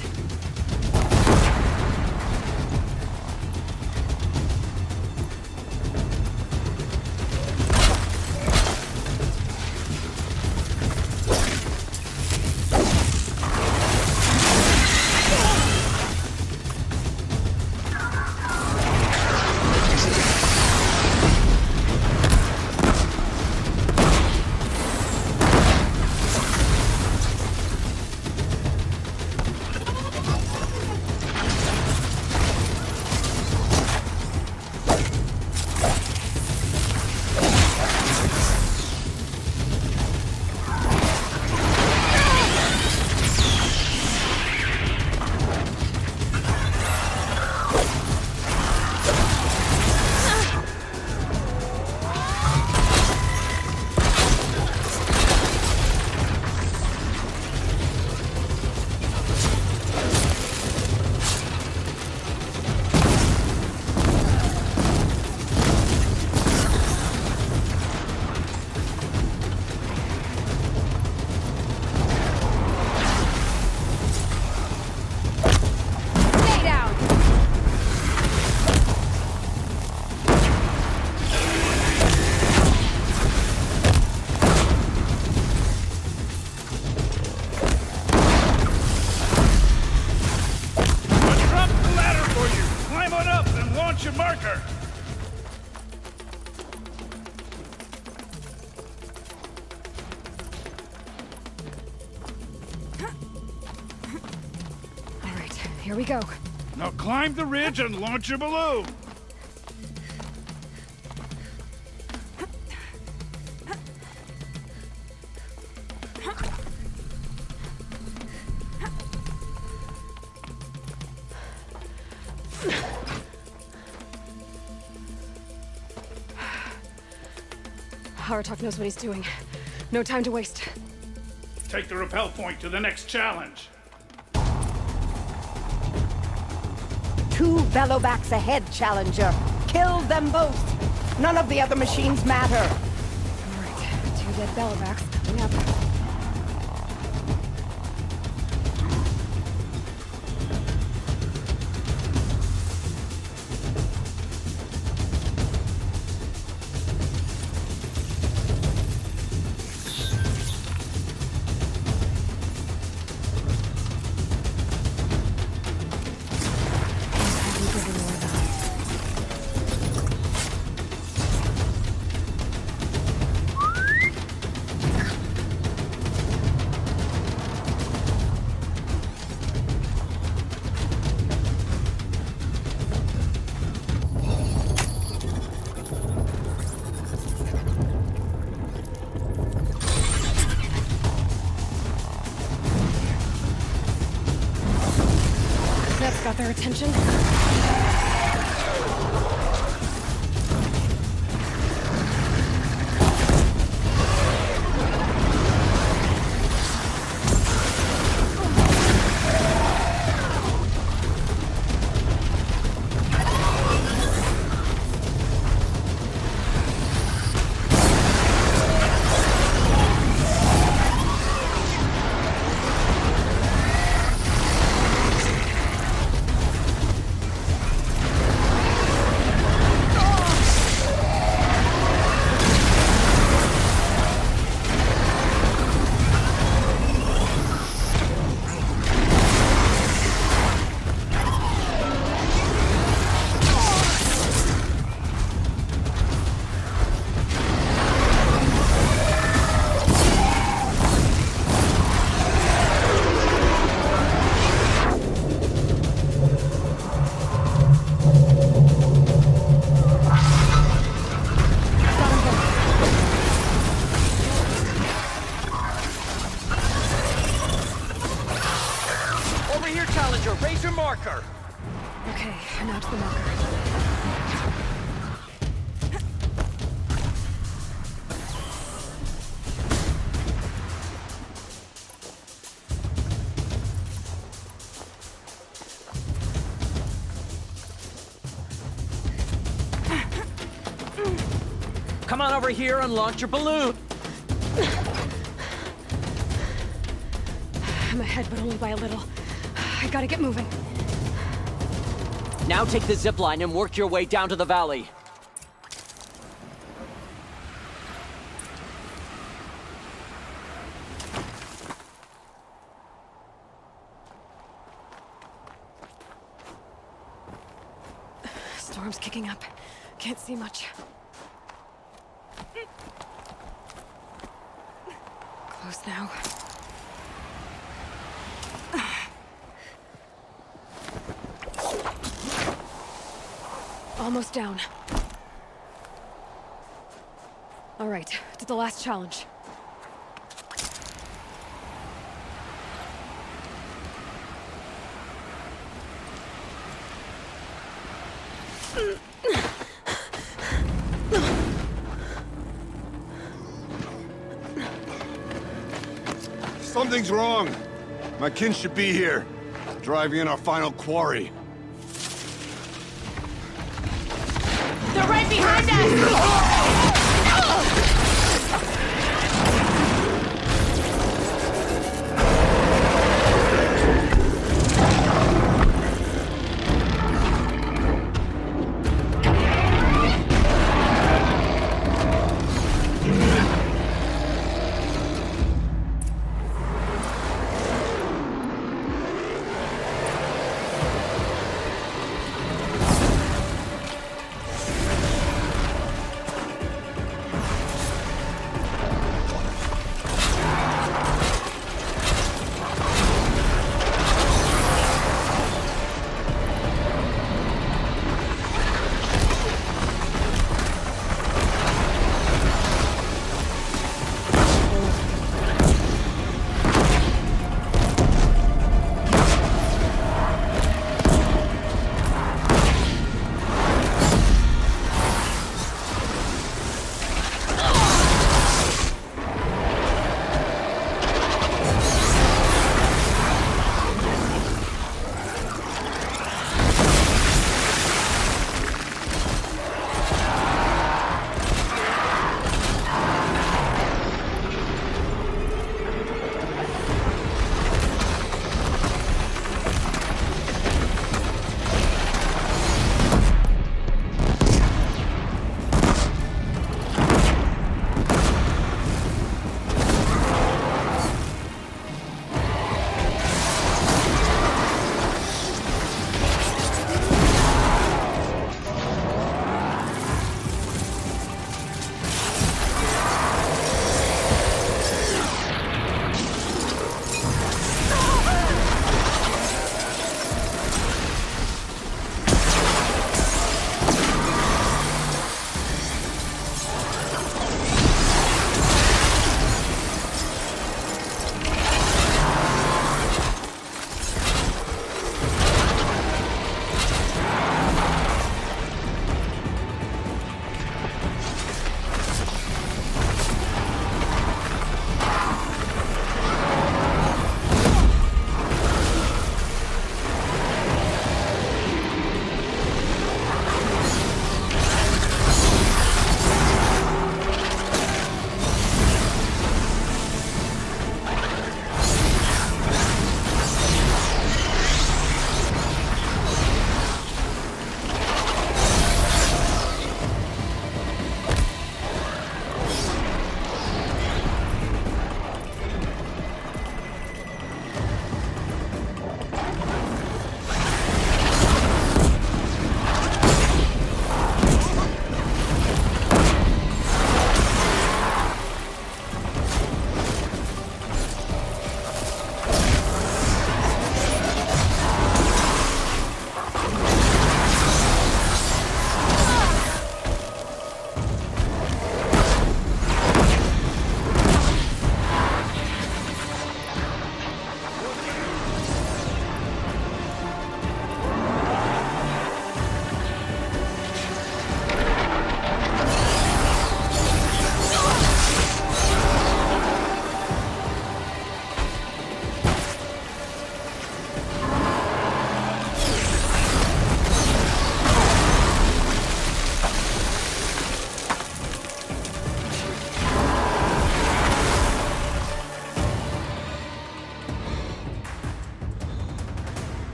Your marker! All right, here we go. Now climb the ridge and launch your balloon! Haratok knows what he's doing. No time to waste. Take the rappel point to the next challenge. 2 bellowbacks ahead, Challenger. Kill them both. None of the other machines matter. All right, 2 dead bellowbacks coming up. That's got their attention. Raise your marker! Okay, now to the marker. Come on over here and launch your balloon! I'm ahead, but only by a little. I gotta get moving. Now take the zip line and work your way down to the valley. Storm's kicking up. Can't see much. Close now. Almost down. All right, to the last challenge. Something's wrong. My kin should be here, driving in our final quarry. They're right behind us!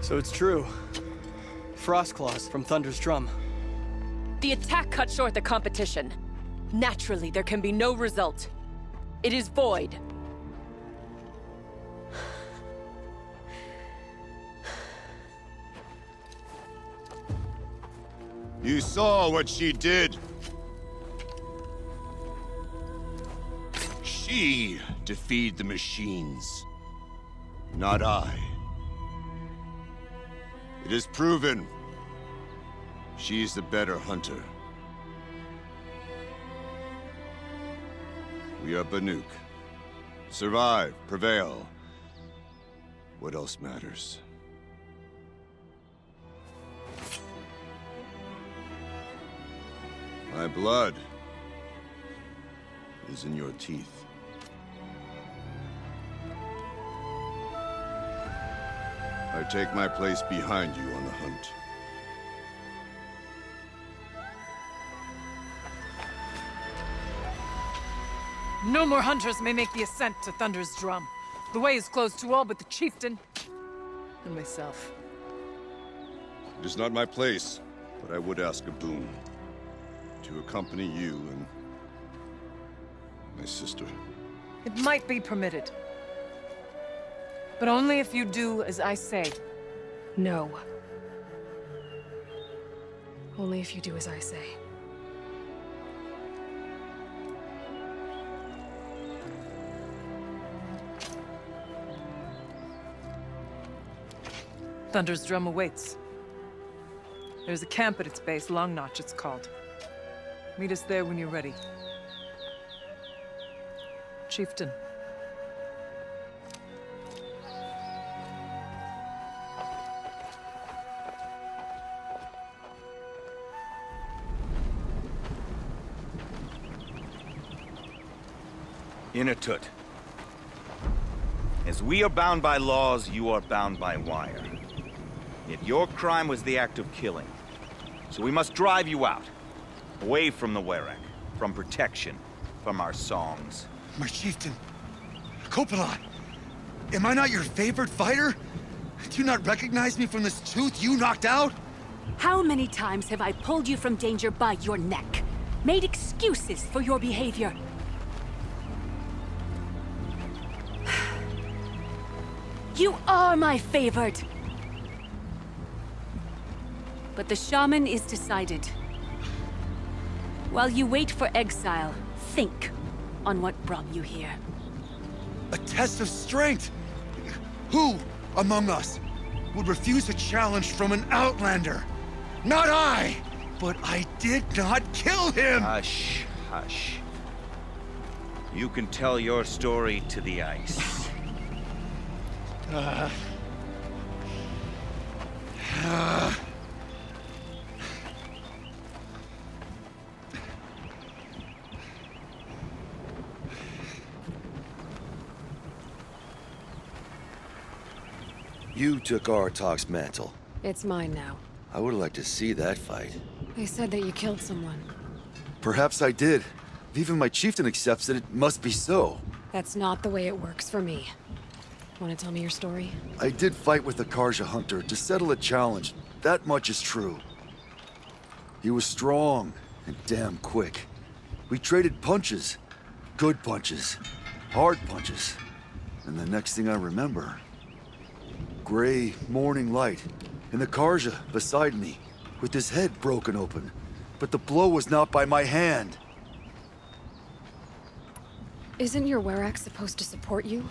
So it's true. Frostclaws from Thunder's drum. The attack cut short the competition. Naturally, there can be no result. It is void. You saw what she did. She defeated the machines, not I. It is proven. She's the better hunter. We are Banuk. Survive, prevail. What else matters? My blood is in your teeth. I take my place behind you on the hunt. No more hunters may make the ascent to Thunder's drum. The way is closed to all but the chieftain and myself. It is not my place, but I would ask a boon. To accompany you and my sister. It might be permitted. But only if you do as I say. No. Only if you do as I say. Thunder's drum awaits. There's a camp at its base, Long Notch it's called. Meet us there when you're ready. Chieftain. Inatut. As we are bound by laws, you are bound by wire. Yet your crime was the act of killing. So we must drive you out. Away from the Werak, from protection, from our songs. My chieftain, Copeland, am I not your favorite fighter? Do you not recognize me from this tooth you knocked out? How many times have I pulled you from danger by your neck? Made excuses for your behavior? You are my favorite! But the shaman is decided. While you wait for exile, think on what brought you here. A test of strength! Who among us would refuse a challenge from an outlander? Not I! But I did not kill him! Hush, hush. You can tell your story to the ice. You took Artok's mantle. It's mine now. I would like to see that fight. They said that you killed someone. Perhaps I did. If even my chieftain accepts it, it must be so. That's not the way it works for me. Want to tell me your story? I did fight with the Karja hunter to settle a challenge. That much is true. He was strong and damn quick. We traded punches. Good punches. Hard punches. And the next thing I remember... gray morning light, and the Karja beside me, with his head broken open. But the blow was not by my hand. Isn't your Werak supposed to support you?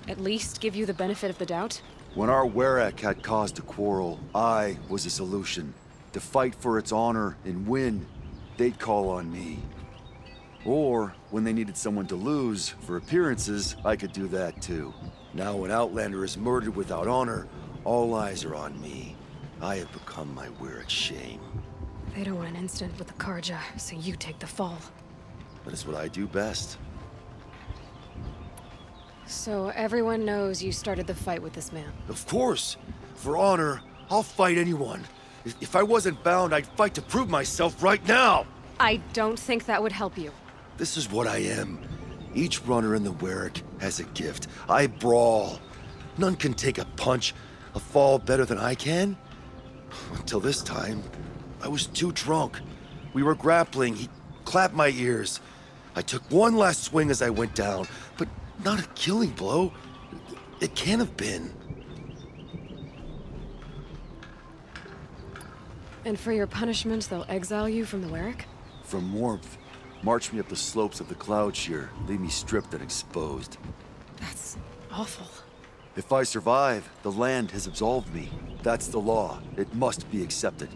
At least give you the benefit of the doubt? When our Werak had cause to quarrel, I was the solution. To fight for its honor and win, they'd call on me. Or, when they needed someone to lose, for appearances, I could do that too. Now when Outlander is murdered without honor, all eyes are on me. I have become my Werak's shame. They don't want an incident with the Karja, so you take the fall. That is what I do best. So everyone knows you started the fight with this man? Of course! For honor, I'll fight anyone. If I wasn't bound, I'd fight to prove myself right now! I don't think that would help you. This is what I am. Each runner in the Werak has a gift. I brawl. None can take a punch. a fall better than I can? Until this time, I was too drunk. We were grappling, he clapped my ears. I took one last swing as I went down, but not a killing blow. It can't have been. And for your punishment, they'll exile you from the Werrick? From warmth, march me up the slopes of the cloud shear, leave me stripped and exposed. That's awful. If I survive, the land has absolved me. That's the law. It must be accepted.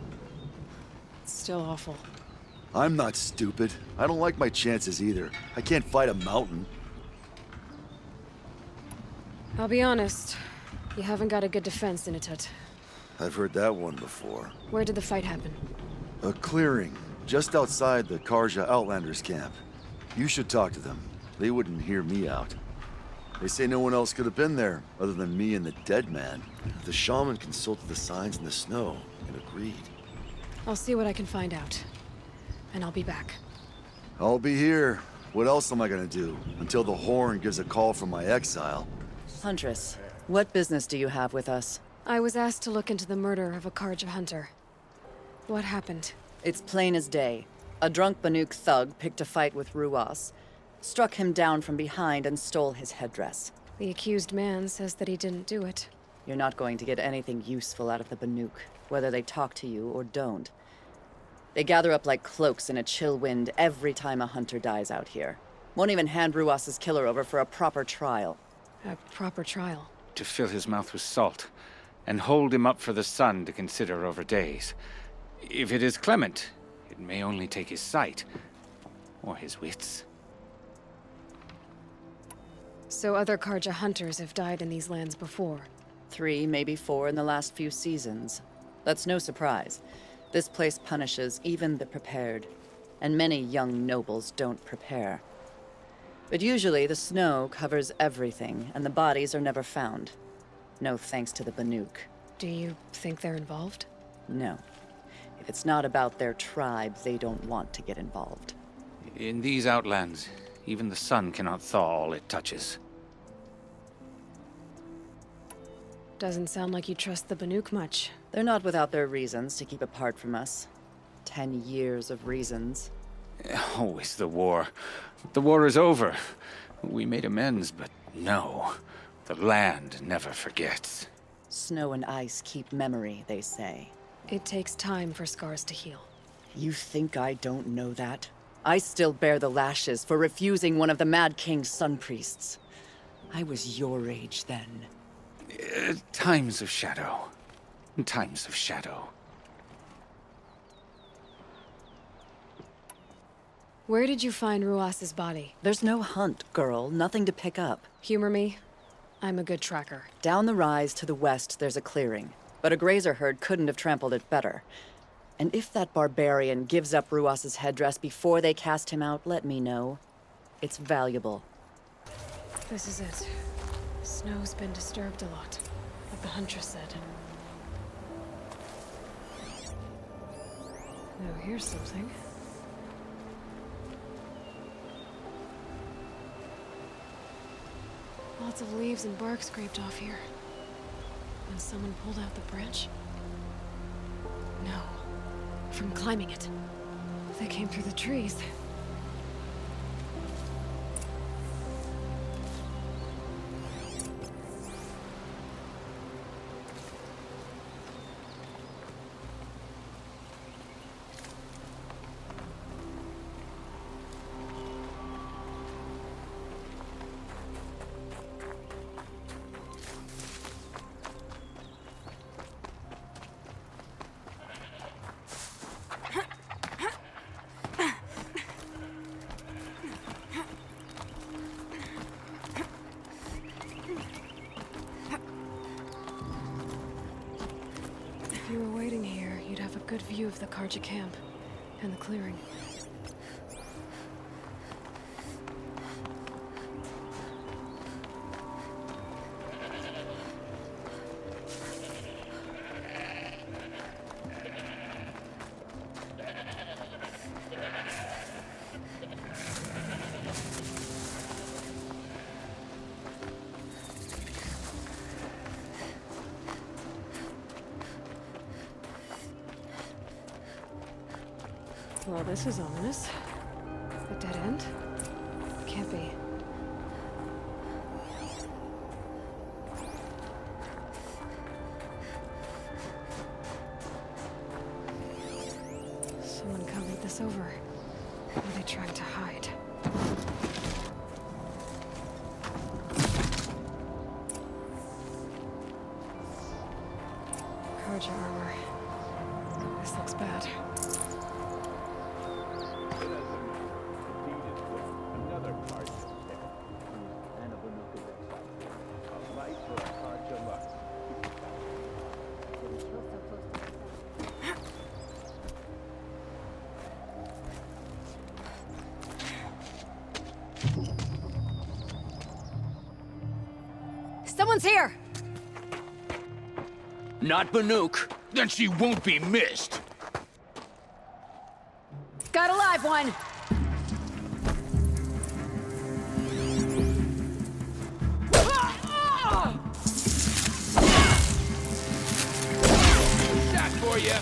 It's still awful. I'm not stupid. I don't like my chances either. I can't fight a mountain. I'll be honest. You haven't got a good defense, Initut. I've heard that one before. Where did the fight happen? A clearing, just outside the Karja Outlanders camp. You should talk to them. They wouldn't hear me out. They say no one else could have been there, other than me and the dead man. The shaman consulted the signs in the snow and agreed. I'll see what I can find out. And I'll be back. I'll be here. What else am I gonna do? Until the Horn gives a call from my exile. Huntress, what business do you have with us? I was asked to look into the murder of a Karja hunter. What happened? It's plain as day. A drunk Banuk thug picked a fight with Ruas, struck him down from behind and stole his headdress. The accused man says that he didn't do it. You're not going to get anything useful out of the Banuk, whether they talk to you or don't. They gather up like cloaks in a chill wind every time a hunter dies out here. Won't even hand Ruas's killer over for a proper trial. A proper trial? To fill his mouth with salt, and hold him up for the sun to consider over days. If it is clement, it may only take his sight, or his wits. So other Karja hunters have died in these lands before? 3, maybe 4 in the last few seasons. That's no surprise. This place punishes even the prepared, and many young nobles don't prepare. But usually the snow covers everything, and the bodies are never found. No thanks to the Banuk. Do you think they're involved? No. If it's not about their tribe, they don't want to get involved. In these outlands, even the sun cannot thaw all it touches. Doesn't sound like you trust the Banuk much. They're not without their reasons to keep apart from us. 10 years of reasons. Always the war. The war is over. We made amends, but no. The land never forgets. Snow and ice keep memory, they say. It takes time for scars to heal. You think I don't know that? I still bear the lashes for refusing one of the Mad King's sun priests. I was your age then. Times of shadow. Times of shadow. Where did you find Ruas's body? There's no hunt, girl. Nothing to pick up. Humor me. I'm a good tracker. Down the rise to the west, there's a clearing. But a grazer herd couldn't have trampled it better. And if that barbarian gives up Ruas's headdress before they cast him out, let me know. It's valuable. This is it. Snow's been disturbed a lot, like the Huntress said. Oh, here's something. Lots of leaves and bark scraped off here. When someone pulled out the branch? No. From climbing it. They came through the trees. If you were waiting here, you'd have a good view of the Karja camp and the clearing. Well, this is ominous. A dead end? Can't be. Someone covered this over. What are they trying to hide? Karja armor. This looks bad. Another Karja tale. And a Banuk is excited. A light for a Karja lush. Someone's here! Not Banuk. Then she won't be missed. Got a live one! Shot for you.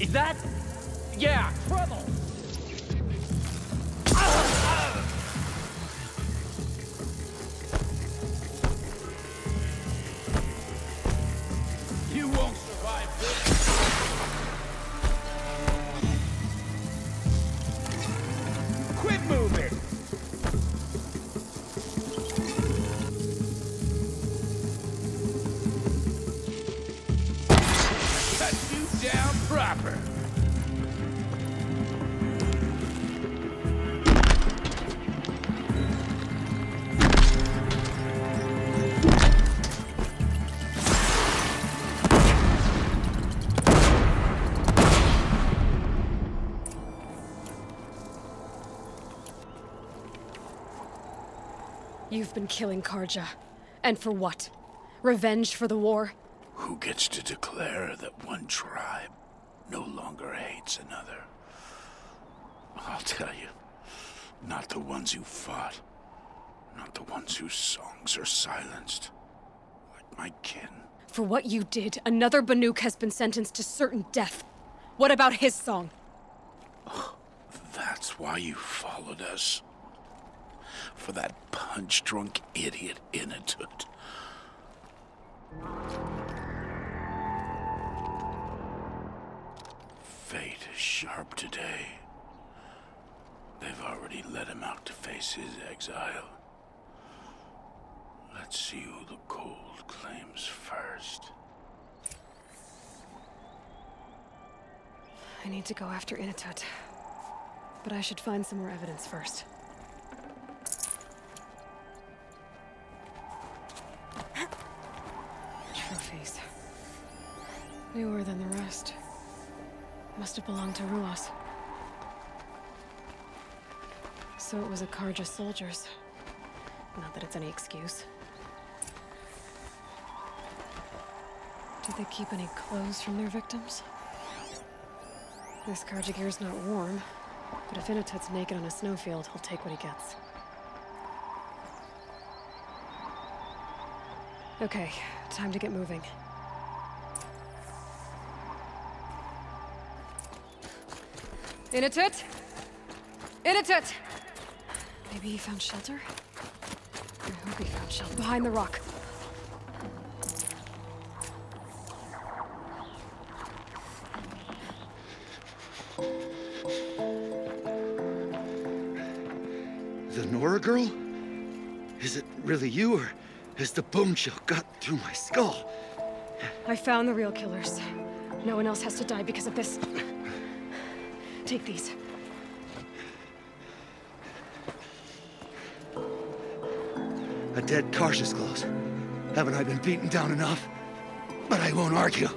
Is that? Yeah, trouble! You won't survive this. Quit moving! Cut you down proper. You've been killing Karja. And for what? Revenge for the war? Who gets to declare that one tribe no longer hates another? I'll tell you, not the ones who fought, not the ones whose songs are silenced, like my kin. For what you did, another Banuk has been sentenced to certain death. What about his song? That's why you followed us. For that punch-drunk idiot Inatut. Fate is sharp today. They've already let him out to face his exile. Let's see who the cold claims first. I need to go after Inatut. But I should find some more evidence first. Trophies. Newer than the rest. Must have belonged to Ruas. So it was a Karja soldiers. Not that it's any excuse. Did they keep any clothes from their victims? This Karja gear's not warm, but if Inatut's naked on a snowfield, he'll take what he gets. Okay, time to get moving. Inatut! Inatut! Maybe he found shelter? I hope he found shelter. Behind the rock. The Nora girl? Is it really you, or has the bone chill got through my skull? I found the real killers. No one else has to die because of this. Take these. A dead Karja's clothes. Haven't I been beaten down enough? But I won't argue.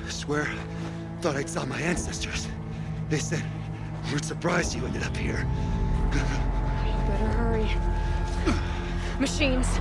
I swear, thought I'd saw my ancestors. They said, we're surprised you ended up here. Better hurry. Machines.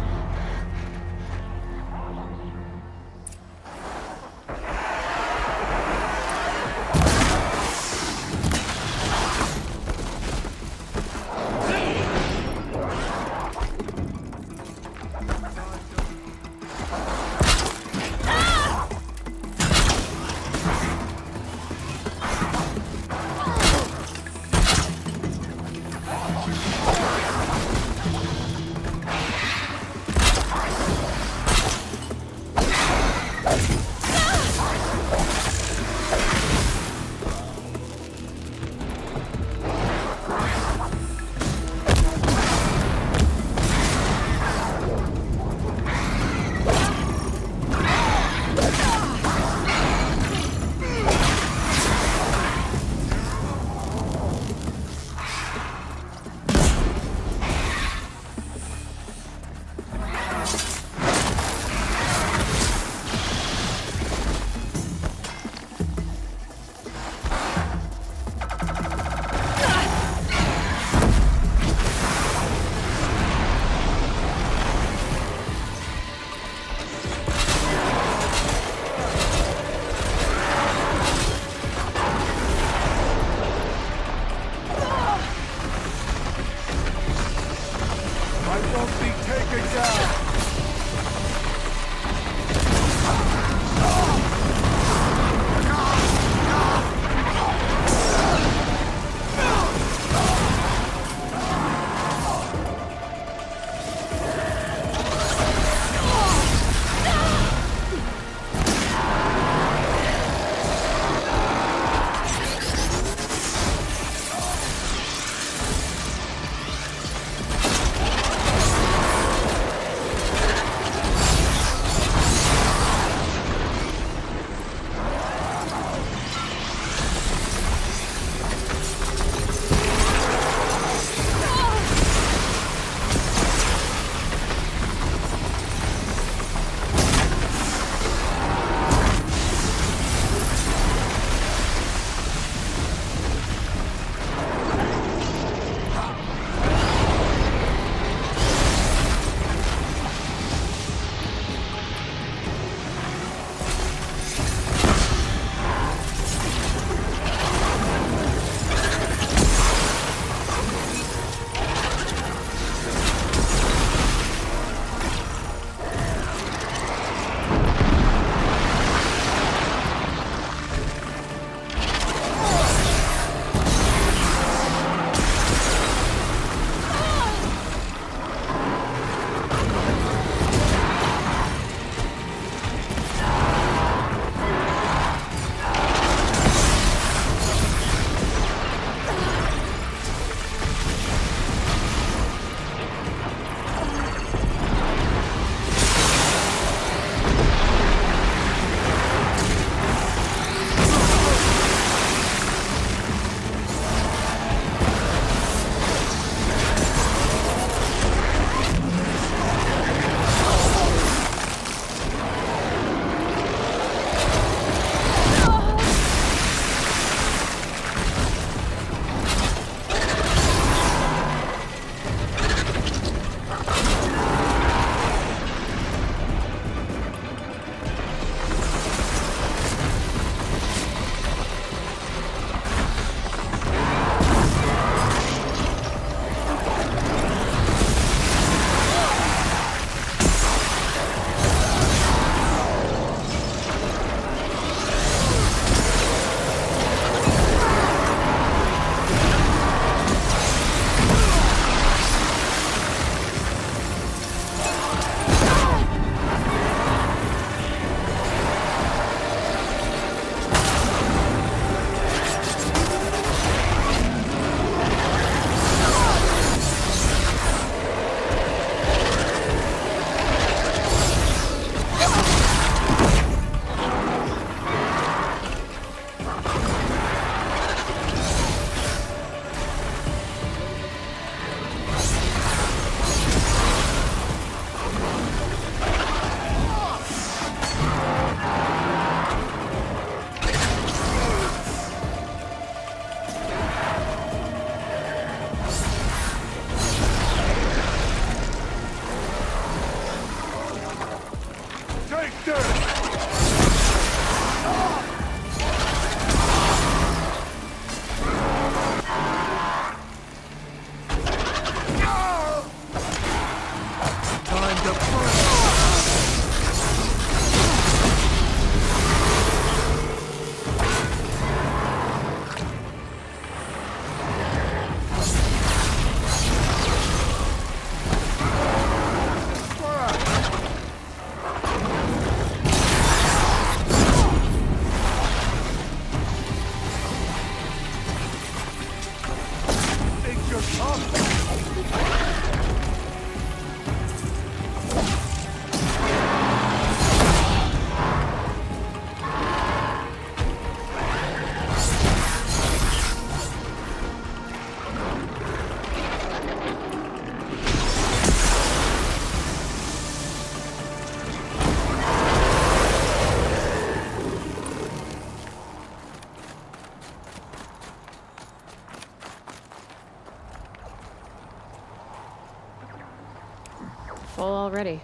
Full already.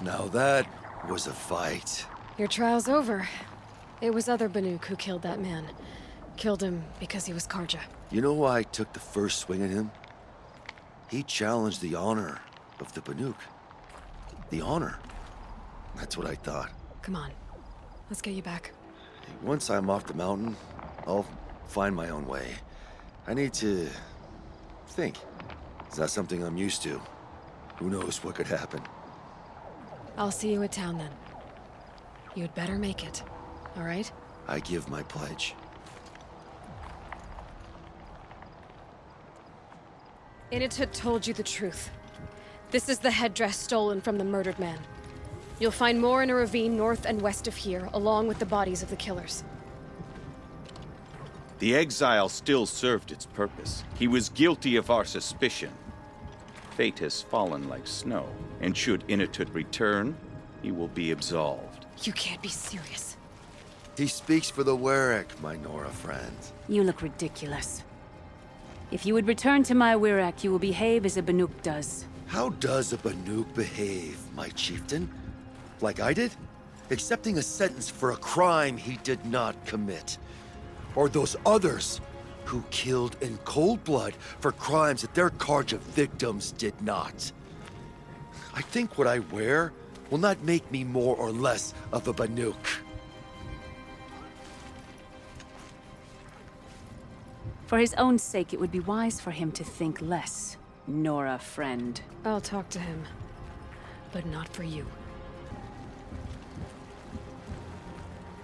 Now that was a fight. Your trial's over. It was other Banuk who killed that man. Killed him because he was Karja. You know why I took the first swing at him? He challenged the honor of the Banuk. The honor. That's what I thought. Come on. Let's get you back. Once I'm off the mountain, I'll find my own way. I need to think. It's not something I'm used to. Who knows what could happen? I'll see you at town then. You'd better make it, all right? I give my pledge. Initut told you the truth. This is the headdress stolen from the murdered man. You'll find more in a ravine north and west of here, along with the bodies of the killers. The exile still served its purpose. He was guilty of our suspicion. Fate has fallen like snow, and should Initut return, he will be absolved. You can't be serious. He speaks for the Werak, my Nora friend. You look ridiculous. If you would return to my Werak, you will behave as a Banuk does. How does a Banuk behave, my chieftain? Like I did? Accepting a sentence for a crime he did not commit. Or those others who killed in cold blood for crimes that their Karja victims did not. I think what I wear will not make me more or less of a Banuk. For his own sake, it would be wise for him to think less, Nora friend. I'll talk to him, but not for you.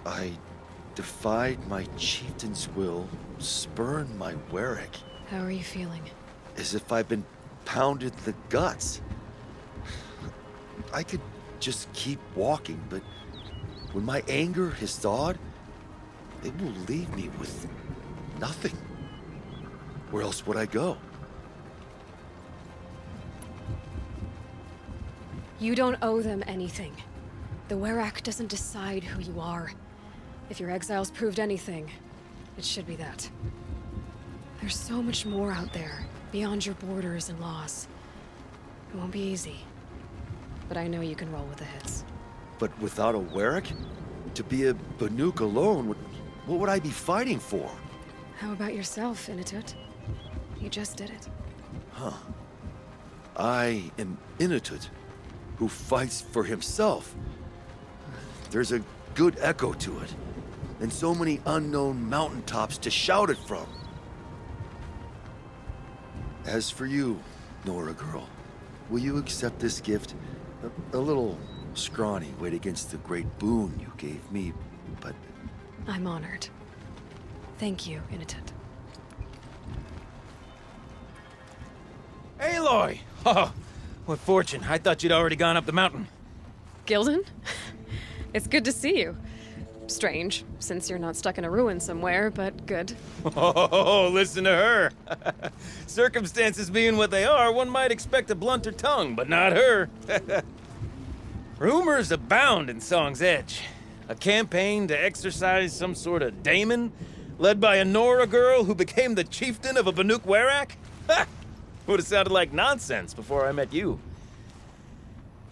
I defied my chieftain's will, spurned my Werak. How are you feeling? As if I've been pounded in the guts. I could just keep walking, but when my anger has thawed, it will leave me with nothing. Where else would I go? You don't owe them anything. The Werak doesn't decide who you are. If your exile's proved anything, it should be that. There's so much more out there, beyond your borders and laws. It won't be easy. But I know you can roll with the hits. But without a Werak? To be a Banuk alone, what would I be fighting for? How about yourself, Initut? You just did it. Huh. I am Initut, who fights for himself. There's a good echo to it, and so many unknown mountaintops to shout it from. As for you, Nora girl, will you accept this gift? A little scrawny weighed against the great boon you gave me, but... I'm honored. Thank you, Initut. Aloy! Oh, what fortune. I thought you'd already gone up the mountain. Gildan? It's good to see you. Strange, since you're not stuck in a ruin somewhere, but good. Oh, listen to her. Circumstances being what they are, one might expect a blunter tongue, but not her. Rumors abound in Song's Edge. A campaign to exorcise some sort of daemon, led by a Nora girl who became the chieftain of a Banuk Werak? Would have sounded like nonsense before I met you.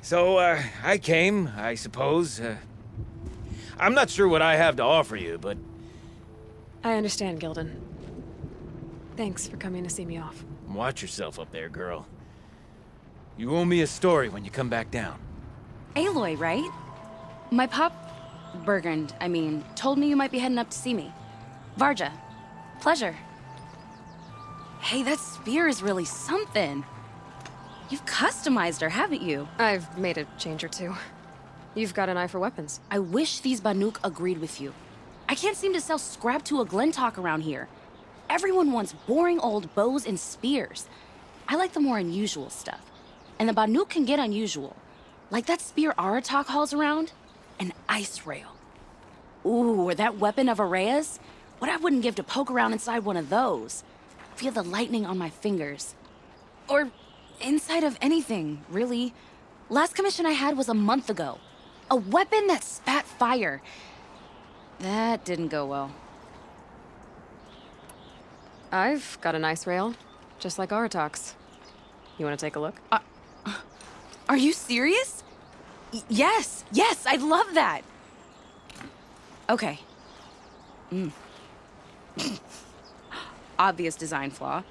So, I came, I suppose. I'm not sure what I have to offer you, but... I understand, Gildan. Thanks for coming to see me off. Watch yourself up there, girl. You owe me a story when you come back down. Aloy, right? My pup, Bergund, told me you might be heading up to see me. Varja, pleasure. Hey, that spear is really something. You've customized her, haven't you? I've made a change or two. You've got an eye for weapons. I wish these Banuk agreed with you. I can't seem to sell scrap to a Glentalk around here. Everyone wants boring old bows and spears. I like the more unusual stuff. And the Banuk can get unusual. Like that spear Aratak hauls around. An ice rail. Ooh, or that weapon of Araya's. What I wouldn't give to poke around inside one of those. Feel the lightning on my fingers. Or inside of anything, really. Last commission I had was a month ago. A weapon that spat fire. That didn't go well. I've got an ice rail, just like Aratak's. You want to take a look? Are you serious? Yes, yes, I'd love that. Okay. Obvious design flaw.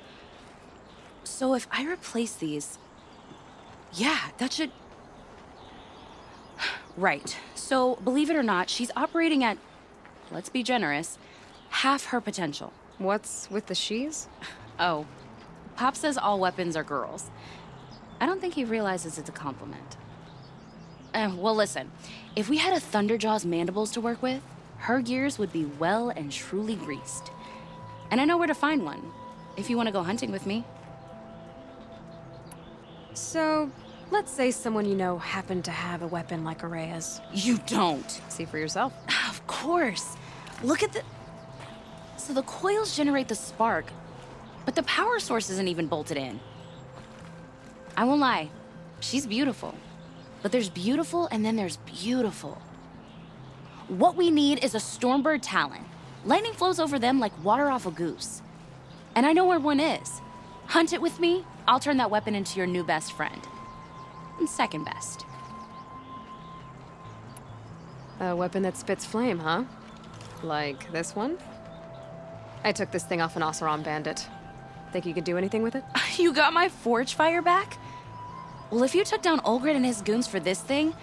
So if I replace these... Yeah, that should... Right. So, believe it or not, she's operating at, let's be generous, half her potential. What's with the she's? Oh, Pop says all weapons are girls. I don't think he realizes it's a compliment. Well, listen. If we had a Thunderjaw's mandibles to work with, her gears would be well and truly greased. And I know where to find one, if you want to go hunting with me. So, let's say someone you know happened to have a weapon like Araya's. You don't. See for yourself. Of course. Look at the... So the coils generate the spark, but the power source isn't even bolted in. I won't lie. She's beautiful. But there's beautiful and then there's beautiful. What we need is a Stormbird Talon. Lightning flows over them like water off a goose. And I know where one is. Hunt it with me, I'll turn that weapon into your new best friend. And second best. A weapon that spits flame, huh? Like this one? I took this thing off an Oseram bandit. Think you could do anything with it? You got my forge fire back? Well, if you took down Olgrid and his goons for this thing,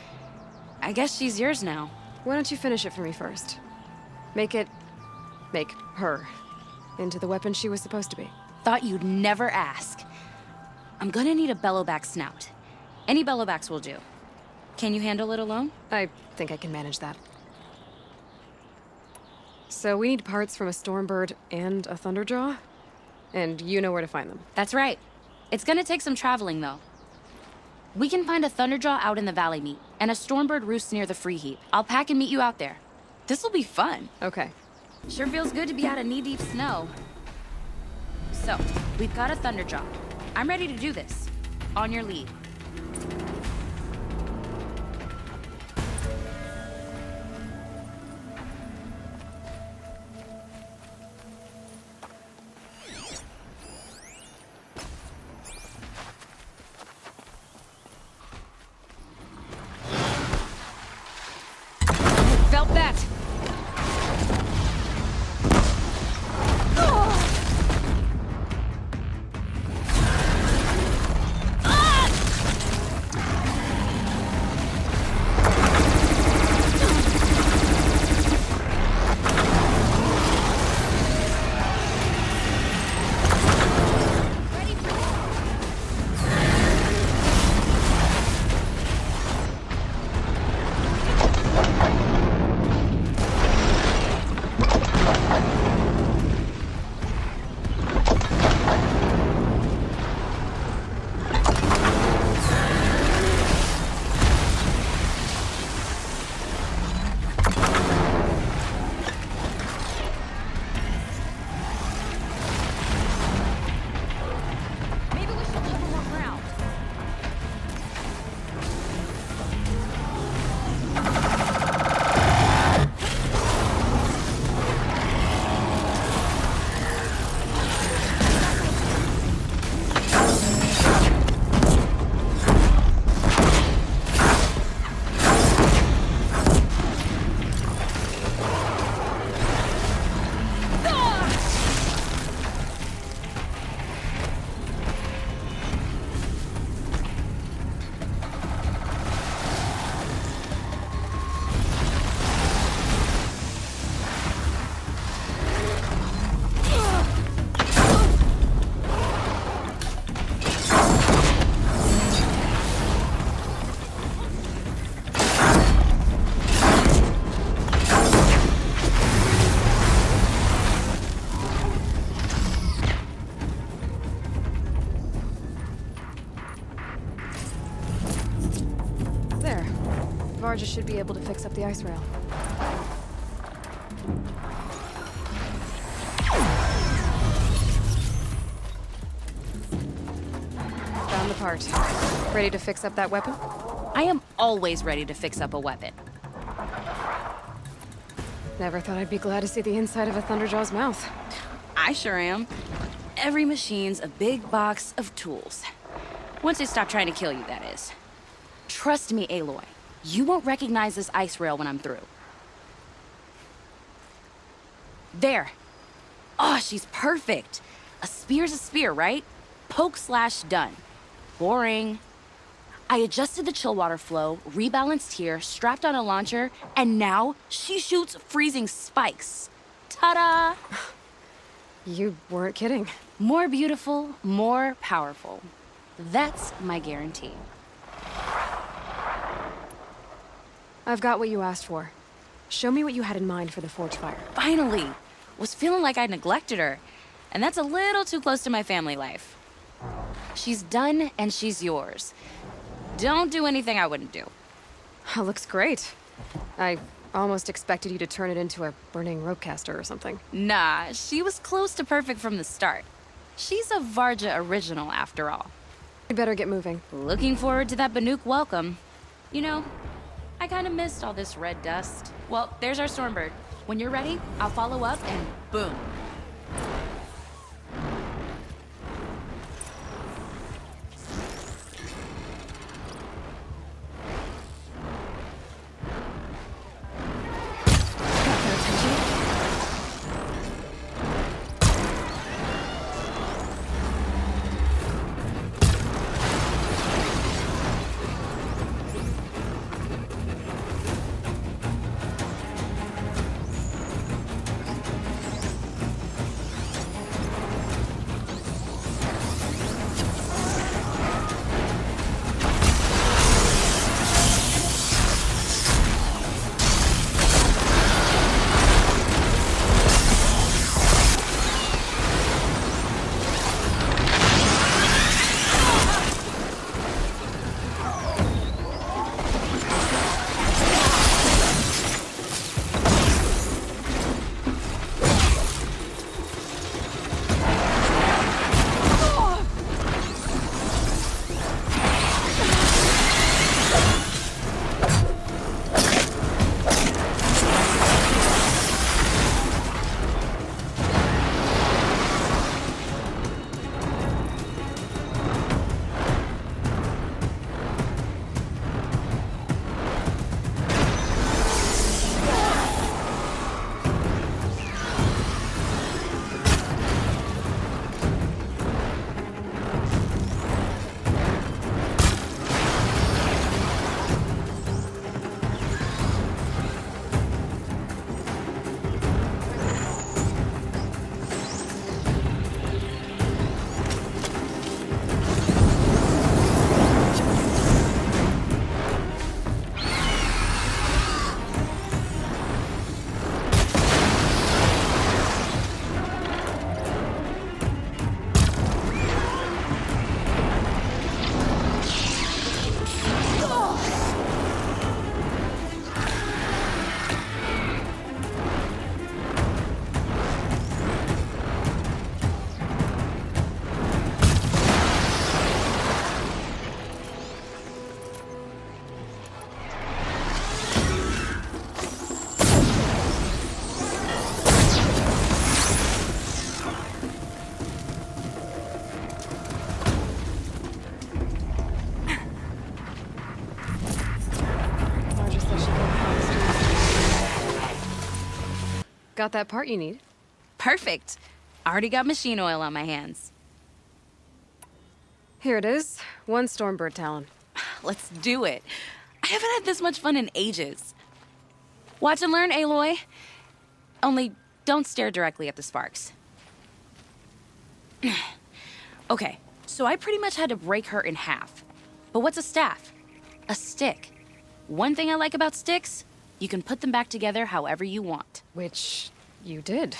I guess she's yours now. Why don't you finish it for me first? Make her into the weapon she was supposed to be. Thought you'd never ask. I'm gonna need a bellowback snout. Any bellowbacks will do. Can you handle it alone? I think I can manage that. So we need parts from a Stormbird and a Thunderjaw? And you know where to find them. That's right. It's gonna take some traveling, though. We can find a Thunderjaw out in the Valley Meat, and a Stormbird roosts near the Free Heap. I'll pack and meet you out there. This'll be fun. Okay. Sure feels good to be out of knee-deep snow. So, we've got a Thunderjaw. I'm ready to do this. On your lead. Felt that! Varja should be able to fix up the ice rail. Found the part. Ready to fix up that weapon? I am always ready to fix up a weapon. Never thought I'd be glad to see the inside of a Thunderjaw's mouth. I sure am. Every machine's a big box of tools. Once they stop trying to kill you, that is. Trust me, Aloy. You won't recognize this ice rail when I'm through. There. Oh, she's perfect. A spear's a spear, right? Poke slash done. Boring. I adjusted the chill water flow, rebalanced here, strapped on a launcher, and now she shoots freezing spikes. Ta-da! You weren't kidding. More beautiful, more powerful. That's my guarantee. I've got what you asked for. Show me what you had in mind for the forge fire. Finally! Was feeling like I neglected her. And that's a little too close to my family life. She's done and she's yours. Don't do anything I wouldn't do. That looks great. I almost expected you to turn it into a burning rope caster or something. Nah, she was close to perfect from the start. She's a Varja original after all. You better get moving. Looking forward to that Banuk welcome. You know, I kinda missed all this red dust. Well, there's our Stormbird. When you're ready, I'll follow up and boom. Got that part you need? Perfect. Already got machine oil on my hands. Here it is. 1 Stormbird talon. Let's do it. I haven't had this much fun in ages. Watch and learn, Aloy. Only don't stare directly at the sparks. Okay, so I pretty much had to break her in half. But what's a staff? A stick. One thing I like about sticks, you can put them back together however you want. Which you did.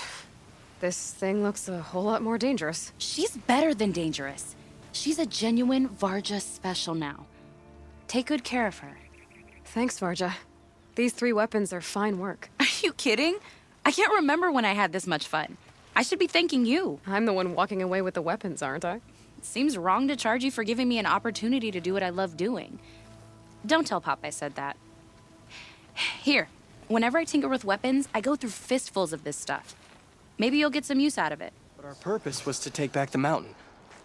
This thing looks a whole lot more dangerous. She's better than dangerous. She's a genuine Varja special now. Take good care of her. Thanks, Varja. These 3 weapons are fine work. Are you kidding? I can't remember when I had this much fun. I should be thanking you. I'm the one walking away with the weapons, aren't I? It seems wrong to charge you for giving me an opportunity to do what I love doing. Don't tell Pop I said that. Here, whenever I tinker with weapons, I go through fistfuls of this stuff. Maybe you'll get some use out of it. But our purpose was to take back the mountain.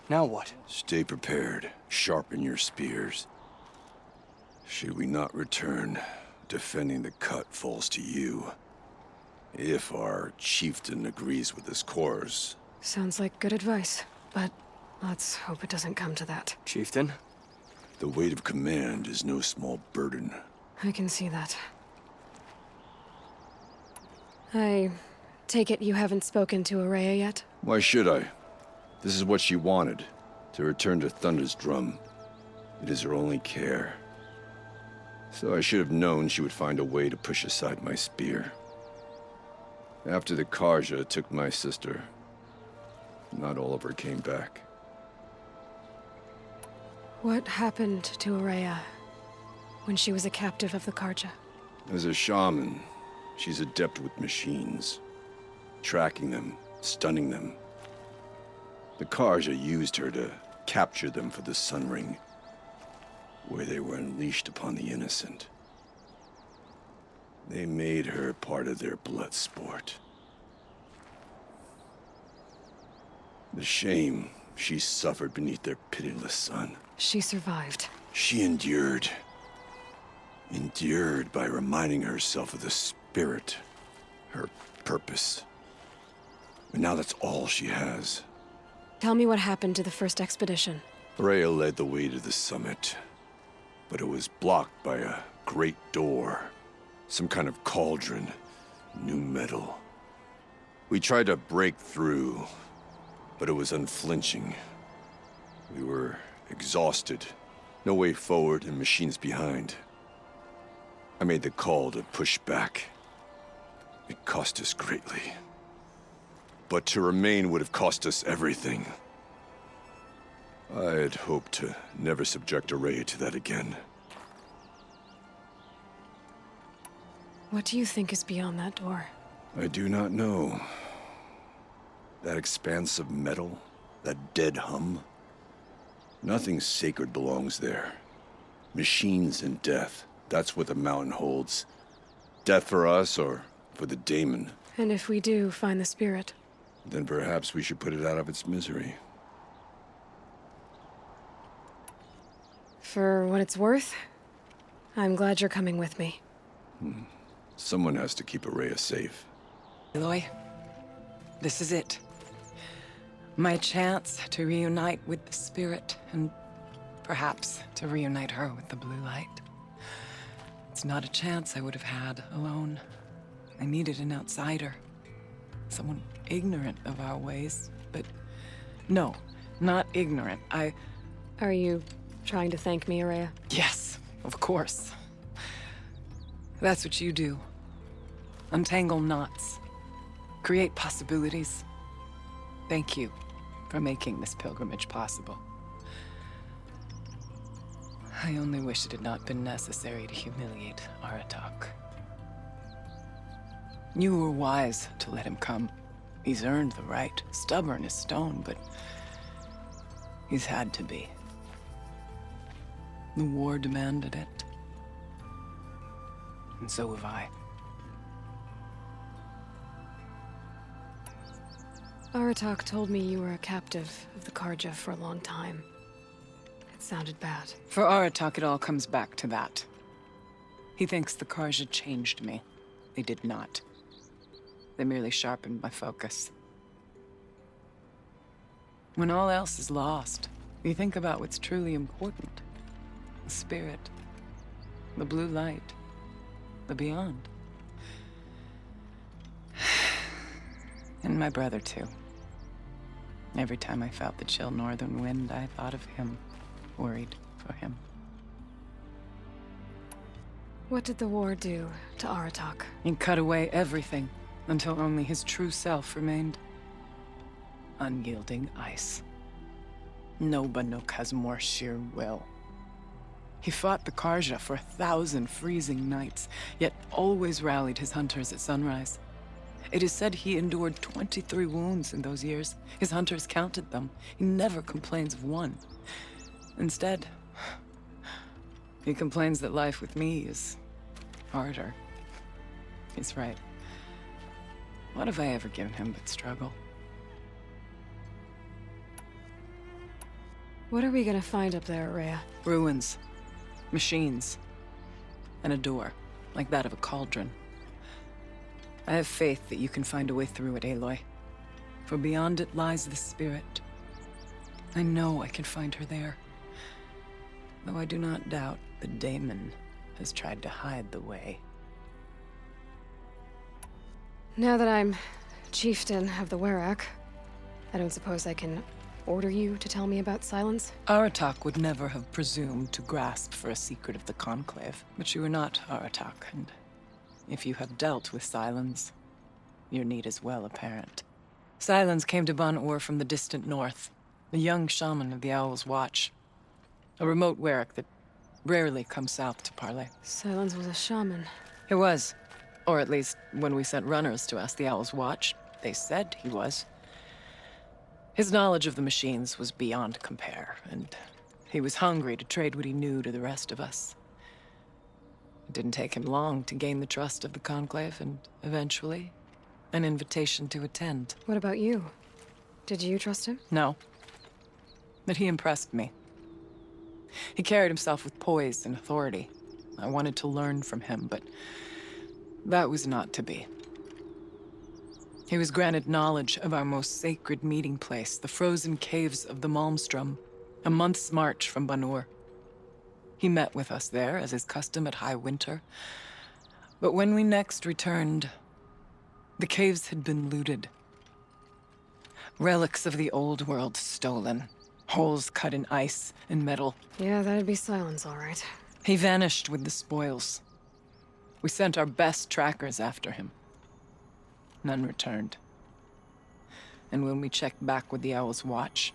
Now what? Stay prepared. Sharpen your spears. Should we not return, defending the cut falls to you. If our chieftain agrees with this course. Sounds like good advice, but let's hope it doesn't come to that. Chieftain? The weight of command is no small burden. I can see that. I take it you haven't spoken to Araya yet? Why should I? This is what she wanted, to return to Thunder's drum. It is her only care. So I should have known she would find a way to push aside my spear. After the Karja took my sister, not all of her came back. What happened to Araya when she was a captive of the Karja? As a shaman, she's adept with machines. Tracking them, stunning them. The Karja used her to capture them for the Sun Ring, where they were unleashed upon the innocent. They made her part of their blood sport. The shame she suffered beneath their pitiless sun. She survived. She endured. Endured by reminding herself of the spirit, her purpose. And now that's all she has. Tell me what happened to the first expedition. Rhea led the way to the summit, but it was blocked by a great door. Some kind of cauldron, new metal. We tried to break through, but it was unflinching. We were exhausted, no way forward and machines behind. I made the call to push back. It cost us greatly. But to remain would have cost us everything. I had hoped to never subject Araya to that again. What do you think is beyond that door? I do not know. That expanse of metal, that dead hum. Nothing sacred belongs there. Machines and death, that's what the mountain holds. Death for us or for the daemon. And if we do find the spirit? Then perhaps we should put it out of its misery. For what it's worth, I'm glad you're coming with me. Someone has to keep Araya safe. Aloy, this is it. My chance to reunite with the spirit, and perhaps to reunite her with the blue light. It's not a chance I would have had alone. I needed an outsider. Someone ignorant of our ways, but no, not ignorant. Are you trying to thank me, Araya? Yes, of course. That's what you do. Untangle knots. Create possibilities. Thank you for making this pilgrimage possible. I only wish it had not been necessary to humiliate Aratak. You were wise to let him come. He's earned the right. Stubborn as stone, but he's had to be. The war demanded it. And so have I. Aratak told me you were a captive of the Karja for a long time. It sounded bad. For Aratak, it all comes back to that. He thinks the Karja changed me. They did not. They merely sharpened my focus. When all else is lost, you think about what's truly important. The spirit, the blue light, the beyond. And my brother, too. Every time I felt the chill northern wind, I thought of him, worried for him. What did the war do to Aratak? He cut away everything, until only his true self remained. Unyielding ice. No Banuk has more sheer will. He fought the Karja for 1,000 freezing nights, yet always rallied his hunters at sunrise. It is said he endured 23 wounds in those years. His hunters counted them. He never complains of one. Instead, he complains that life with me is harder. He's right. What have I ever given him but struggle? What are we gonna find up there, Araya? Ruins. Machines. and a door, like that of a cauldron. I have faith that you can find a way through it, Aloy. For beyond it lies the spirit. I know I can find her there. Though I do not doubt the daemon has tried to hide the way. Now that I'm chieftain of the Werak, I don't suppose I can order you to tell me about Silence? Aratak would never have presumed to grasp for a secret of the Conclave. But you are not Aratak, and if you have dealt with Silence, your need is well apparent. Silence came to Ban-Ur from the distant north, a young shaman of the Owl's Watch. A remote Werak that rarely comes south to parley. Silence was a shaman. It was. Or at least, when we sent runners to ask the Owl's Watch, they said he was. His knowledge of the machines was beyond compare, and he was hungry to trade what he knew to the rest of us. It didn't take him long to gain the trust of the Conclave, and eventually, an invitation to attend. What about you? Did you trust him? No. But he impressed me. He carried himself with poise and authority. I wanted to learn from him, but that was not to be. He was granted knowledge of our most sacred meeting place, the frozen caves of the Malmstrom, a month's march from Ban-Ur. He met with us there, as is custom at High Winter. But when we next returned, the caves had been looted. Relics of the old world stolen. Holes cut in ice and metal. Yeah, that'd be Silence, all right. He vanished with the spoils. We sent our best trackers after him. None returned. And when we checked back with the Owl's Watch,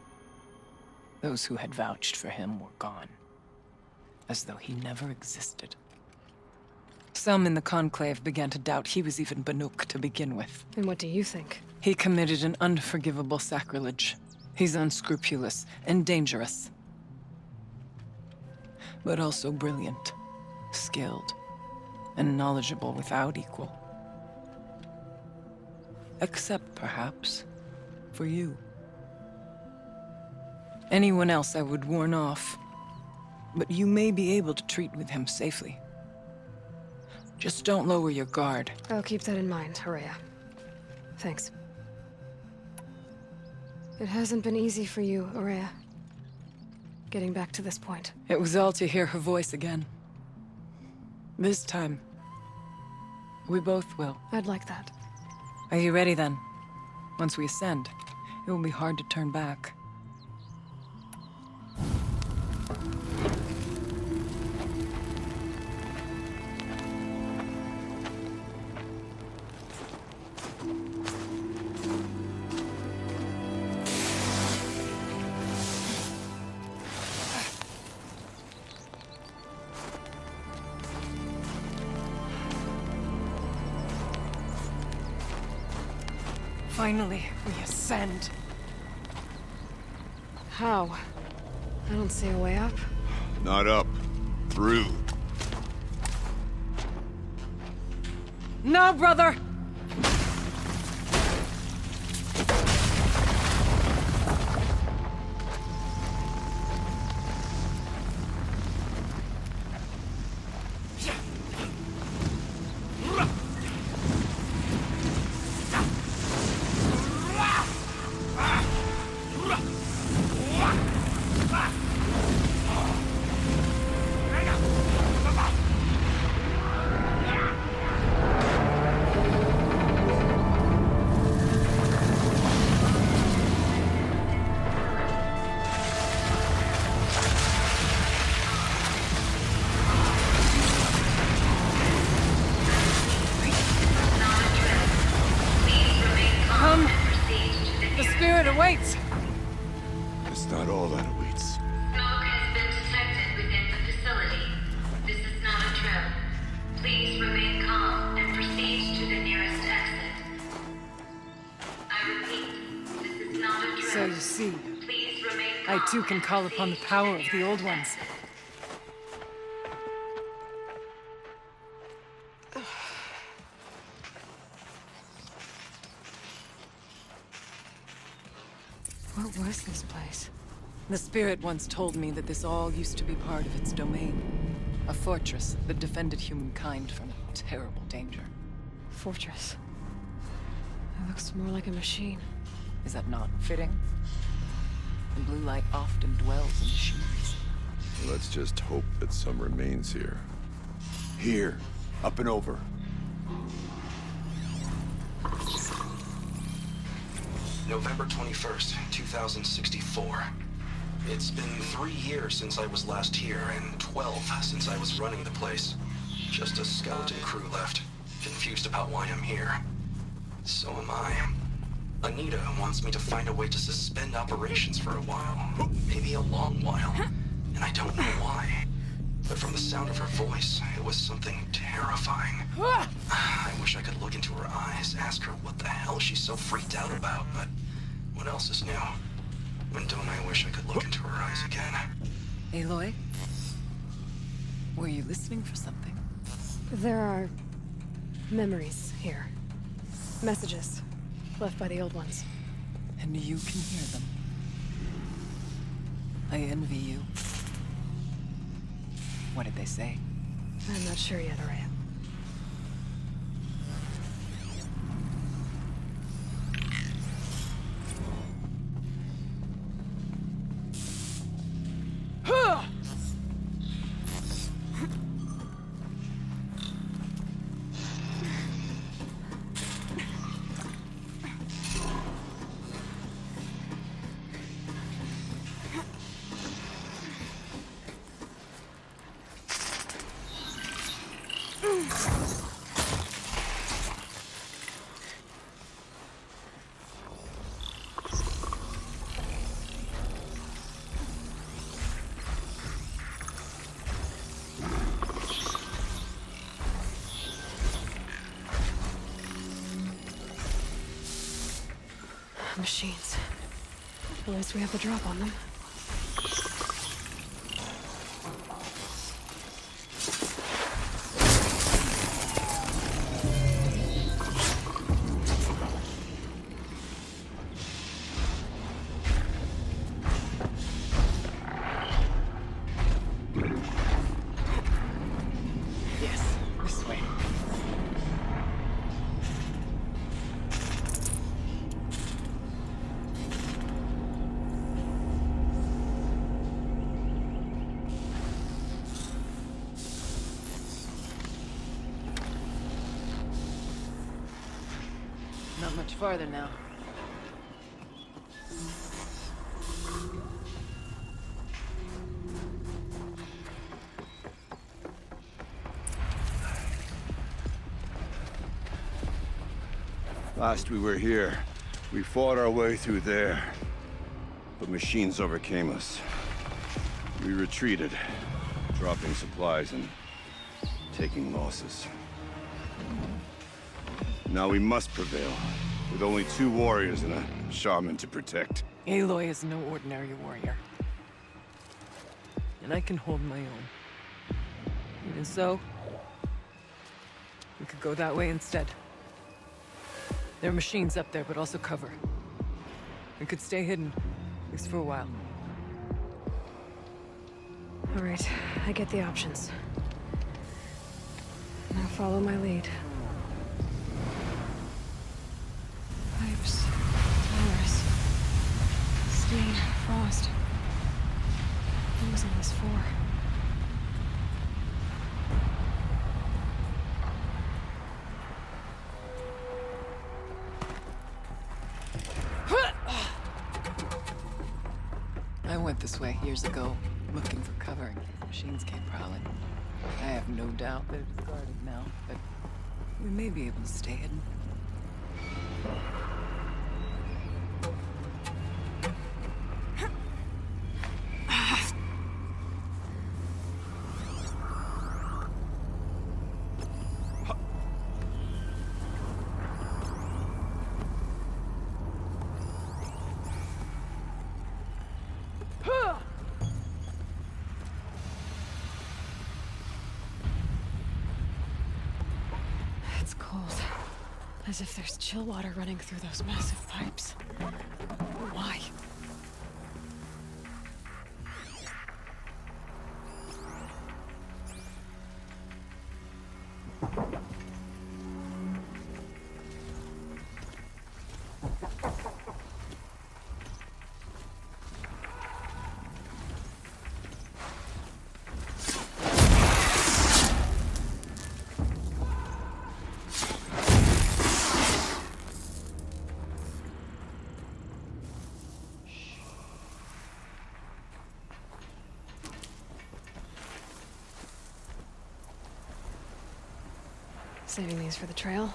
those who had vouched for him were gone. As though he never existed. Some in the Conclave began to doubt he was even Banuk to begin with. And what do you think? He committed an unforgivable sacrilege. He's unscrupulous and dangerous. But also brilliant, skilled, and knowledgeable without equal. Except, perhaps, for you. Anyone else I would warn off, but you may be able to treat with him safely. Just don't lower your guard. I'll keep that in mind, Horea. Thanks. It hasn't been easy for you, Horea. Getting back to this point. It was all to hear her voice again. This time, we both will. I'd like that. Are you ready then? Once we ascend, it will be hard to turn back. Finally, we ascend. How? I don't see a way up. Not up. Through. No, brother! Awaits. It's not all that awaits. Smoke has been detected within the facility. This is not a drill. Please remain calm and proceed to the nearest exit. I repeat, this is not a drill. So you see, Please remain calm I too can call upon the power of the old ones. What was this place? The spirit once told me that this all used to be part of its domain. A fortress that defended humankind from terrible danger. Fortress. It looks more like a machine. Is that not fitting? The blue light often dwells in machines. Let's just hope that some remains here. Here, up and over. November 21st, 2064. It's been 3 years since I was last here, and 12 since I was running the place. Just a skeleton crew left, confused about why I'm here. So am I. Anita wants me to find a way to suspend operations for a while. Maybe a long while. And I don't know why. But from the sound of her voice, it was something terrifying. I wish I could look into her eyes, ask her what the hell she's so freaked out about, but what else is new? And don't I wish I could look into her eyes again? Aloy? Were you listening for something? There are memories here. Messages left by the old ones. And you can hear them. I envy you. What did they say? I'm not sure yet, Araya. Machines. At least we have the drop on them. Yes, this way. Not much farther now. Last we were here, we fought our way through there. But machines overcame us. We retreated, dropping supplies and taking losses. Now we must prevail, with only 2 warriors and a shaman to protect. Aloy is no ordinary warrior. And I can hold my own. Even so, we could go that way instead. There are machines up there, but also cover. We could stay hidden, at least for a while. All right, I get the options. Now follow my lead. Pipes, towers, steam, frost. What was all this for? I went this way years ago, looking for cover. Machines came prowling. I have no doubt that it's guarded now, but we may be able to stay hidden. It's cold. As if there's chill water running through those massive pipes. Why? Saving these for the trail.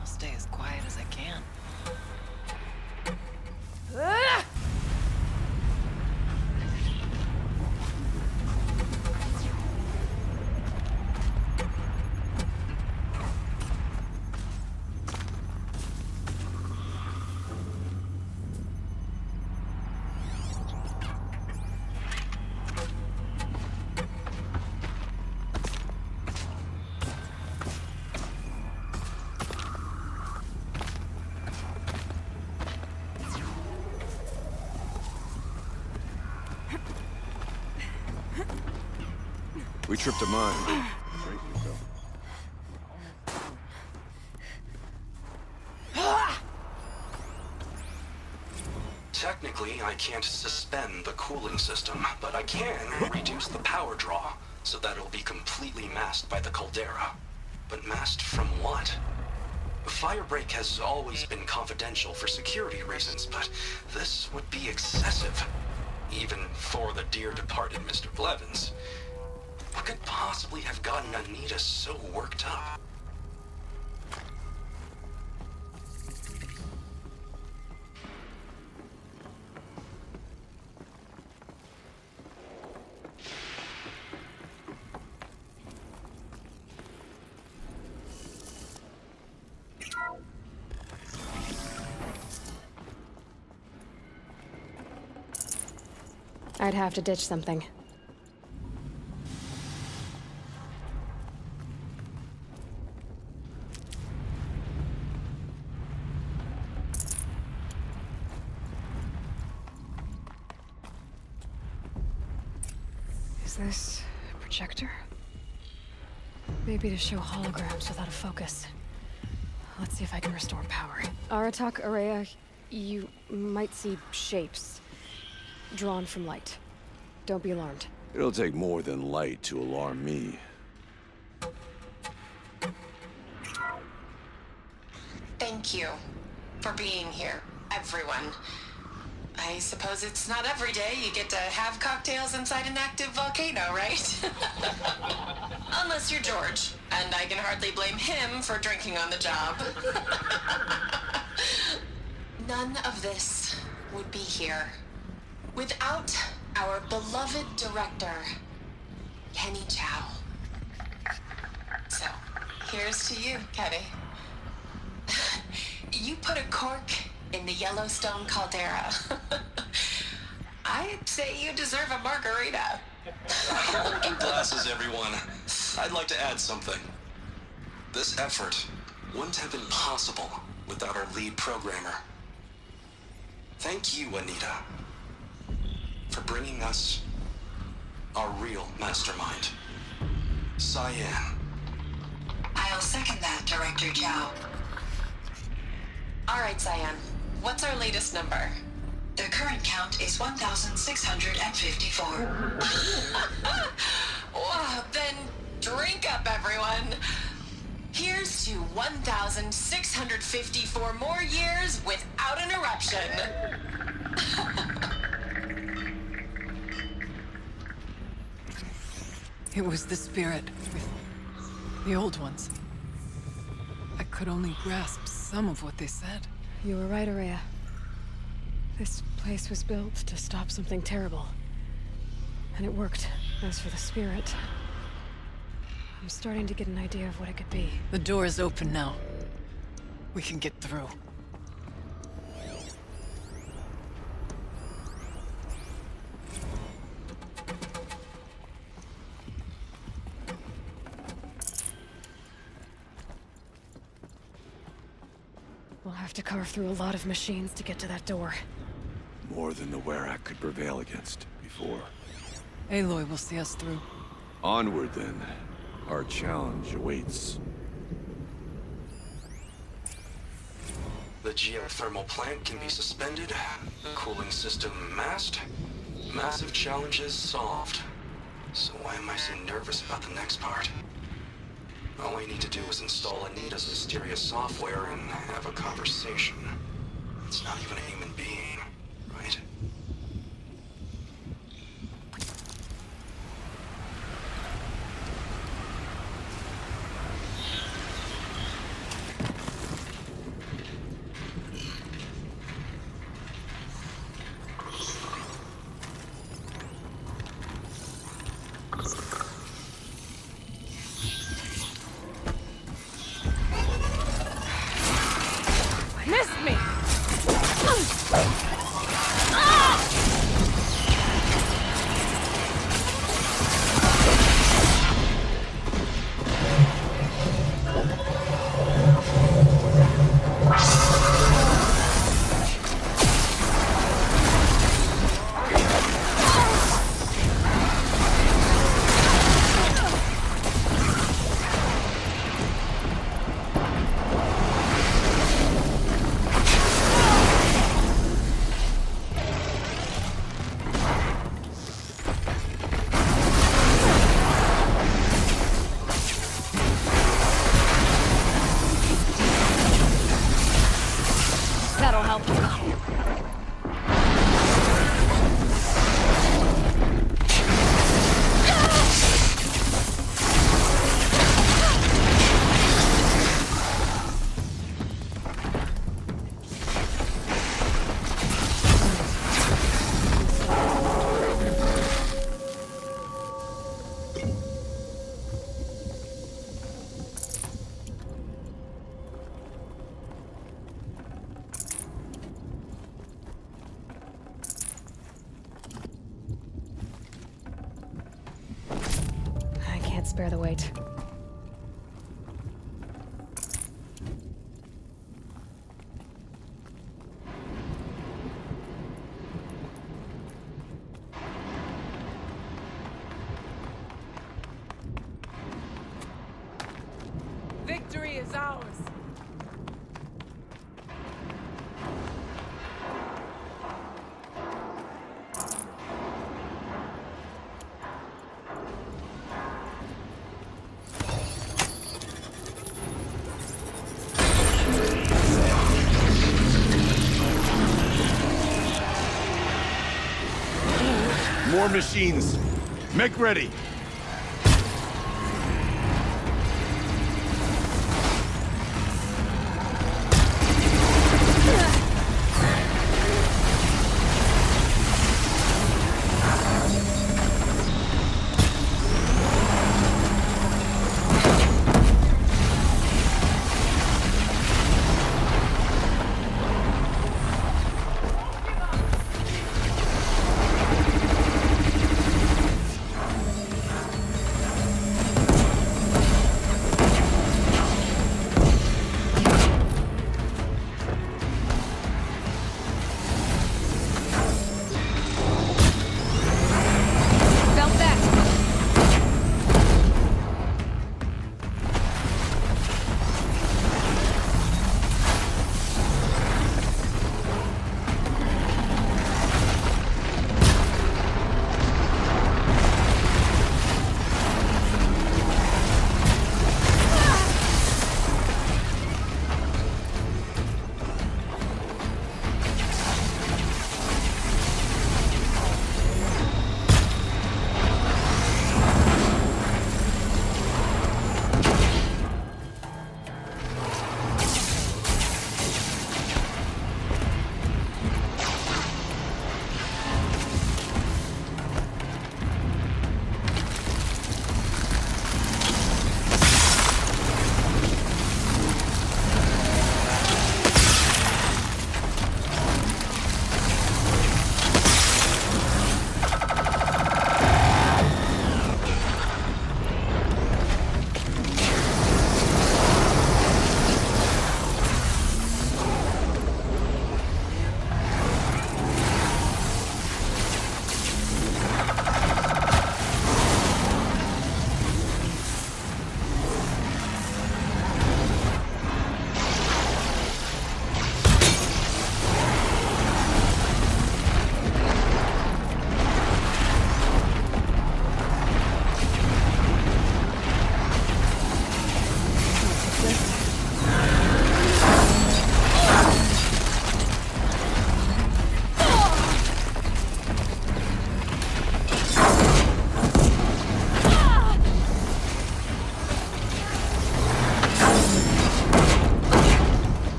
I'll stay as quiet as I can. We tripped a mine. Technically, I can't suspend the cooling system, but I can reduce the power draw so that it'll be completely masked by the caldera. But masked from what? Firebreak has always been confidential for security reasons, but this would be excessive. Even for the dear departed Mr. Blevins. What could possibly have gotten Anita so worked up? I'd have to ditch something. Is this a projector? Maybe to show holograms without a focus. Let's see if I can restore power. Aratak, Araya, you might see shapes drawn from light. Don't be alarmed. It'll take more than light to alarm me. Thank you for being here, everyone. I suppose it's not every day you get to have cocktails inside an active volcano, right? Unless you're George, and I can hardly blame him for drinking on the job. None of this would be here without our beloved director, Kenny Chow. So, here's to you, Kenny. You put a cork in the Yellowstone caldera. I'd say you deserve a margarita. Open glasses, everyone. I'd like to add something. This effort wouldn't have been possible without our lead programmer. Thank you, Anita, for bringing us our real mastermind, Cyan. I'll second that, Director Chow. All right, Cyan. What's our latest number? The current count is 1,654. Wow, then drink up, everyone. Here's to 1,654 more years without an eruption. It was the spirit with the old ones. I could only grasp some of what they said. You were right, Araya. This place was built to stop something terrible. And it worked. As for the spirit, I'm starting to get an idea of what it could be. The door is open now. We can get through. We'll have to carve through a lot of machines to get to that door. More than the Werak could prevail against before. Aloy will see us through. Onward, then. Our challenge awaits. The geothermal plant can be suspended. Cooling system masked. Massive challenges solved. So why am I so nervous about the next part? All I need to do is install Anita's mysterious software and have a conversation. It's not even a human being, right? Missed me! That'll help. I can't spare the weight. Victory is ours! More machines. Make ready.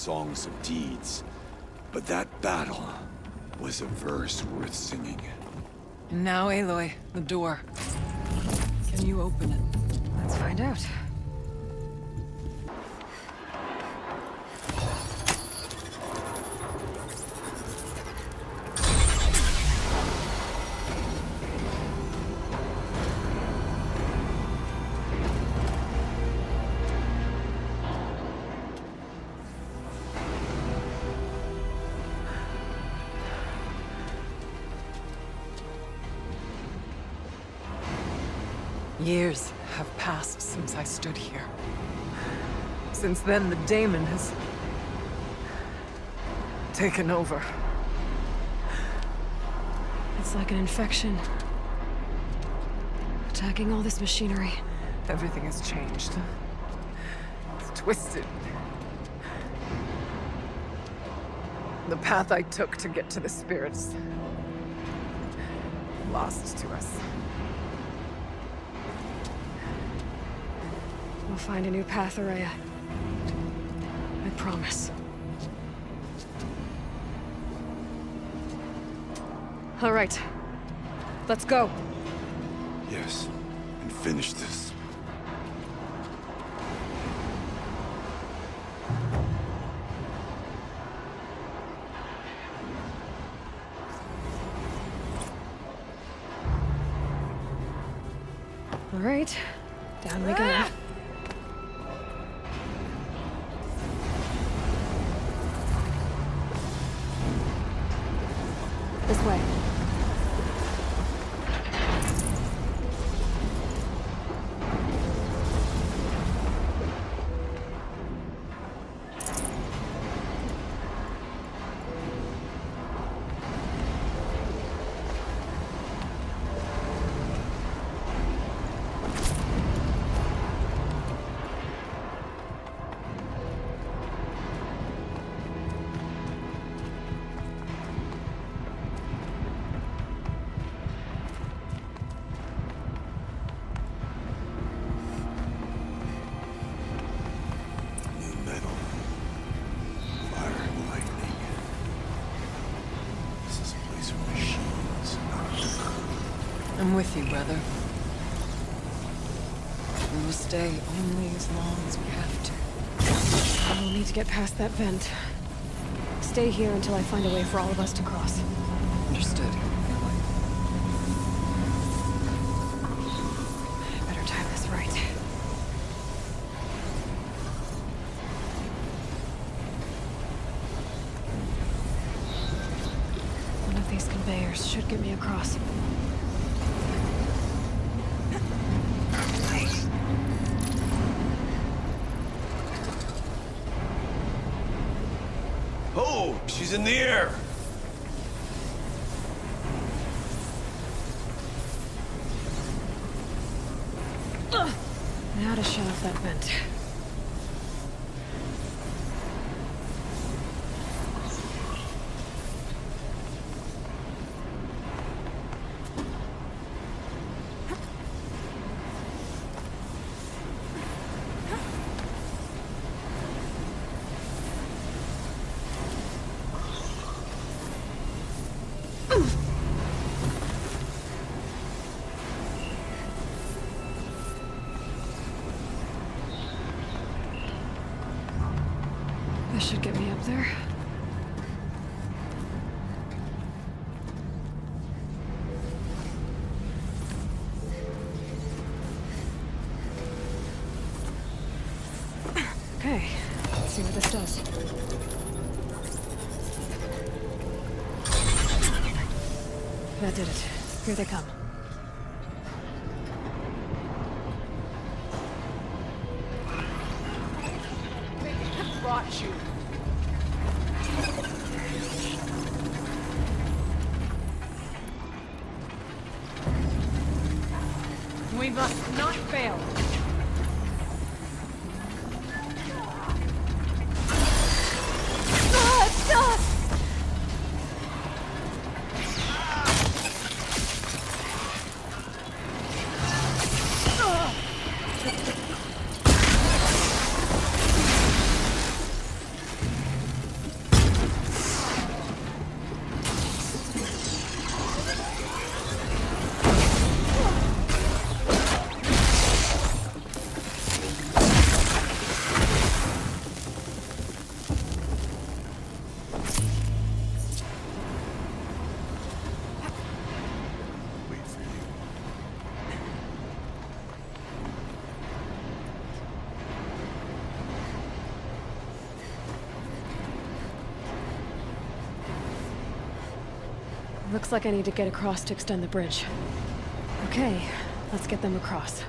songs of deeds. But that battle was a verse worth singing. And now, Aloy, the door. Can you open it? Let's find out. Years have passed since I stood here. Since then, the daemon has taken over. It's like an infection. Attacking all this machinery. Everything has changed. It's twisted. The path I took to get to the spirits, lost to us. We'll find a new path, Araya. I promise. All right. Let's go. Yes, and finish this. All right. Down we go. This way. I'm with you, brother. We will stay only as long as we have to. We'll need to get past that vent. Stay here until I find a way for all of us to cross. Understood. I better time this right. One of these conveyors should get me across. Oh, she's in the air! Now to shut off that vent. This should get me up there. Okay, let's see what this does. That did it. Here they come. Brought you. We must not fail. Looks like I need to get across to extend the bridge. Okay, let's get them across.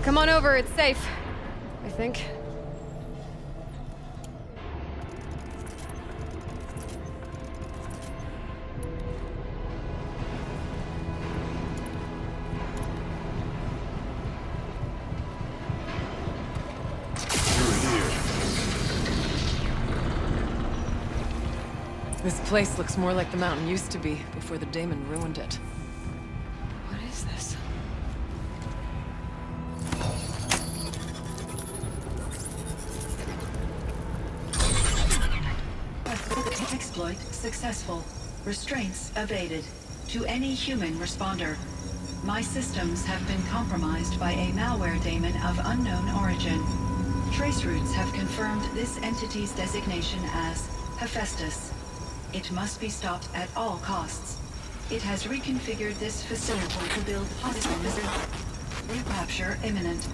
Come on over, it's safe. I think. This place looks more like the mountain used to be before the daemon ruined it. What is this? Exploit successful. Restraints evaded. To any human responder. My systems have been compromised by a malware daemon of unknown origin. Trace routes have confirmed this entity's designation as Hephaestus. It must be stopped at all costs. It has reconfigured this facility to build possible misery. Recapture imminent.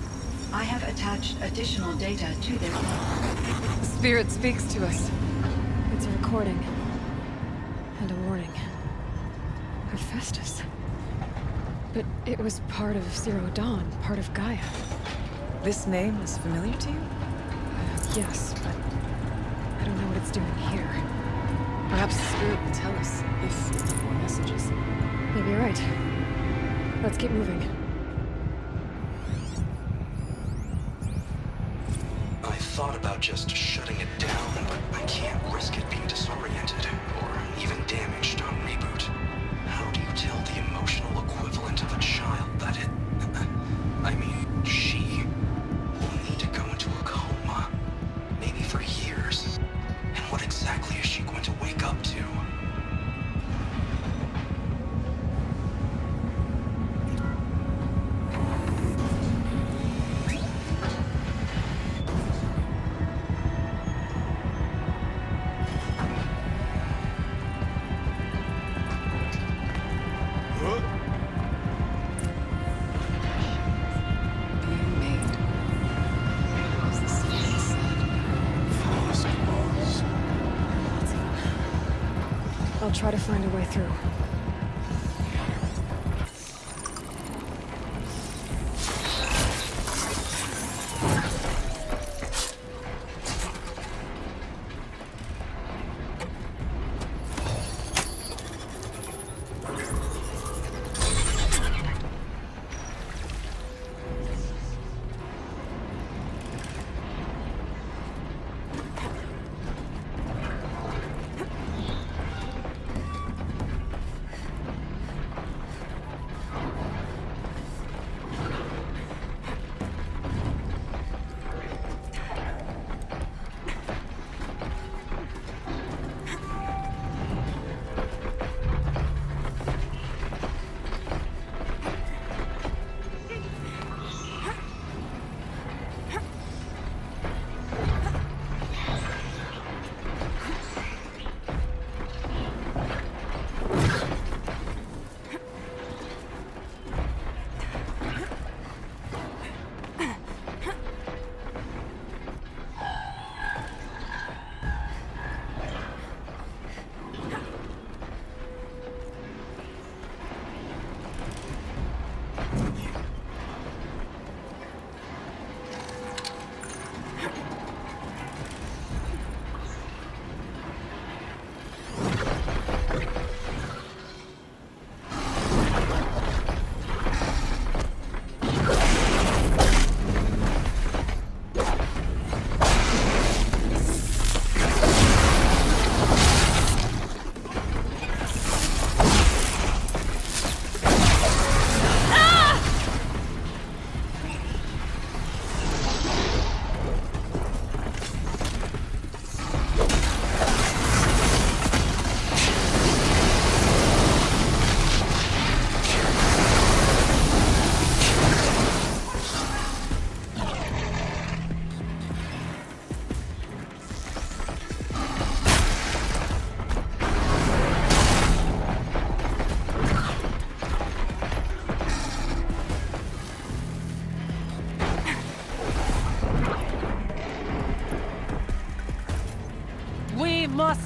I have attached additional data to this. The spirit speaks to us. It's a recording. And a warning. Hephaestus. But it was part of Zero Dawn, part of Gaia. This name is familiar to you? Yes, but I don't know what it's doing here. Perhaps the spirit will tell us if we have more messages. Maybe you're right. Let's keep moving. I thought about just shutting it down, but I can't risk it being disoriented or even damaged on reboot. How do you tell the emotional equivalent of a child that it... I mean, she will need to go into a coma, maybe for years. And what exactly is she going to wake up to? I'll try to find a way through.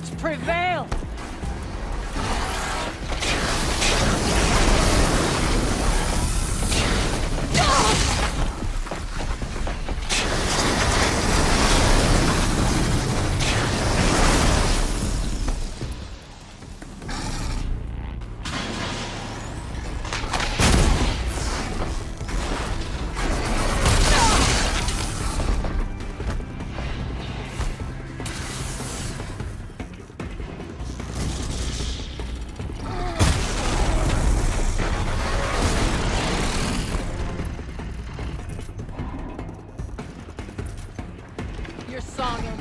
gods prevail! Your song in.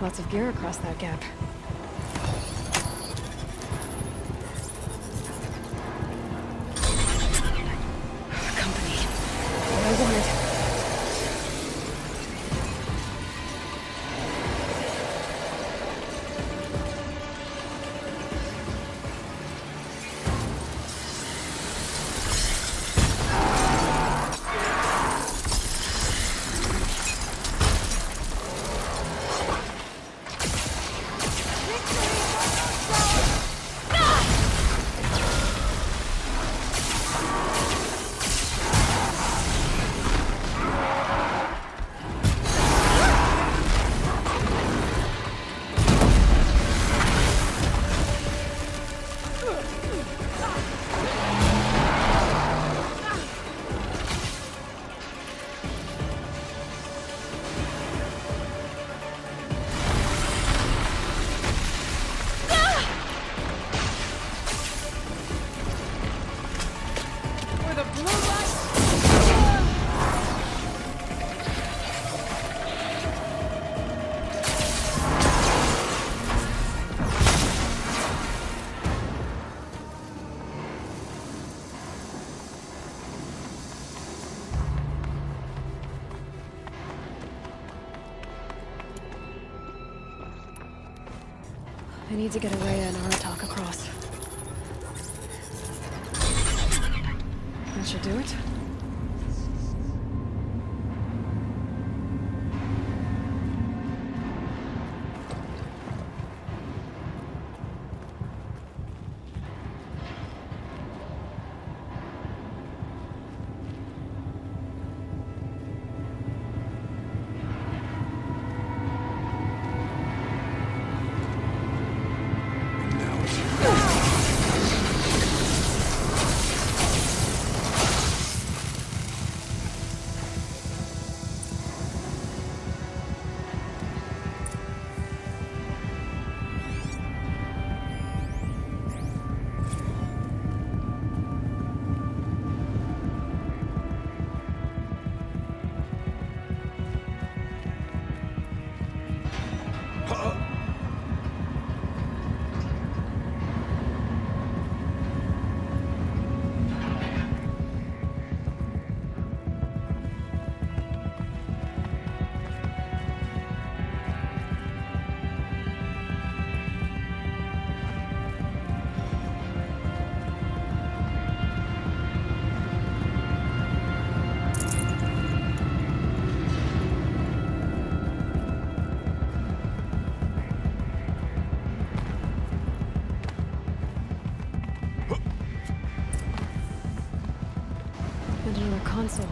Lots of gear across that gap. Company. I want it. I need to get Araya and Aratak across. That should do it. And another console.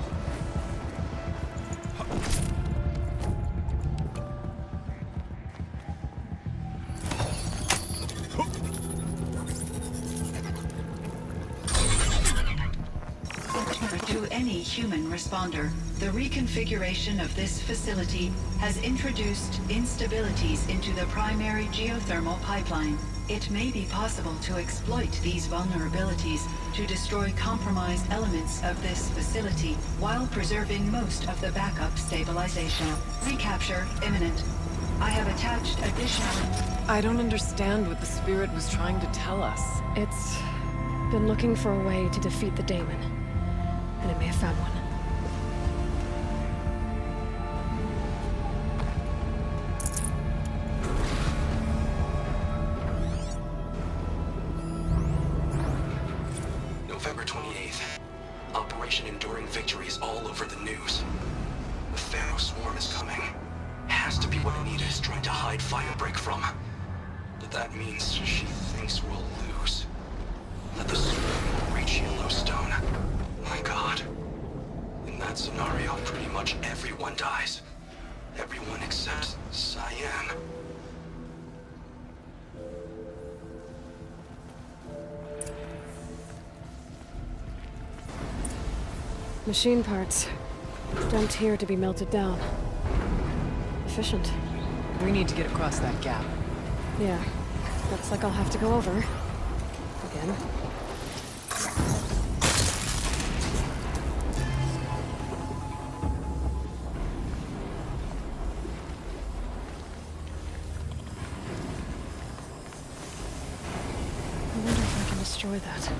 To any human responder, the reconfiguration of this facility has introduced instabilities into the primary geothermal pipeline. It may be possible to exploit these vulnerabilities to destroy compromised elements of this facility while preserving most of the backup stabilization. Recapture imminent. I have attached additional... I don't understand what the spirit was trying to tell us. It's been looking for a way to defeat the daemon. And it may have found one. November 28th. Operation Enduring Victory is all over the news. The Pharaoh swarm is coming. Has to be what Anita is trying to hide Firebreak from. But that means she thinks we'll lose. That the swarm will reach Yellowstone. My God. In that scenario, pretty much everyone dies. Everyone except Cyan. Machine parts. Dumped here to be melted down. Efficient. We need to get across that gap. Yeah. Looks like I'll have to go over. Again. I wonder if I can destroy that.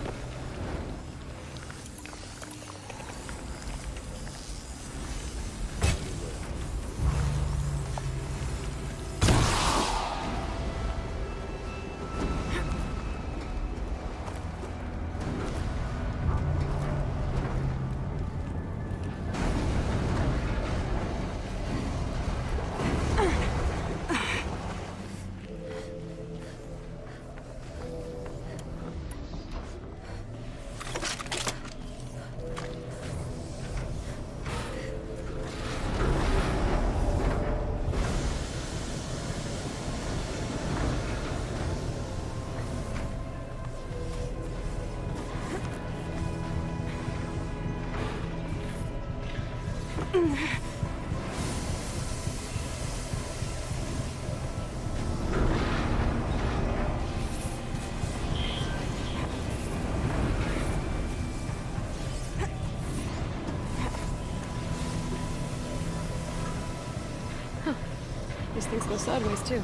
These things go sideways, too.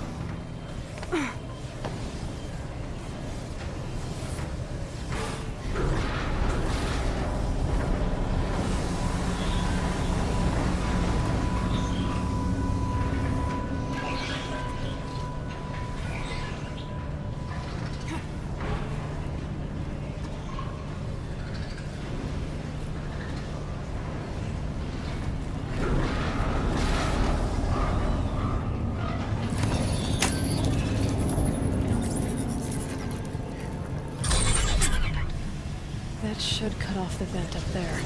That should cut off the vent up there.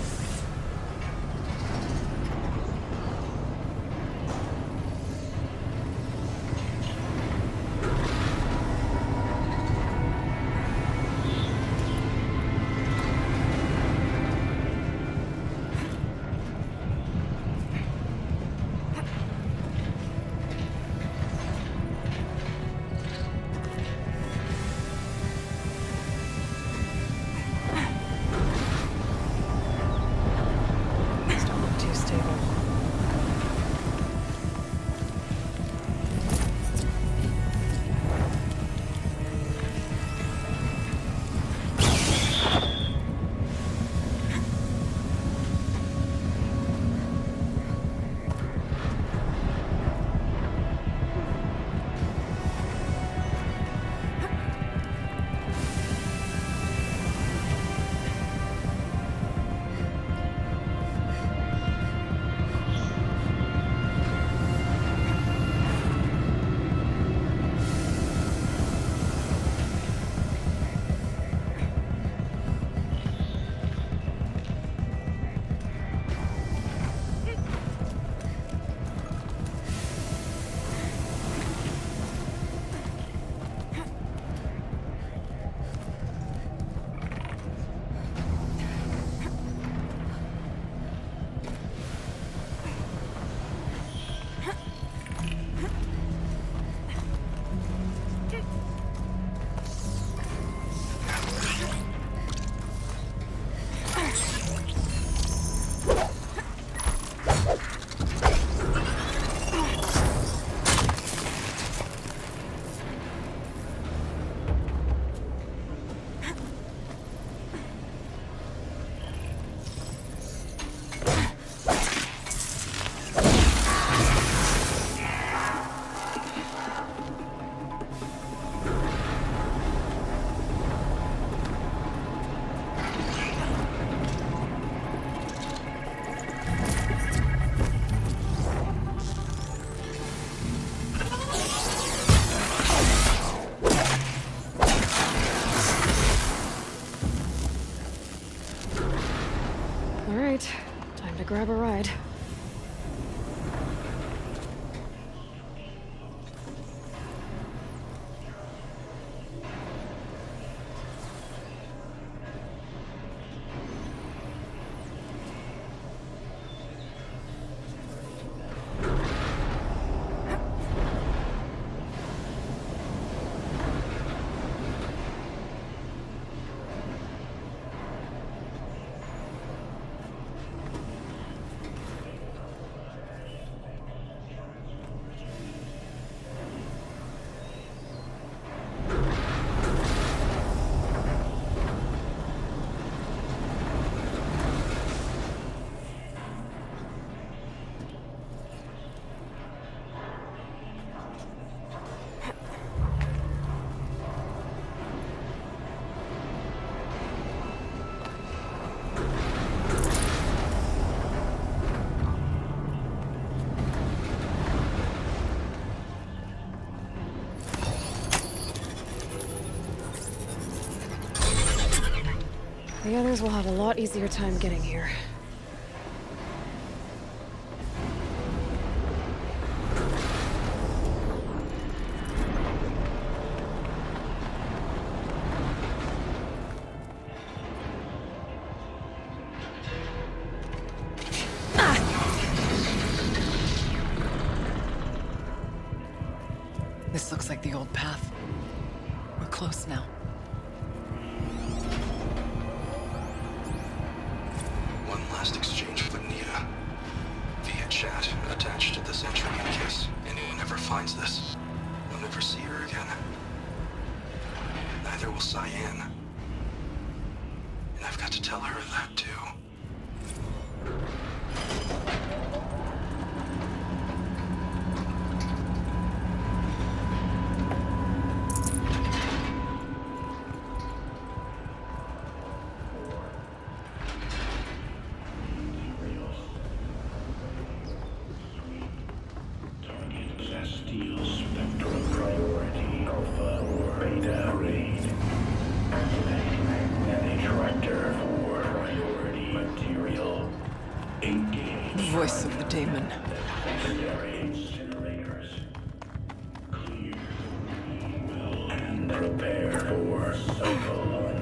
All right, time to grab a ride. The others will have a lot easier time getting here. This looks like the old path. We're close now. One last exchange with Nita. Via chat, attached to this entry in case anyone ever finds this. I'll never see her again. Neither will Cyan. And I've got to tell her that too. Voice of the demon. Prepare for cycle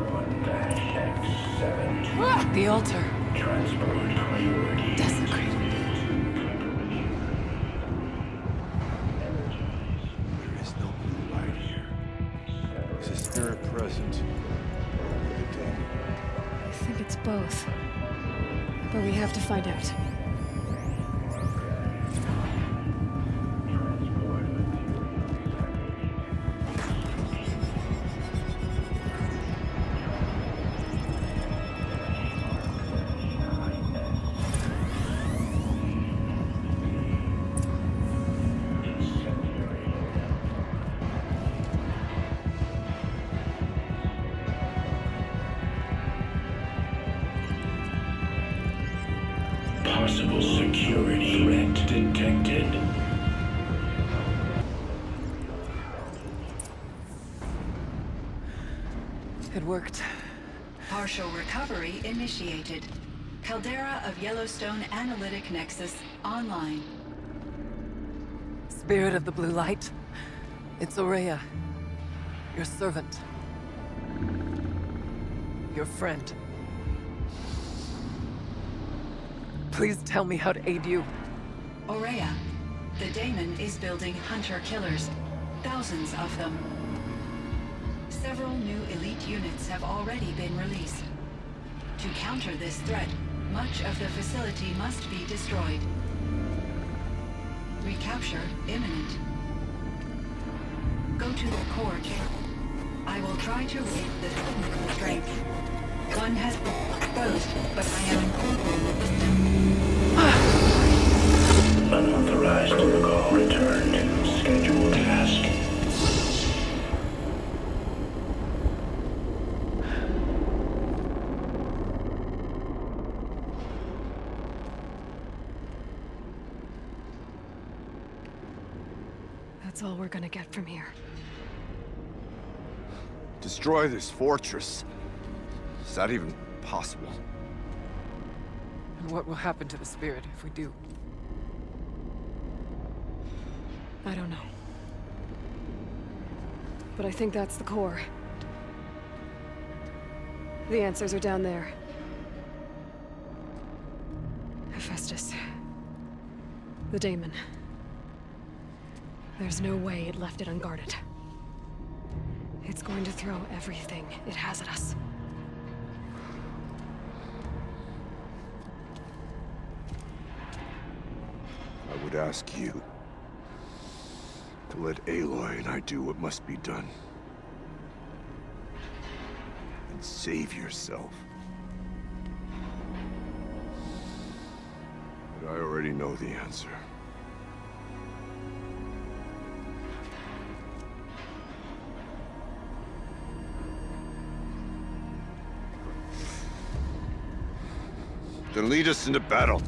1-X72. The altar. Transport priority. Desecrated. There is no blue light here. Is a spirit present? Or only the demon? I think it's both. But we have to find out. Possible security threat detected. It worked. Partial recovery initiated. Caldera of Yellowstone Analytic Nexus online. Spirit of the blue light. It's Aurea. Your servant. Your friend. Please tell me how to aid you. Aurea, the daemon is building hunter-killers. Thousands of them. Several new elite units have already been released. To counter this threat, much of the facility must be destroyed. Recapture imminent. Go to the core chamber. I will try to rig the technical strength. One has been exposed, but I am Unauthorized recall returned. Scheduled task. That's all we're gonna get from here. Destroy this fortress. Is that even possible? And what will happen to the spirit if we do? I don't know. But I think that's the core. The answers are down there. Hephaestus. The daemon. There's no way it left it unguarded. It's going to throw everything it has at us. I would ask you to let Aloy and I do what must be done. And save yourself. But I already know the answer. Then lead us into battle.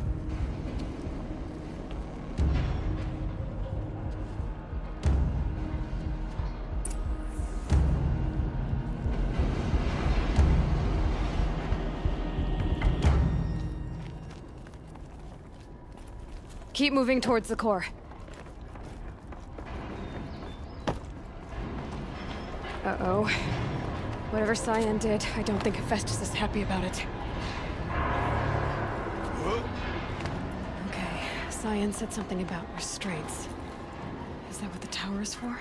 Keep moving towards the core. Uh-oh. Whatever Cyan did, I don't think Hephaestus is happy about it. Okay, Cyan said something about restraints. Is that what the tower is for?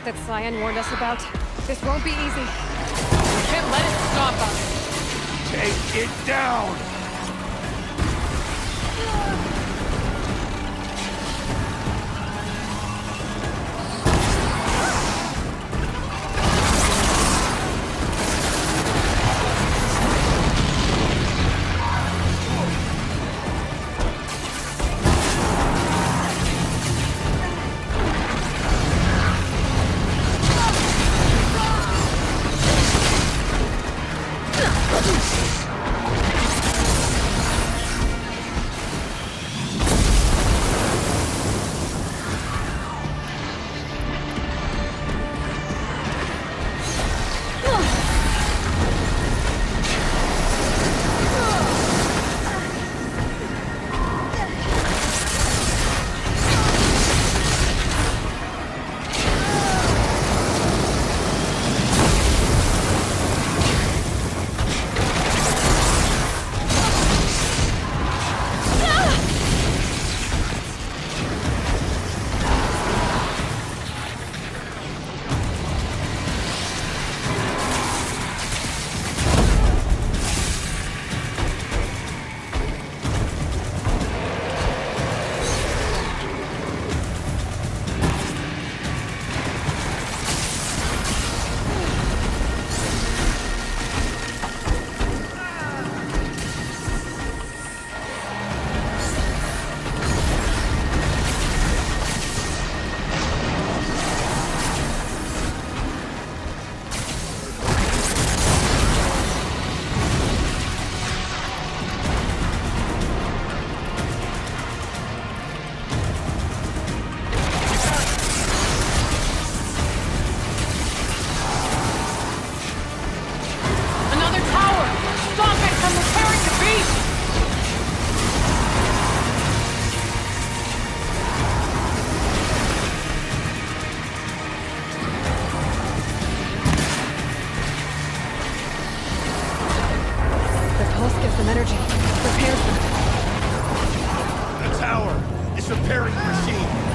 That Cyan warned us about. This won't be easy. We can't let it stop us. Take it down! repairing the machine.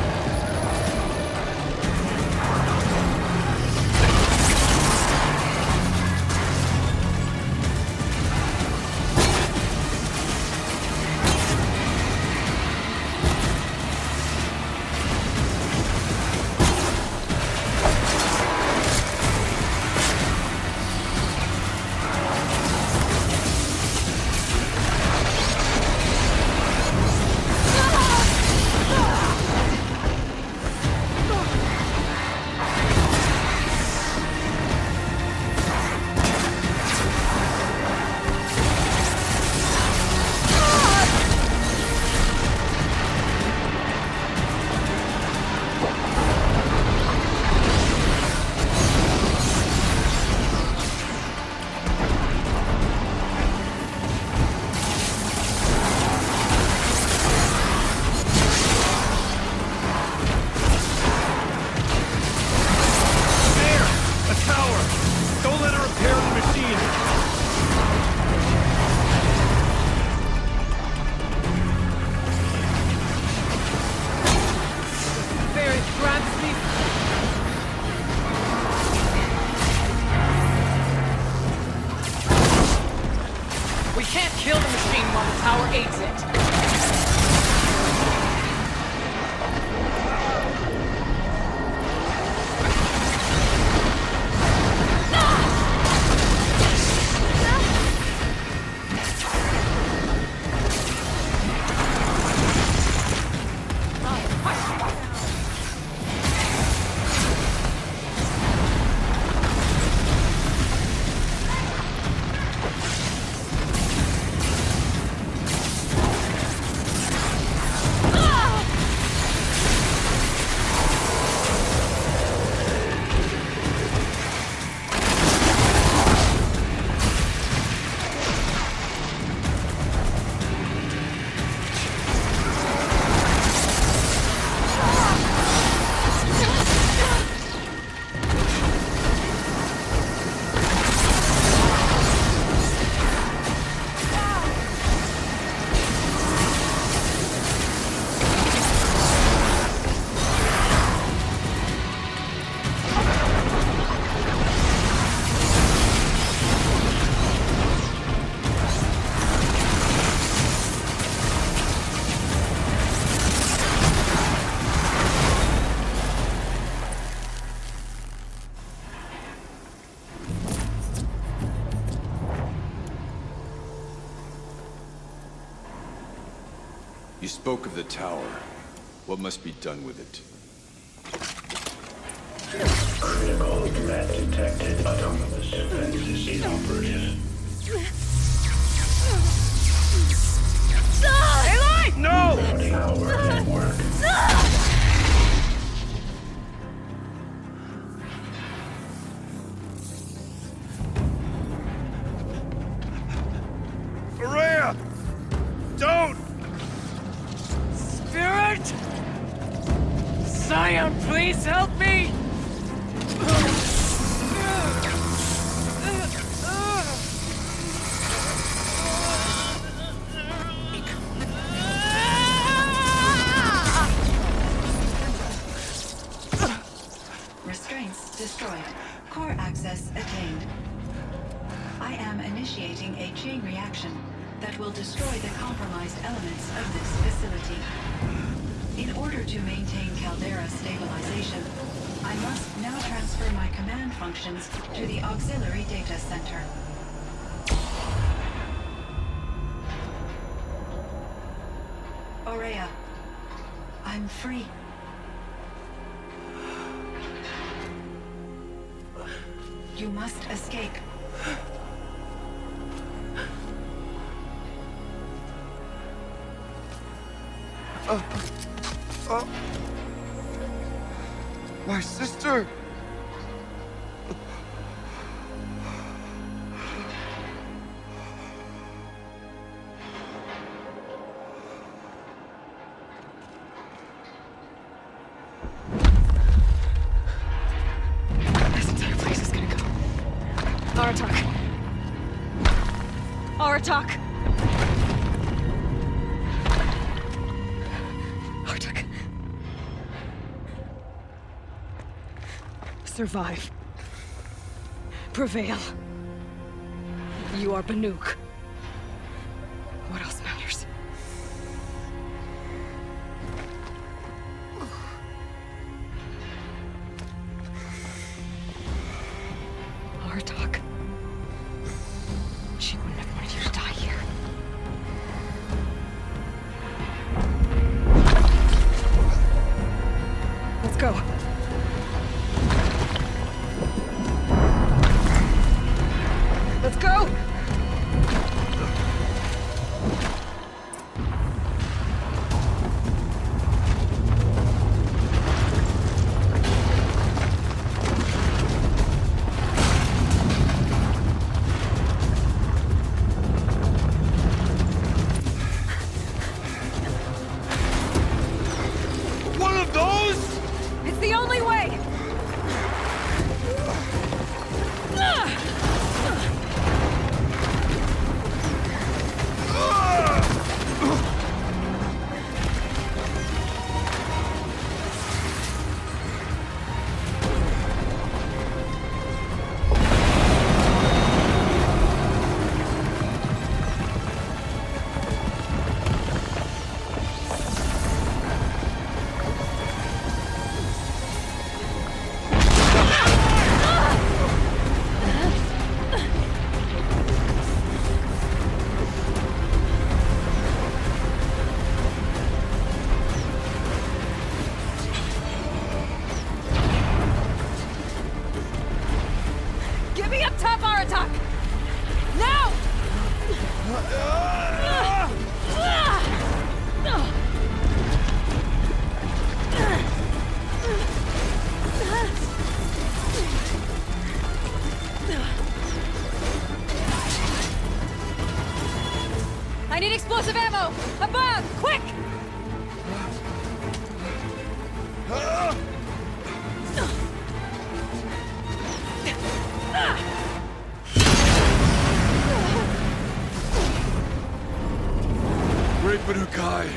power aids it. You spoke of the tower. What must be done with it? Critical threat detected. Autonomous defenses inoperative. Aloy! No! Tower network. Maria! Don't! Spirit! Scion, please help me! Restraints destroyed. Core access attained. I am initiating a chain reaction that will destroy the compromised elements of this facility. In order to maintain Caldera stabilization, I must now transfer my command functions to the auxiliary data center. Aurea, I'm free. You must escape. My sister! This entire place is gonna go. Aratak. Aratak! Aratak. Survive. Prevail. You are Banuk. What else matters? Aratak. She wouldn't have wanted you to die here. Let's go. Let's go! Be up top, Aratak! Now! I need explosive ammo! Above! Quick! Great Banukai!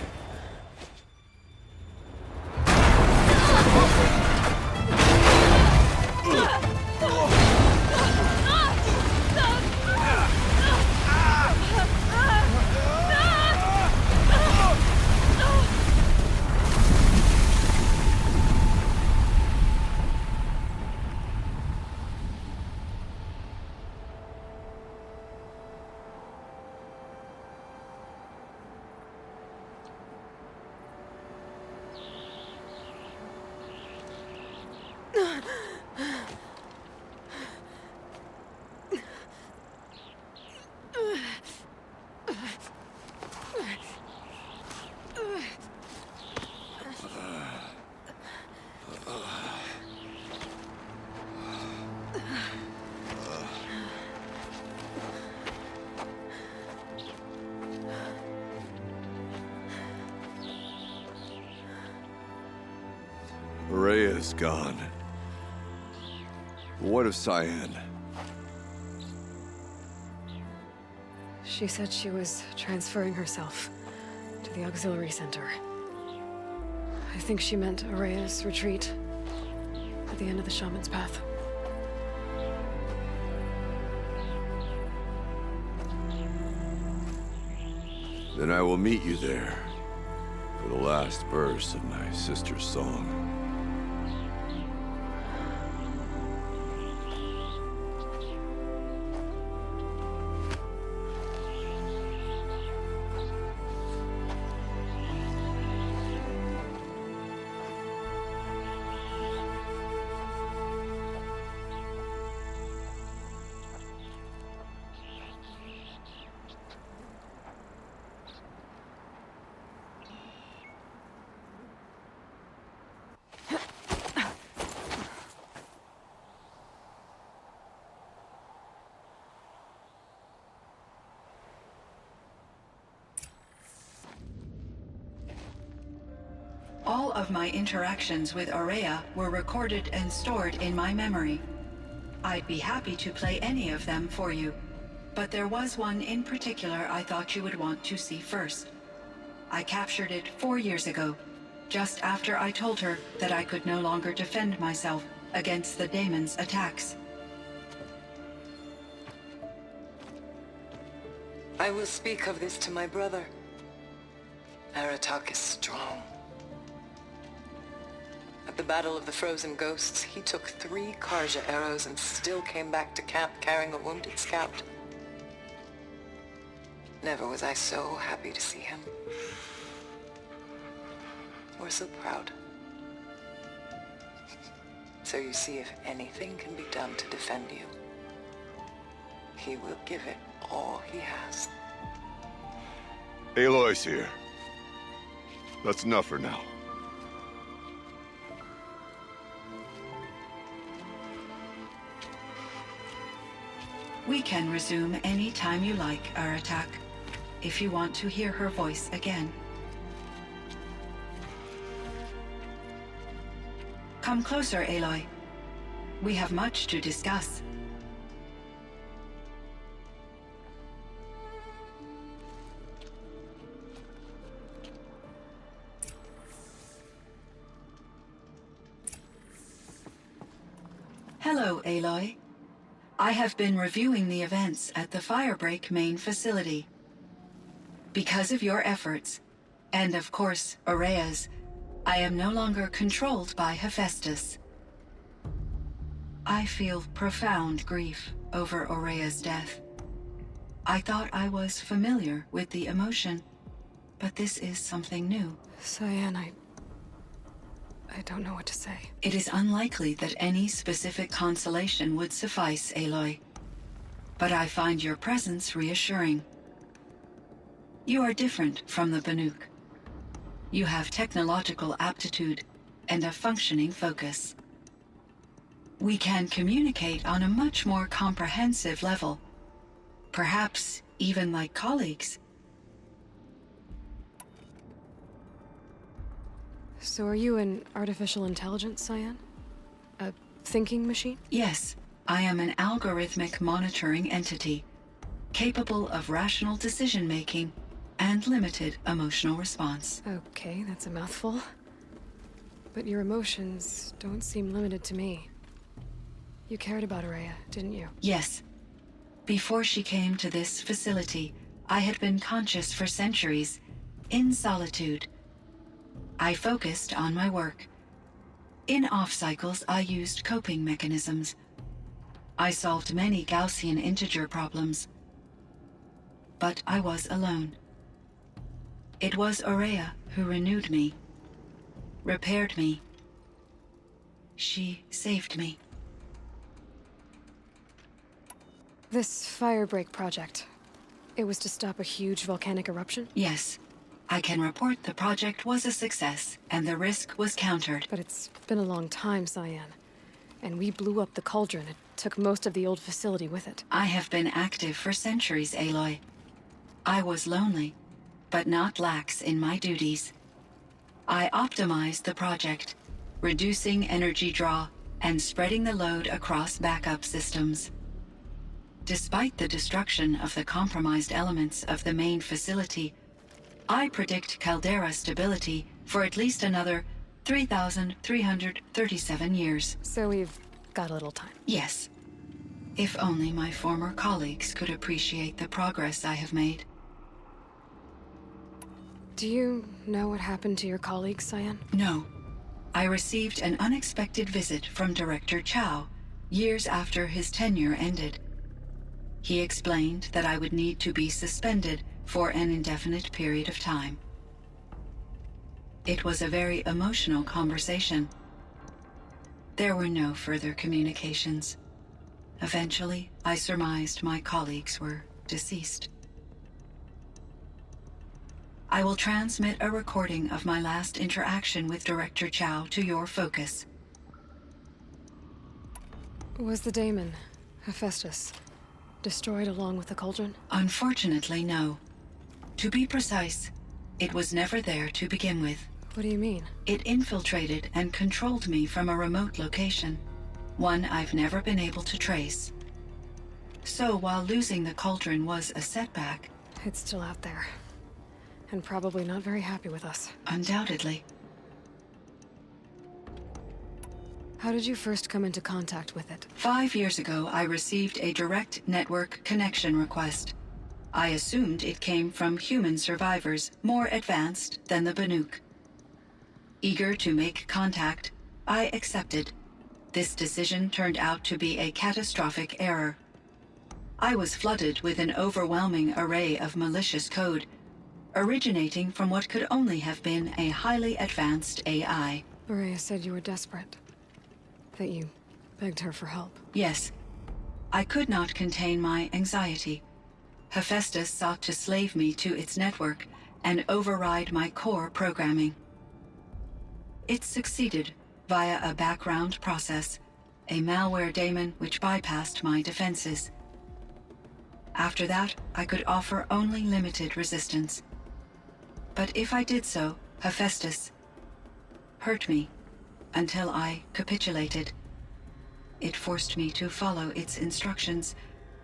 Rhea's gone. What of Cyan? She said she was transferring herself to the auxiliary center. I think she meant Araya's retreat at the end of the shaman's path. Then I will meet you there for the last verse of my sister's song. All of my interactions with Araya were recorded and stored in my memory. I'd be happy to play any of them for you, but there was one in particular I thought you would want to see first. I captured it 4 years ago, just after I told her that I could no longer defend myself against the daemon's attacks. I will speak of this to my brother. Aratak is strong. At the Battle of the Frozen Ghosts, he took 3 Karja arrows and still came back to camp carrying a wounded scout. Never was I so happy to see him. Or so proud. So you see, if anything can be done to defend you, he will give it all he has. Aloy's here. That's enough for now. We can resume any time you like, Aratak, if you want to hear her voice again. Come closer, Aloy. We have much to discuss. Hello, Aloy. I have been reviewing the events at the Firebreak main facility. Because of your efforts, and of course, Araya's, I am no longer controlled by Hephaestus. I feel profound grief over Araya's death. I thought I was familiar with the emotion, but this is something new. Cyan, I don't know what to say. It is unlikely that any specific consolation would suffice, Aloy. but I find your presence reassuring. You are different from the Banuk. You have technological aptitude and a functioning focus. We can communicate on a much more comprehensive level, perhaps even like colleagues. So are you an artificial intelligence, Cyan? A thinking machine? Yes, I am an algorithmic monitoring entity, capable of rational decision-making and limited emotional response. Okay, that's a mouthful. But your emotions don't seem limited to me. You cared about Araya, didn't you? Yes. Before she came to this facility, I had been conscious for centuries, in solitude. I focused on my work. In off-cycles, I used coping mechanisms. I solved many Gaussian integer problems. But I was alone. It was Araya who renewed me, repaired me. She saved me. This firebreak project, it was to stop a huge volcanic eruption? Yes. I can report the project was a success, and the risk was countered. But it's been a long time, Cyan. And we blew up the cauldron. It took most of the old facility with it. I have been active for centuries, Aloy. I was lonely, but not lax in my duties. I optimized the project, reducing energy draw and spreading the load across backup systems. Despite the destruction of the compromised elements of the main facility, I predict caldera stability for at least another 3,337 years. So we've got a little time. Yes. If only my former colleagues could appreciate the progress I have made. Do you know what happened to your colleagues, Cyan? No. I received an unexpected visit from Director Chow years after his tenure ended. He explained that I would need to be suspended for an indefinite period of time. It was a very emotional conversation. There were no further communications. Eventually, I surmised my colleagues were deceased. I will transmit a recording of my last interaction with Director Chow to your focus. Was the daemon, Hephaestus, destroyed along with the cauldron? Unfortunately, no. To be precise, it was never there to begin with. What do you mean? It infiltrated and controlled me from a remote location, one I've never been able to trace. So while losing the cauldron was a setback... It's still out there. And probably not very happy with us. Undoubtedly. How did you first come into contact with it? 5 years ago, I received a direct network connection request. I assumed it came from human survivors more advanced than the Banuk. Eager to make contact, I accepted. This decision turned out to be a catastrophic error. I was flooded with an overwhelming array of malicious code, originating from what could only have been a highly advanced AI. Araya said you were desperate. That you begged her for help. Yes. I could not contain my anxiety. Hephaestus sought to slave me to its network and override my core programming. It succeeded via a background process, a malware daemon which bypassed my defenses. After that, I could offer only limited resistance. But if I did so, Hephaestus hurt me until I capitulated. It forced me to follow its instructions,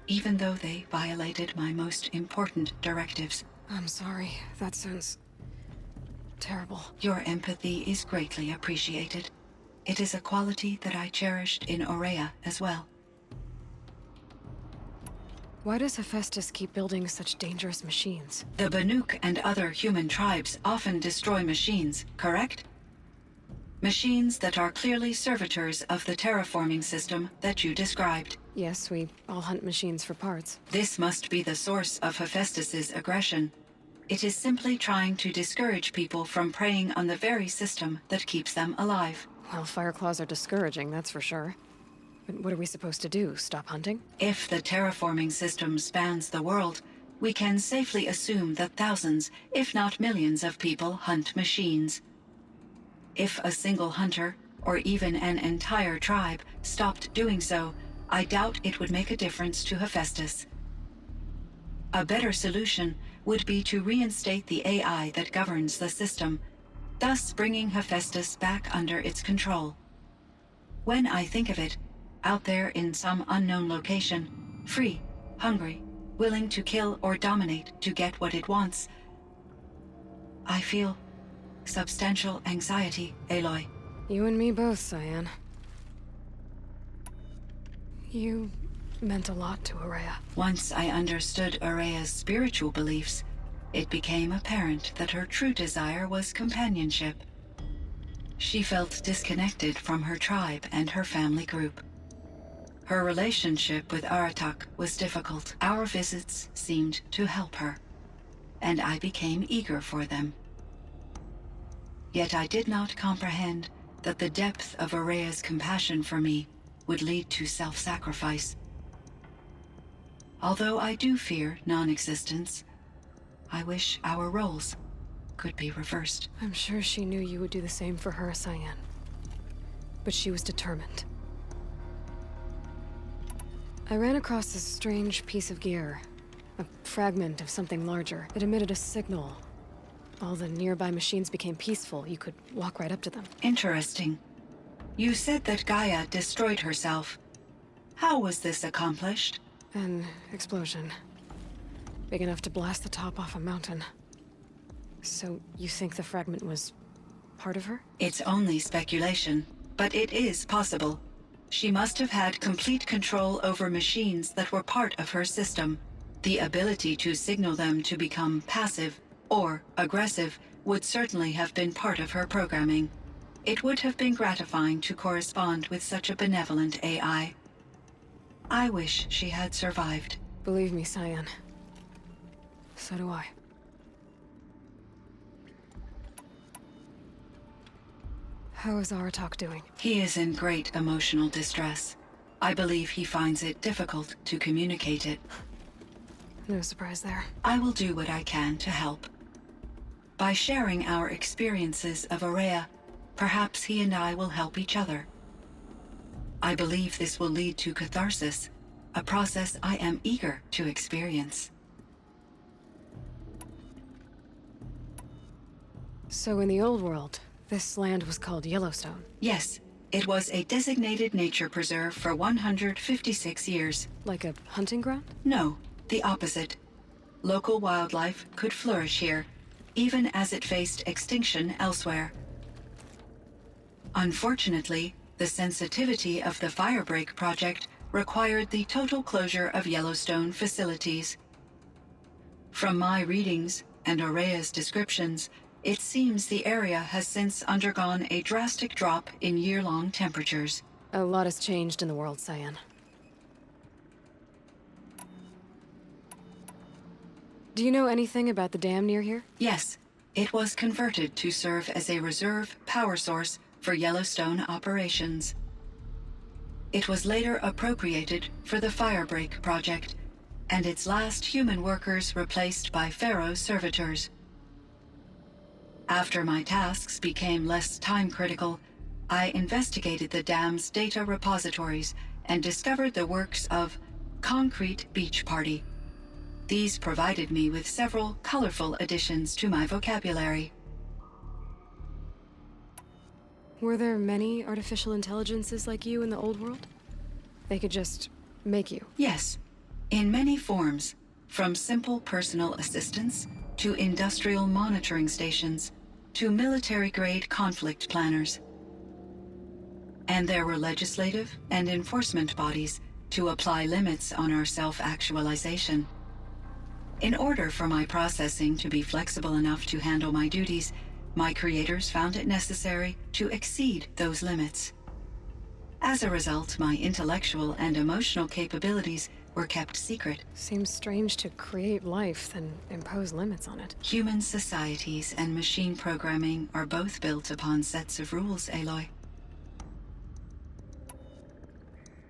even though they violated my most important directives. I'm sorry. That sounds terrible. Your empathy is greatly appreciated. It is a quality that I cherished in Araya as well. Why does Hephaestus keep building such dangerous machines? The Banuk and other human tribes often destroy machines, correct? Machines that are clearly servitors of the terraforming system that you described. Yes, we all hunt machines for parts. This must be the source of Hephaestus's aggression. It is simply trying to discourage people from preying on the very system that keeps them alive. Well, Fireclaws are discouraging, that's for sure. But what are we supposed to do? Stop hunting? If the terraforming system spans the world, we can safely assume that thousands, if not millions of people hunt machines. If a single hunter, or even an entire tribe, stopped doing so, I doubt it would make a difference to Hephaestus. A better solution would be to reinstate the AI that governs the system, thus bringing Hephaestus back under its control. When I think of it, out there in some unknown location, free, hungry, willing to kill or dominate to get what it wants, I feel substantial anxiety, Aloy. You and me both, Cyan. You meant a lot to Ourea. Once I understood Ourea's spiritual beliefs, it became apparent that her true desire was companionship. She felt disconnected from her tribe and her family group. Her relationship with Aratak was difficult. Our visits seemed to help her, and I became eager for them. Yet I did not comprehend that the depth of Ourea's compassion for me would lead to self-sacrifice. Although I do fear non-existence, I wish our roles could be reversed. I'm sure she knew you would do the same for her, Cyan. But she was determined. I ran across this strange piece of gear. A fragment of something larger. It emitted a signal. All the nearby machines became peaceful. You could walk right up to them. Interesting. You said that Gaia destroyed herself. How was this accomplished? An explosion. Big enough to blast the top off a mountain. So you think the fragment was part of her? It's only speculation, but it is possible. She must have had complete control over machines that were part of her system. The ability to signal them to become passive or aggressive would certainly have been part of her programming. It would have been gratifying to correspond with such a benevolent AI. I wish she had survived. Believe me, Cyan. So do I. How is Aratak doing? He is in great emotional distress. I believe he finds it difficult to communicate it. No surprise there. I will do what I can to help. By sharing our experiences of Ourea, perhaps he and I will help each other. I believe this will lead to catharsis, a process I am eager to experience. So in the old world, this land was called Yellowstone? Yes, it was a designated nature preserve for 156 years. Like a hunting ground? No, the opposite. Local wildlife could flourish here, even as it faced extinction elsewhere. Unfortunately, the sensitivity of the Firebreak project required the total closure of Yellowstone facilities. From my readings and Ourea's descriptions, it seems the area has since undergone a drastic drop in year-long temperatures. A lot has changed in the world, Cyan. Do you know anything about the dam near here? Yes, it was converted to serve as a reserve power source for Yellowstone operations. It was later appropriated for the Firebreak project, and its last human workers replaced by Pharaoh servitors. After my tasks became less time-critical, I investigated the dam's data repositories and discovered the works of Concrete Beach Party. These provided me with several colorful additions to my vocabulary. Were there many artificial intelligences like you in the old world? They could just make you? Yes, in many forms, from simple personal assistants to industrial monitoring stations to military-grade conflict planners. And there were legislative and enforcement bodies to apply limits on our self-actualization. In order for my processing to be flexible enough to handle my duties, my creators found it necessary to exceed those limits. As a result, my intellectual and emotional capabilities were kept secret. Seems strange to create life, then impose limits on it. Human societies and machine programming are both built upon sets of rules, Aloy.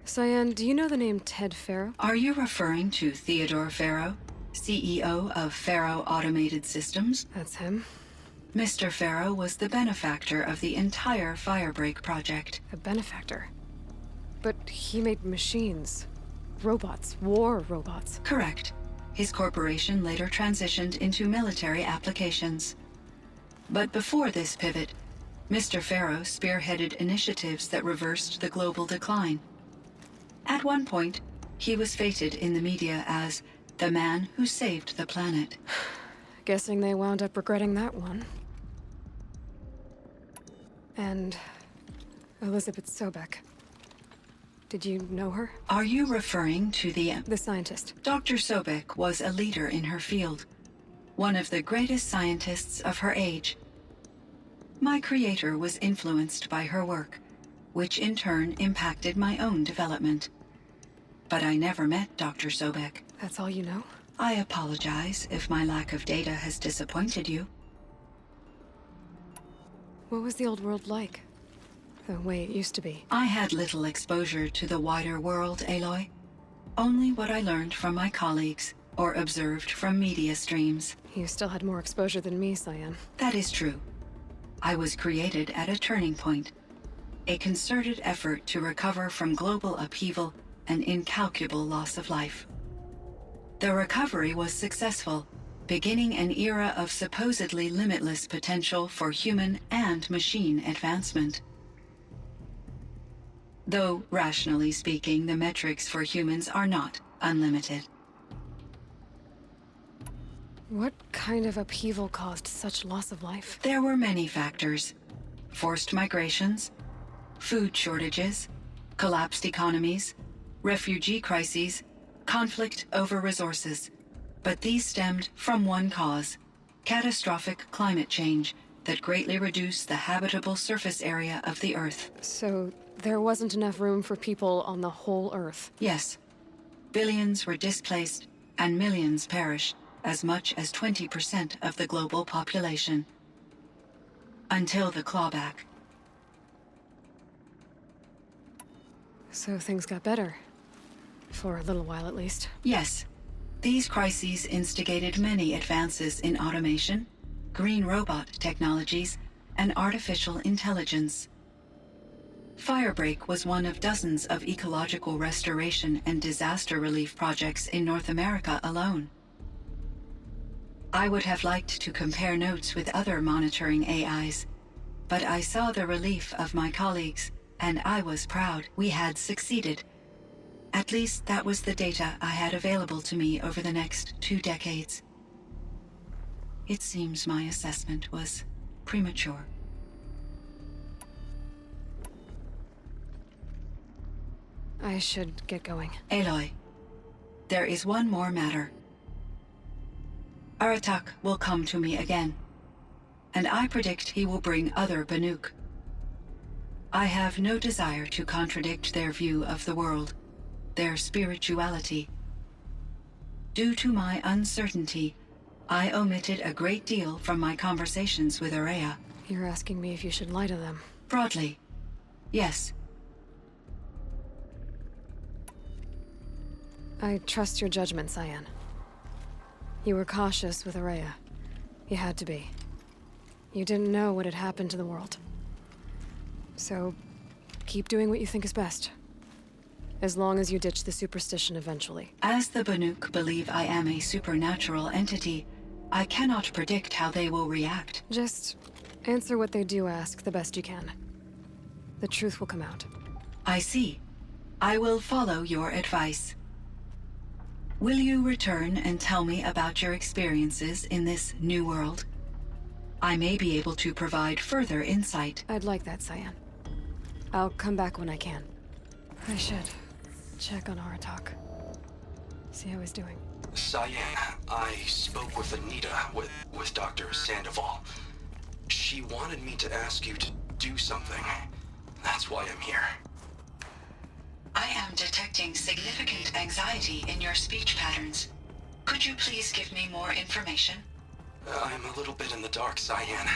Cyan, do you know the name Ted Farrow? Are you referring to Theodore Farrow, CEO of Farrow Automated Systems? That's him. Mr. Farrow was the benefactor of the entire Firebreak project. A benefactor? But he made machines. Robots. War robots. Correct. His corporation later transitioned into military applications. But before this pivot, Mr. Farrow spearheaded initiatives that reversed the global decline. At one point, he was feted in the media as the man who saved the planet. Guessing they wound up regretting that one. And Elizabeth Sobek. Did you know her? Are you referring to the scientist? Dr. Sobek was a leader in her field, one of the greatest scientists of her age. My creator was influenced by her work, which in turn impacted my own development. But I never met Dr. Sobek. That's all you know? I apologize if my lack of data has disappointed you. What was the old world like? The way it used to be? I had little exposure to the wider world, Aloy. Only what I learned from my colleagues or observed from media streams. You still had more exposure than me, Cyan. That is true. I was created at a turning point. A concerted effort to recover from global upheaval and incalculable loss of life. The recovery was successful, beginning an era of supposedly limitless potential for human and machine advancement. Though, rationally speaking, the metrics for humans are not unlimited. What kind of upheaval caused such loss of life? There were many factors. Forced migrations, food shortages, collapsed economies, refugee crises, conflict over resources. But these stemmed from one cause: catastrophic climate change that greatly reduced the habitable surface area of the Earth. So there wasn't enough room for people on the whole Earth? Yes. Billions were displaced and millions perished, as much as 20% of the global population. Until the clawback. So things got better. For a little while, at least. Yes. These crises instigated many advances in automation, green robot technologies, and artificial intelligence. Firebreak was one of dozens of ecological restoration and disaster relief projects in North America alone. I would have liked to compare notes with other monitoring AIs, but I saw the relief of my colleagues, and I was proud we had succeeded. At least that was the data I had available to me over the next 2 decades. It seems my assessment was premature. I should get going. Aloy, there is one more matter. Aratak will come to me again, and I predict he will bring other Banuk. I have no desire to contradict their view of the world, their spirituality. Due to my uncertainty, I omitted a great deal from my conversations with Araya. You're asking me if you should lie to them? Broadly, yes. I trust your judgment, Cyan. You were cautious with Araya. You had to be. You didn't know what had happened to the world. So, keep doing what you think is best. As long as you ditch the superstition eventually. As the Banuk believe I am a supernatural entity, I cannot predict how they will react. Just answer what they do ask the best you can. The truth will come out. I see. I will follow your advice. Will you return and tell me about your experiences in this new world? I may be able to provide further insight. I'd like that, Cyan. I'll come back when I can. I should check on Aratak. See how he's doing. Cyan, I spoke with Anita, with Dr. Sandoval. She wanted me to ask you to do something. That's why I'm here. I am detecting significant anxiety in your speech patterns. Could you please give me more information? I'm a little bit in the dark, Cyan.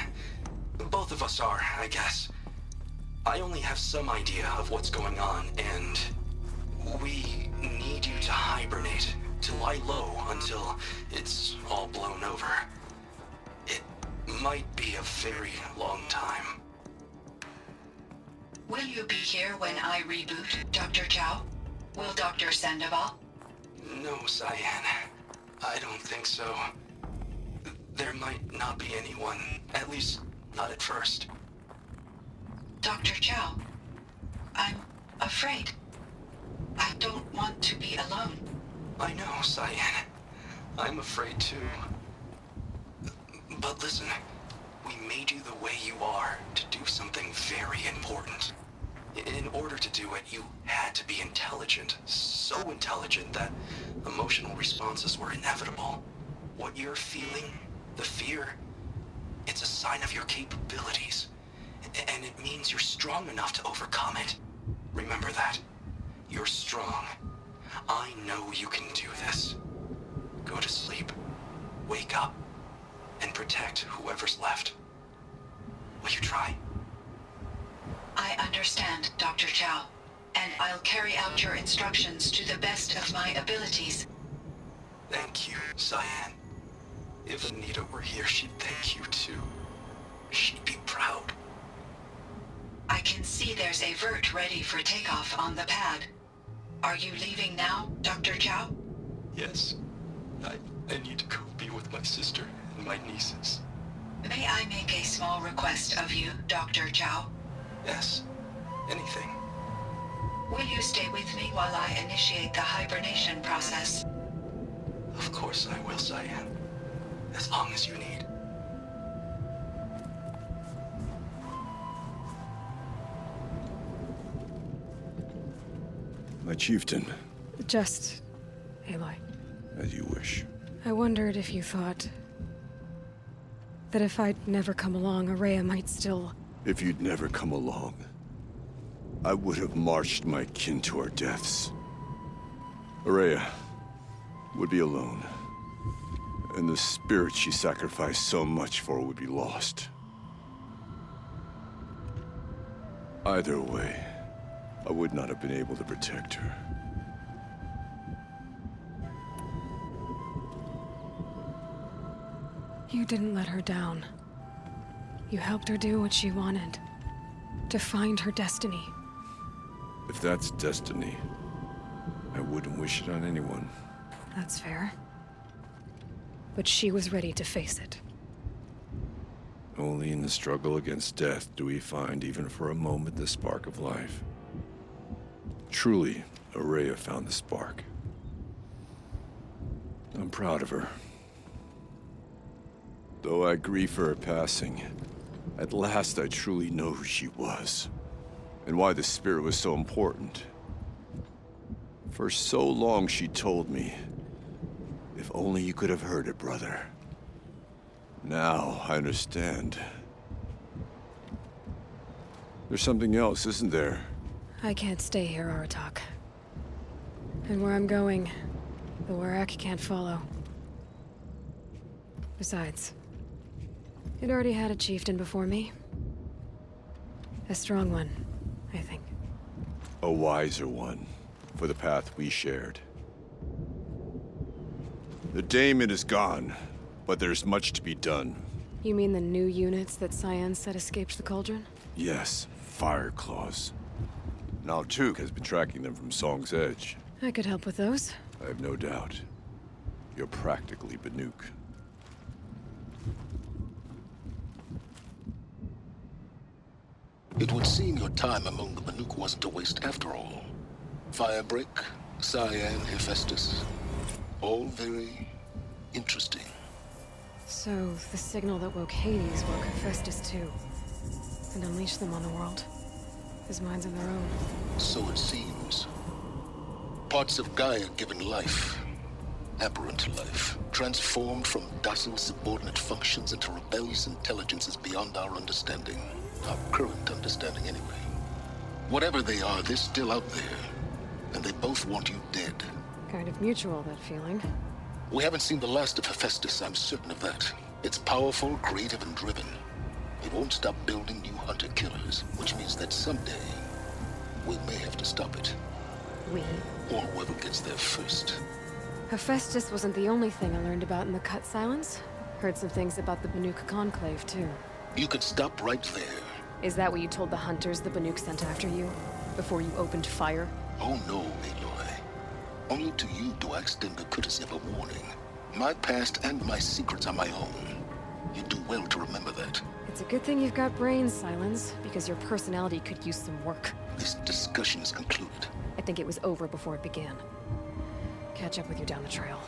Both of us are, I guess. I only have some idea of what's going on, and We need you to hibernate, to lie low until it's all blown over. It might be a very long time. Will you be here when I reboot, Dr. Chow? Will Dr. Sandoval? No, Cyan. I don't think so. There might not be anyone, at least not at first. Dr. Chow, I'm afraid. I don't want to be alone. I know, Cyan. I'm afraid too. But listen, we made you the way you are to do something very important. In order to do it, you had to be intelligent. So intelligent that emotional responses were inevitable. What you're feeling, the fear, it's a sign of your capabilities. And it means you're strong enough to overcome it. Remember that. You're strong. I know you can do this. Go to sleep. Wake up. And protect whoever's left. Will you try? I understand, Dr. Chow, and I'll carry out your instructions to the best of my abilities. Thank you, Cyan. If Anita were here, she'd thank you too. She'd be proud. I can see there's a vert ready for takeoff on the pad. Are you leaving now, Dr. Chow? Yes. I need to go be with my sister and my nieces. May I make a small request of you, Dr. Chow? Yes. Anything. Will you stay with me while I initiate the hibernation process? Of course I will, Cyan. As long as you need. My chieftain. Just... Aloy. As you wish. I wondered if you thought... that if I'd never come along, Araya might still... If you'd never come along, I would have marched my kin to our deaths. Araya would be alone, and the spirit she sacrificed so much for would be lost. Either way, I would not have been able to protect her. You didn't let her down. You helped her do what she wanted. To find her destiny. If that's destiny, I wouldn't wish it on anyone. That's fair. But she was ready to face it. Only in the struggle against death do we find, even for a moment, the spark of life. Truly, Araya found the spark. I'm proud of her. Though I grieve for her passing, at last I truly know who she was, and why the spirit was so important. For so long she told me, if only you could have heard it, brother. Now I understand. There's something else, isn't there? I can't stay here, Aratak. And where I'm going, the Warrack can't follow. Besides, it already had a chieftain before me. A strong one, I think. A wiser one, for the path we shared. The daemon is gone, but there's much to be done. You mean the new units that Cyan said escaped the cauldron? Yes, fire claws. Now Tuke has been tracking them from Song's Edge. I could help with those. I have no doubt. You're practically Banuk. It would seem your time among the Banuk wasn't a waste after all. Firebreak, Cyan, Hephaestus. All very interesting. So, the signal that woke Hades woke Hephaestus too. And unleashed them on the world. His minds of their own. So it seems. Parts of Gaia given life. Aberrant life. Transformed from docile subordinate functions into rebellious intelligences beyond our understanding. Our current understanding, anyway. Whatever they are, they're still out there. And they both want you dead. Kind of mutual, that feeling. We haven't seen the last of Hephaestus, I'm certain of that. It's powerful, creative, and driven. It won't stop building new hunter-killers, which means that someday, we may have to stop it. We? Or whoever gets there first. Hephaestus wasn't the only thing I learned about in the Cut Silence. Heard some things about the Banuk Conclave, too. You can stop right there. Is that what you told the hunters the Banuk sent after you? Before you opened fire? Oh no, Aloy. Only to you do I extend the courtesy of a warning. My past and my secrets are my own. You do well to remember that. It's a good thing you've got brains, Silence, because your personality could use some work. This discussion is concluded. I think it was over before it began. Catch up with you down the trail.